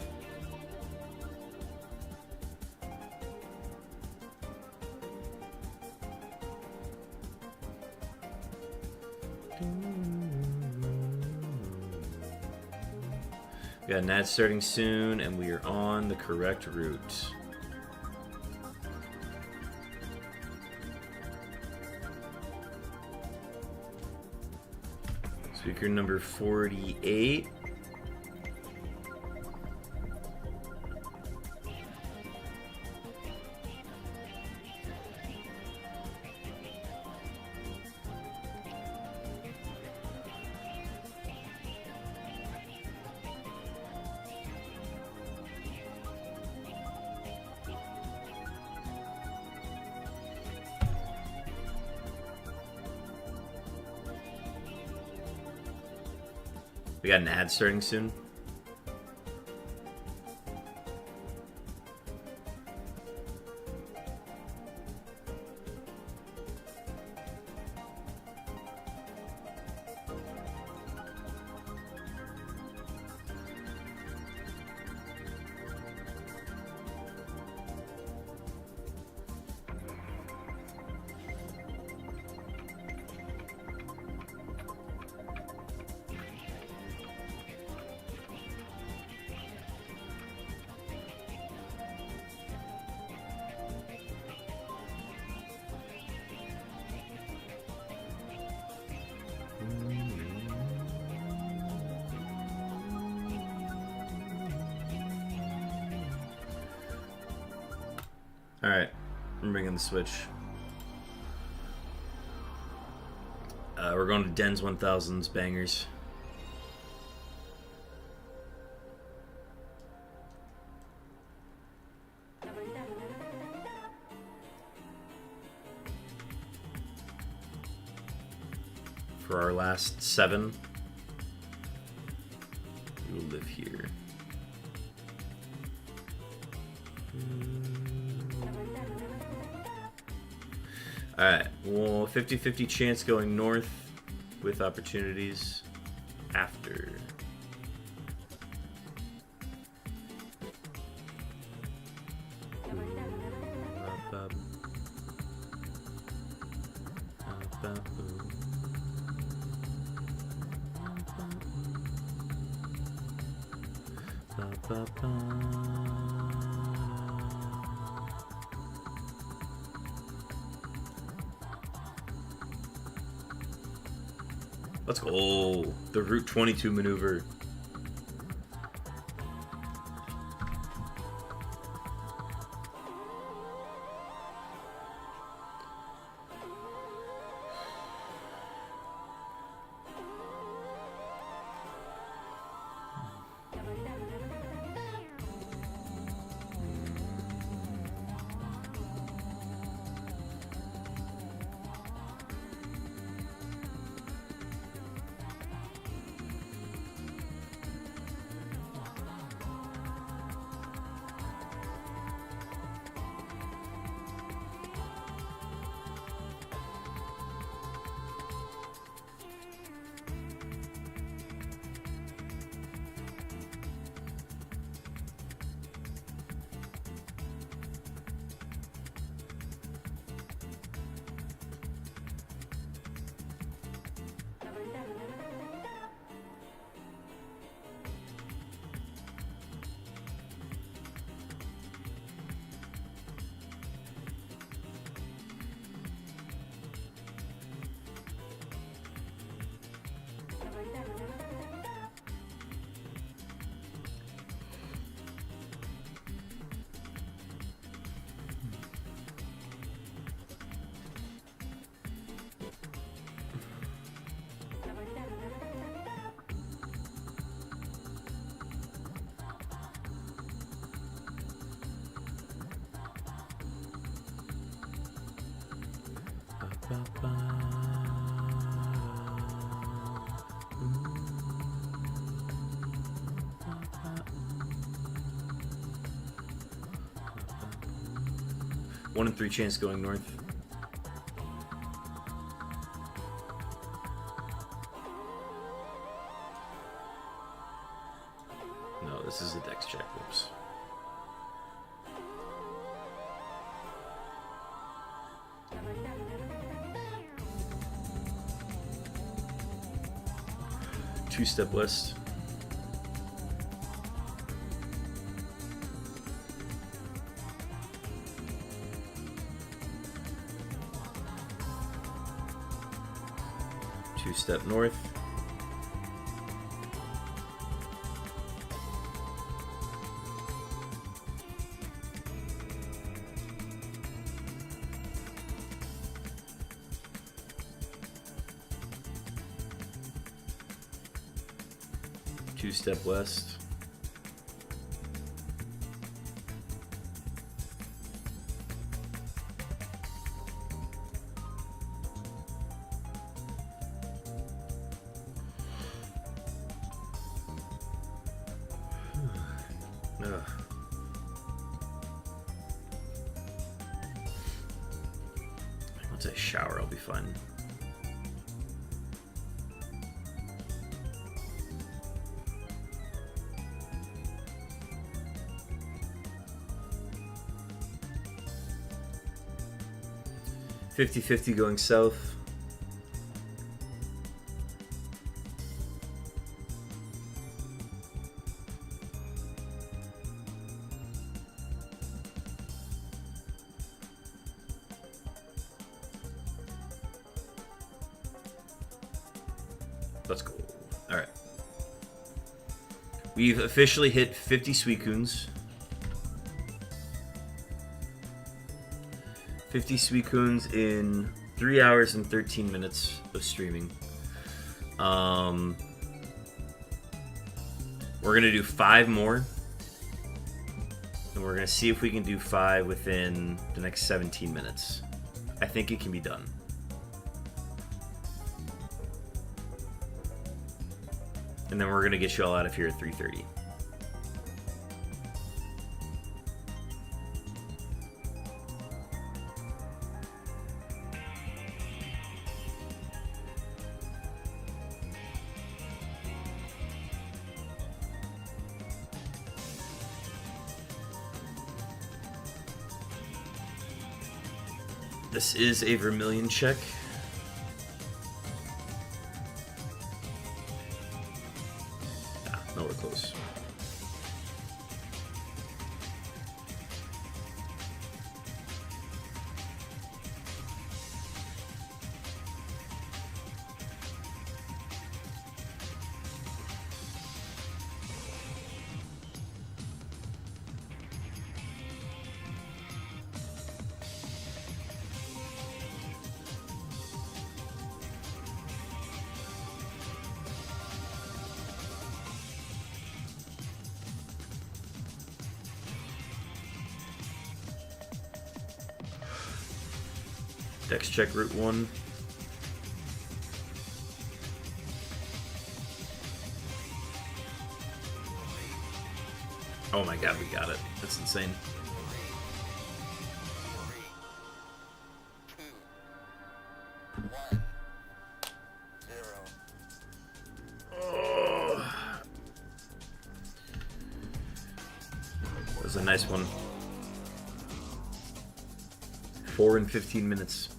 We got an ad starting soon, and we are on the correct route. Speaker number 48. We got an ad starting soon. Alright, I'm bringing the Switch. We're going to Den's 1000's Bangers. For our last 7, we will live here. Alright, well, 50-50 chance going north with opportunities. after. Let's go. Oh, the Route 22 maneuver. One in 3 chance going north. No, this is a dex check. Whoops. Two-step west. Two-step north. Two-step west. Once I shower, I'll be fine. $50-50 going south. Let's go. All right. We've officially hit 50 Suicunes. 50 Suicunes in 3 hours and 13 minutes of streaming. We're gonna do 5 more, and we're gonna see if we can do 5 within the next 17 minutes. I think it can be done. And then we're gonna get you all out of here at 3:30. This is a Vermilion check. Ah, nowhere close. Dex check route 1. Oh my god, we got it. That's insane. Oh. That was a nice one. 4 and 15 minutes.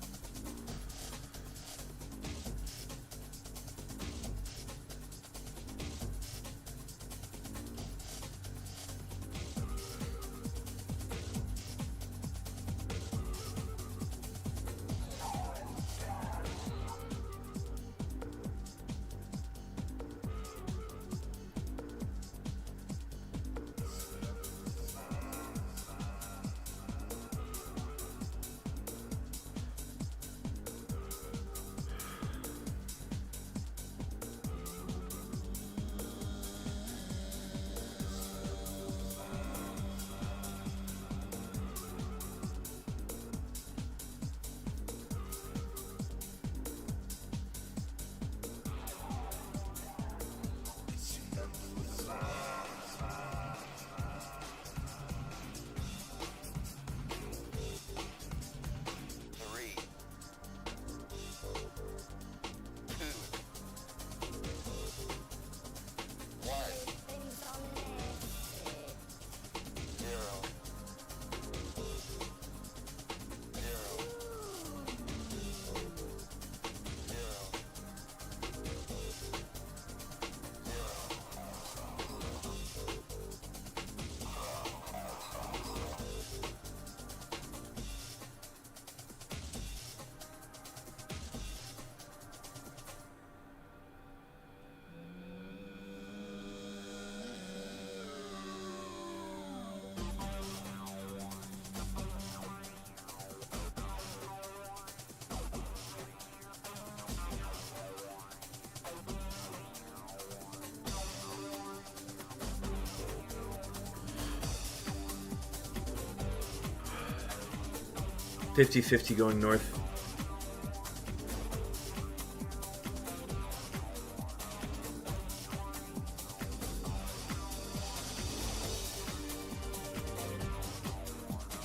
$50-50 going north.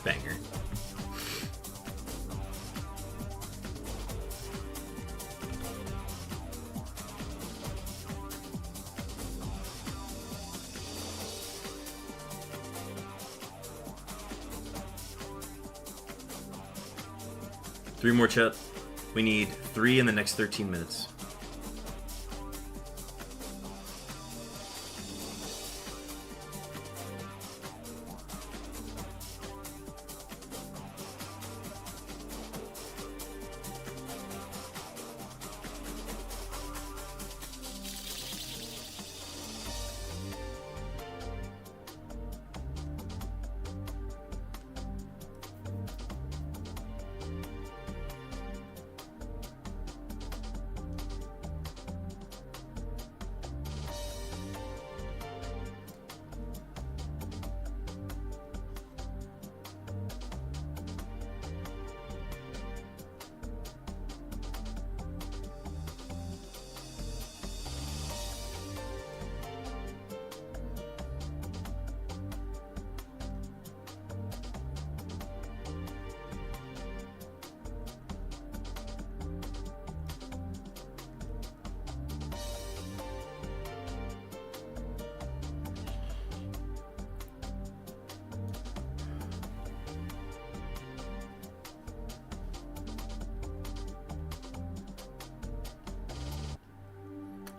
Banger. Three more, chat. We need 3 in the next 13 minutes.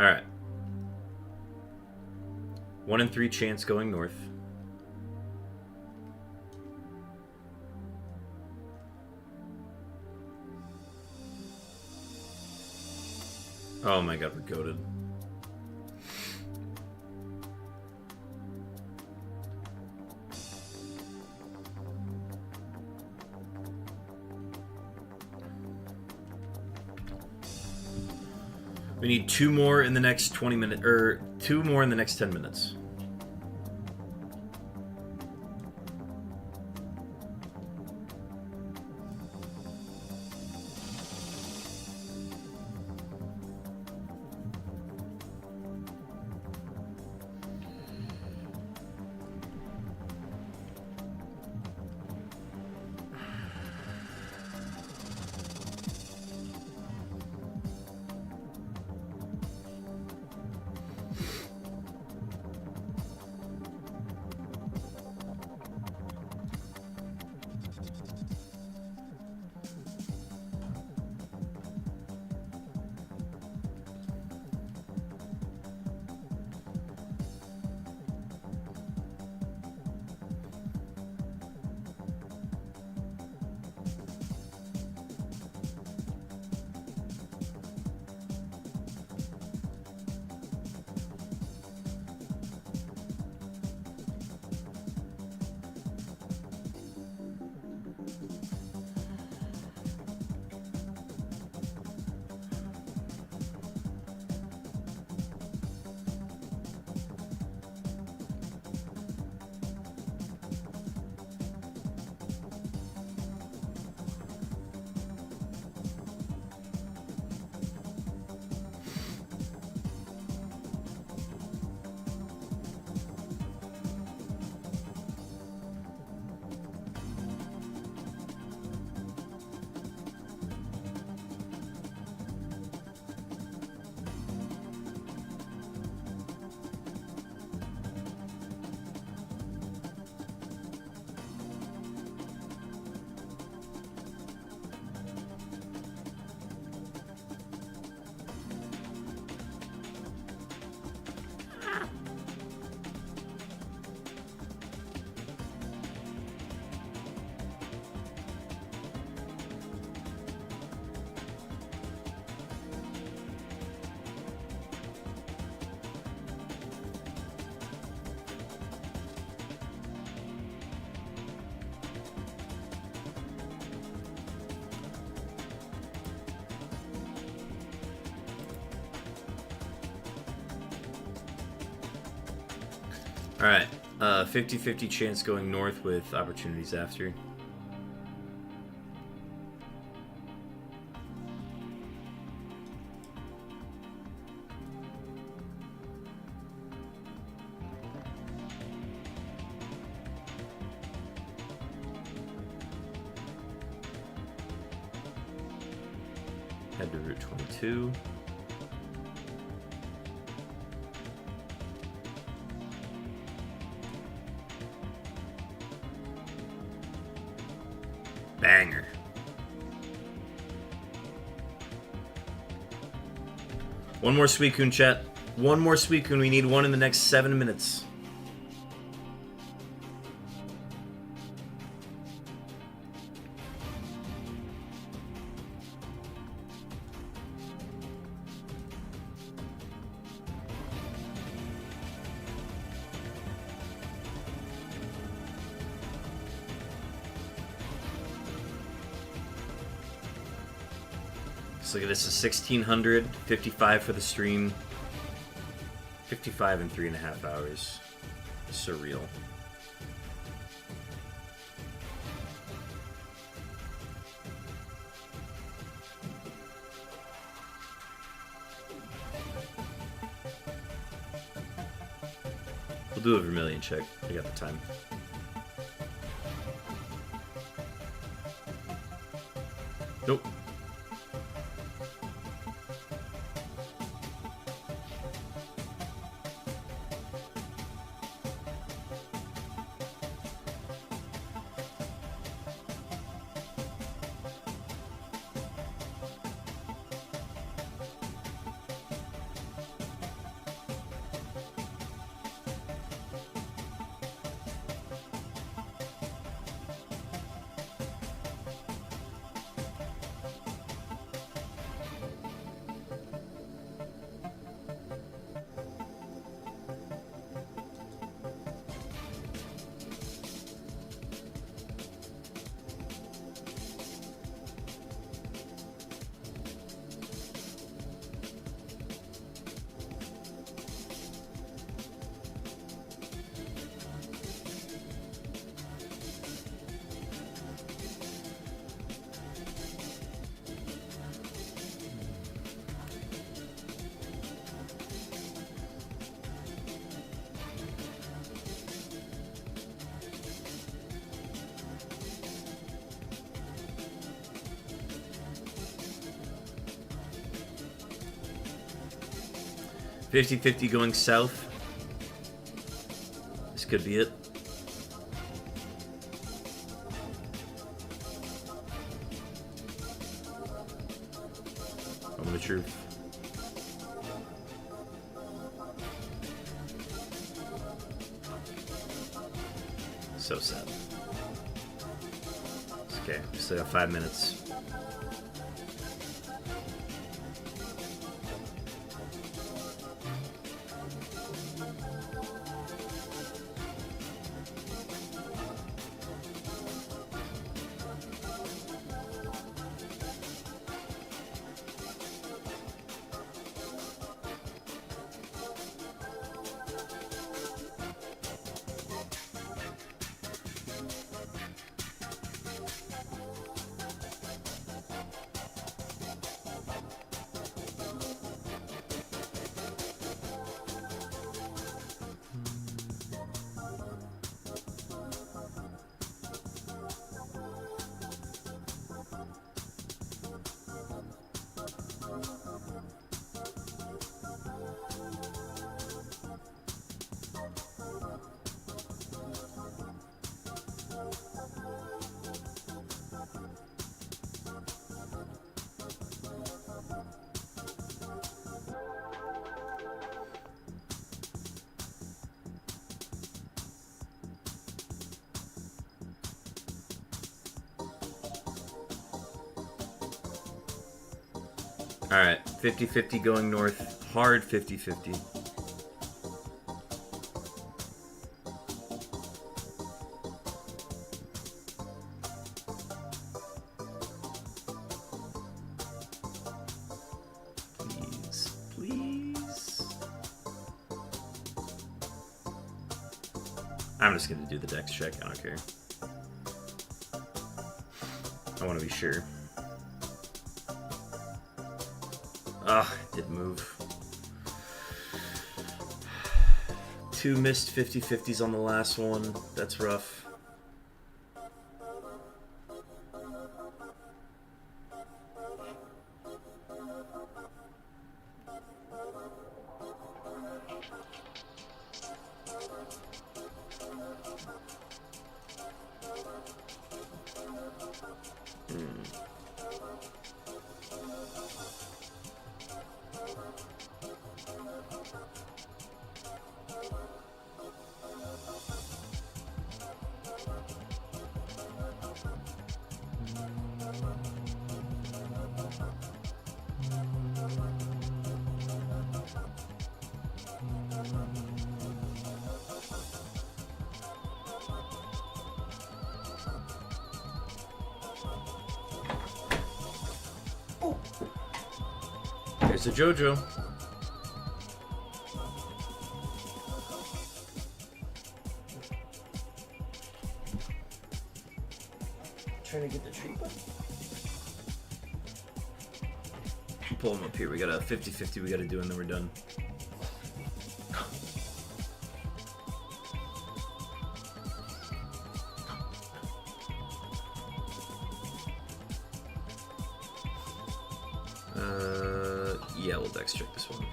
Alright. 1 in 3 chance going north. Oh my god, we're goated. We need 2 more in the next 20 minutes, or 2 more in the next 10 minutes. Alright, 50-50 chance going north with opportunities after. Head to Route 22. Banger. One more Suicune, chat. One more Suicune. We need one in the next 7 minutes. So look at this, is 1600, 55 for the stream, 55 in 3.5 hours. Surreal. We'll do a Vermilion check. I got the time. Nope. 50-50 going south. This could be it. Moment of truth. So sad. It's okay, we still got 5 minutes. Alright, 50-50 going north. Hard 50-50. Please, please. I'm just gonna do the dex check, I don't care. I want to be sure. Ugh, didn't move. 2 missed 50-50s on the last one. That's rough. There's a JoJo. Trying to get the tree button. Pull him up here. We got a 50-50 we gotta do and then we're done. Yeah, we'll dex check this one.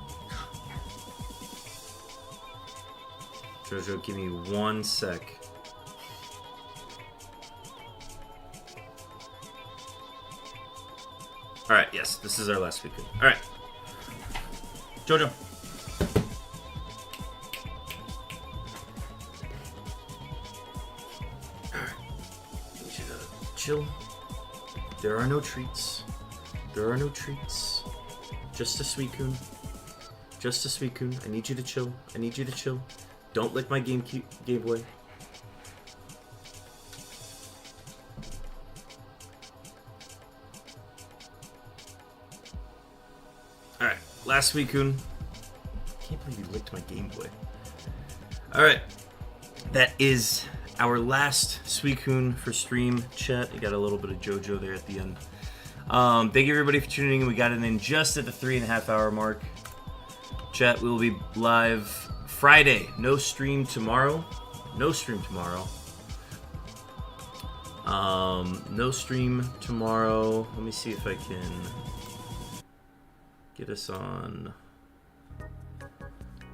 Jojo, give me 1 sec. Alright, yes, this is our last weekend. Alright. Jojo. Alright. Need you to chill. There are no treats. There are no treats. Just a Suicune. Just a Suicune. I need you to chill. I need you to chill. Don't lick my Game Boy. Alright, last Suicune. Can't believe you licked my Game Boy. Alright. That is our last Suicune for stream, chat. You got a little bit of JoJo there at the end. Thank you everybody for tuning in. We got it in just at the 3.5 hour mark. Chat, we will be live Friday. No stream tomorrow. No stream tomorrow. No stream tomorrow. Let me see if I can get us on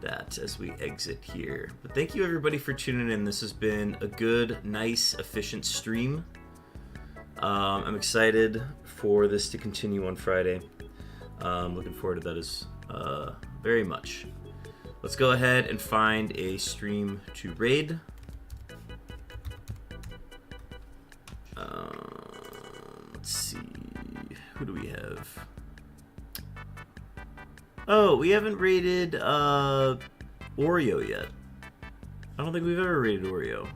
that as we exit here. But thank you everybody for tuning in. This has been a good, nice, efficient stream. I'm excited for this to continue on Friday. Looking forward to that as very much. Let's go ahead and find a stream to raid. Let's see. Who do we have? Oh, we haven't raided Oreo yet. I don't think we've ever raided Oreo.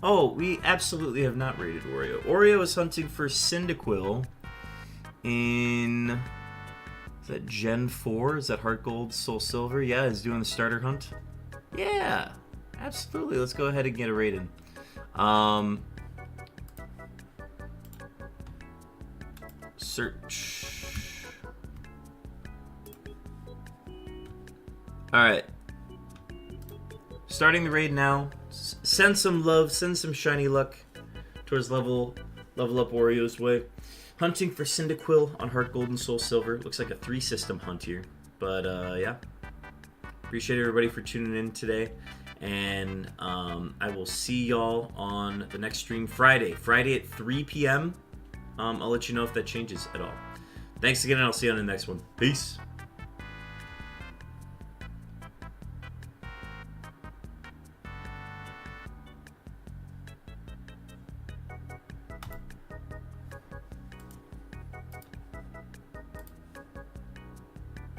Oh, we absolutely have not raided Oreo. Oreo is hunting for Cyndaquil in... Is that Gen 4? Is that Heart Gold, Soul Silver? Yeah, he's doing the starter hunt. Yeah, absolutely. Let's go ahead and get it raided. Search. Alright. Starting the raid now. Send some love, send some shiny luck towards level up Oreo's way. Hunting for Cyndaquil on Heart Gold and Soul Silver. Looks like a 3-system hunt here. But, yeah. Appreciate everybody for tuning in today. And I will see y'all on the next stream Friday. Friday at 3 p.m. I'll let you know if that changes at all. Thanks again, and I'll see you on the next one. Peace.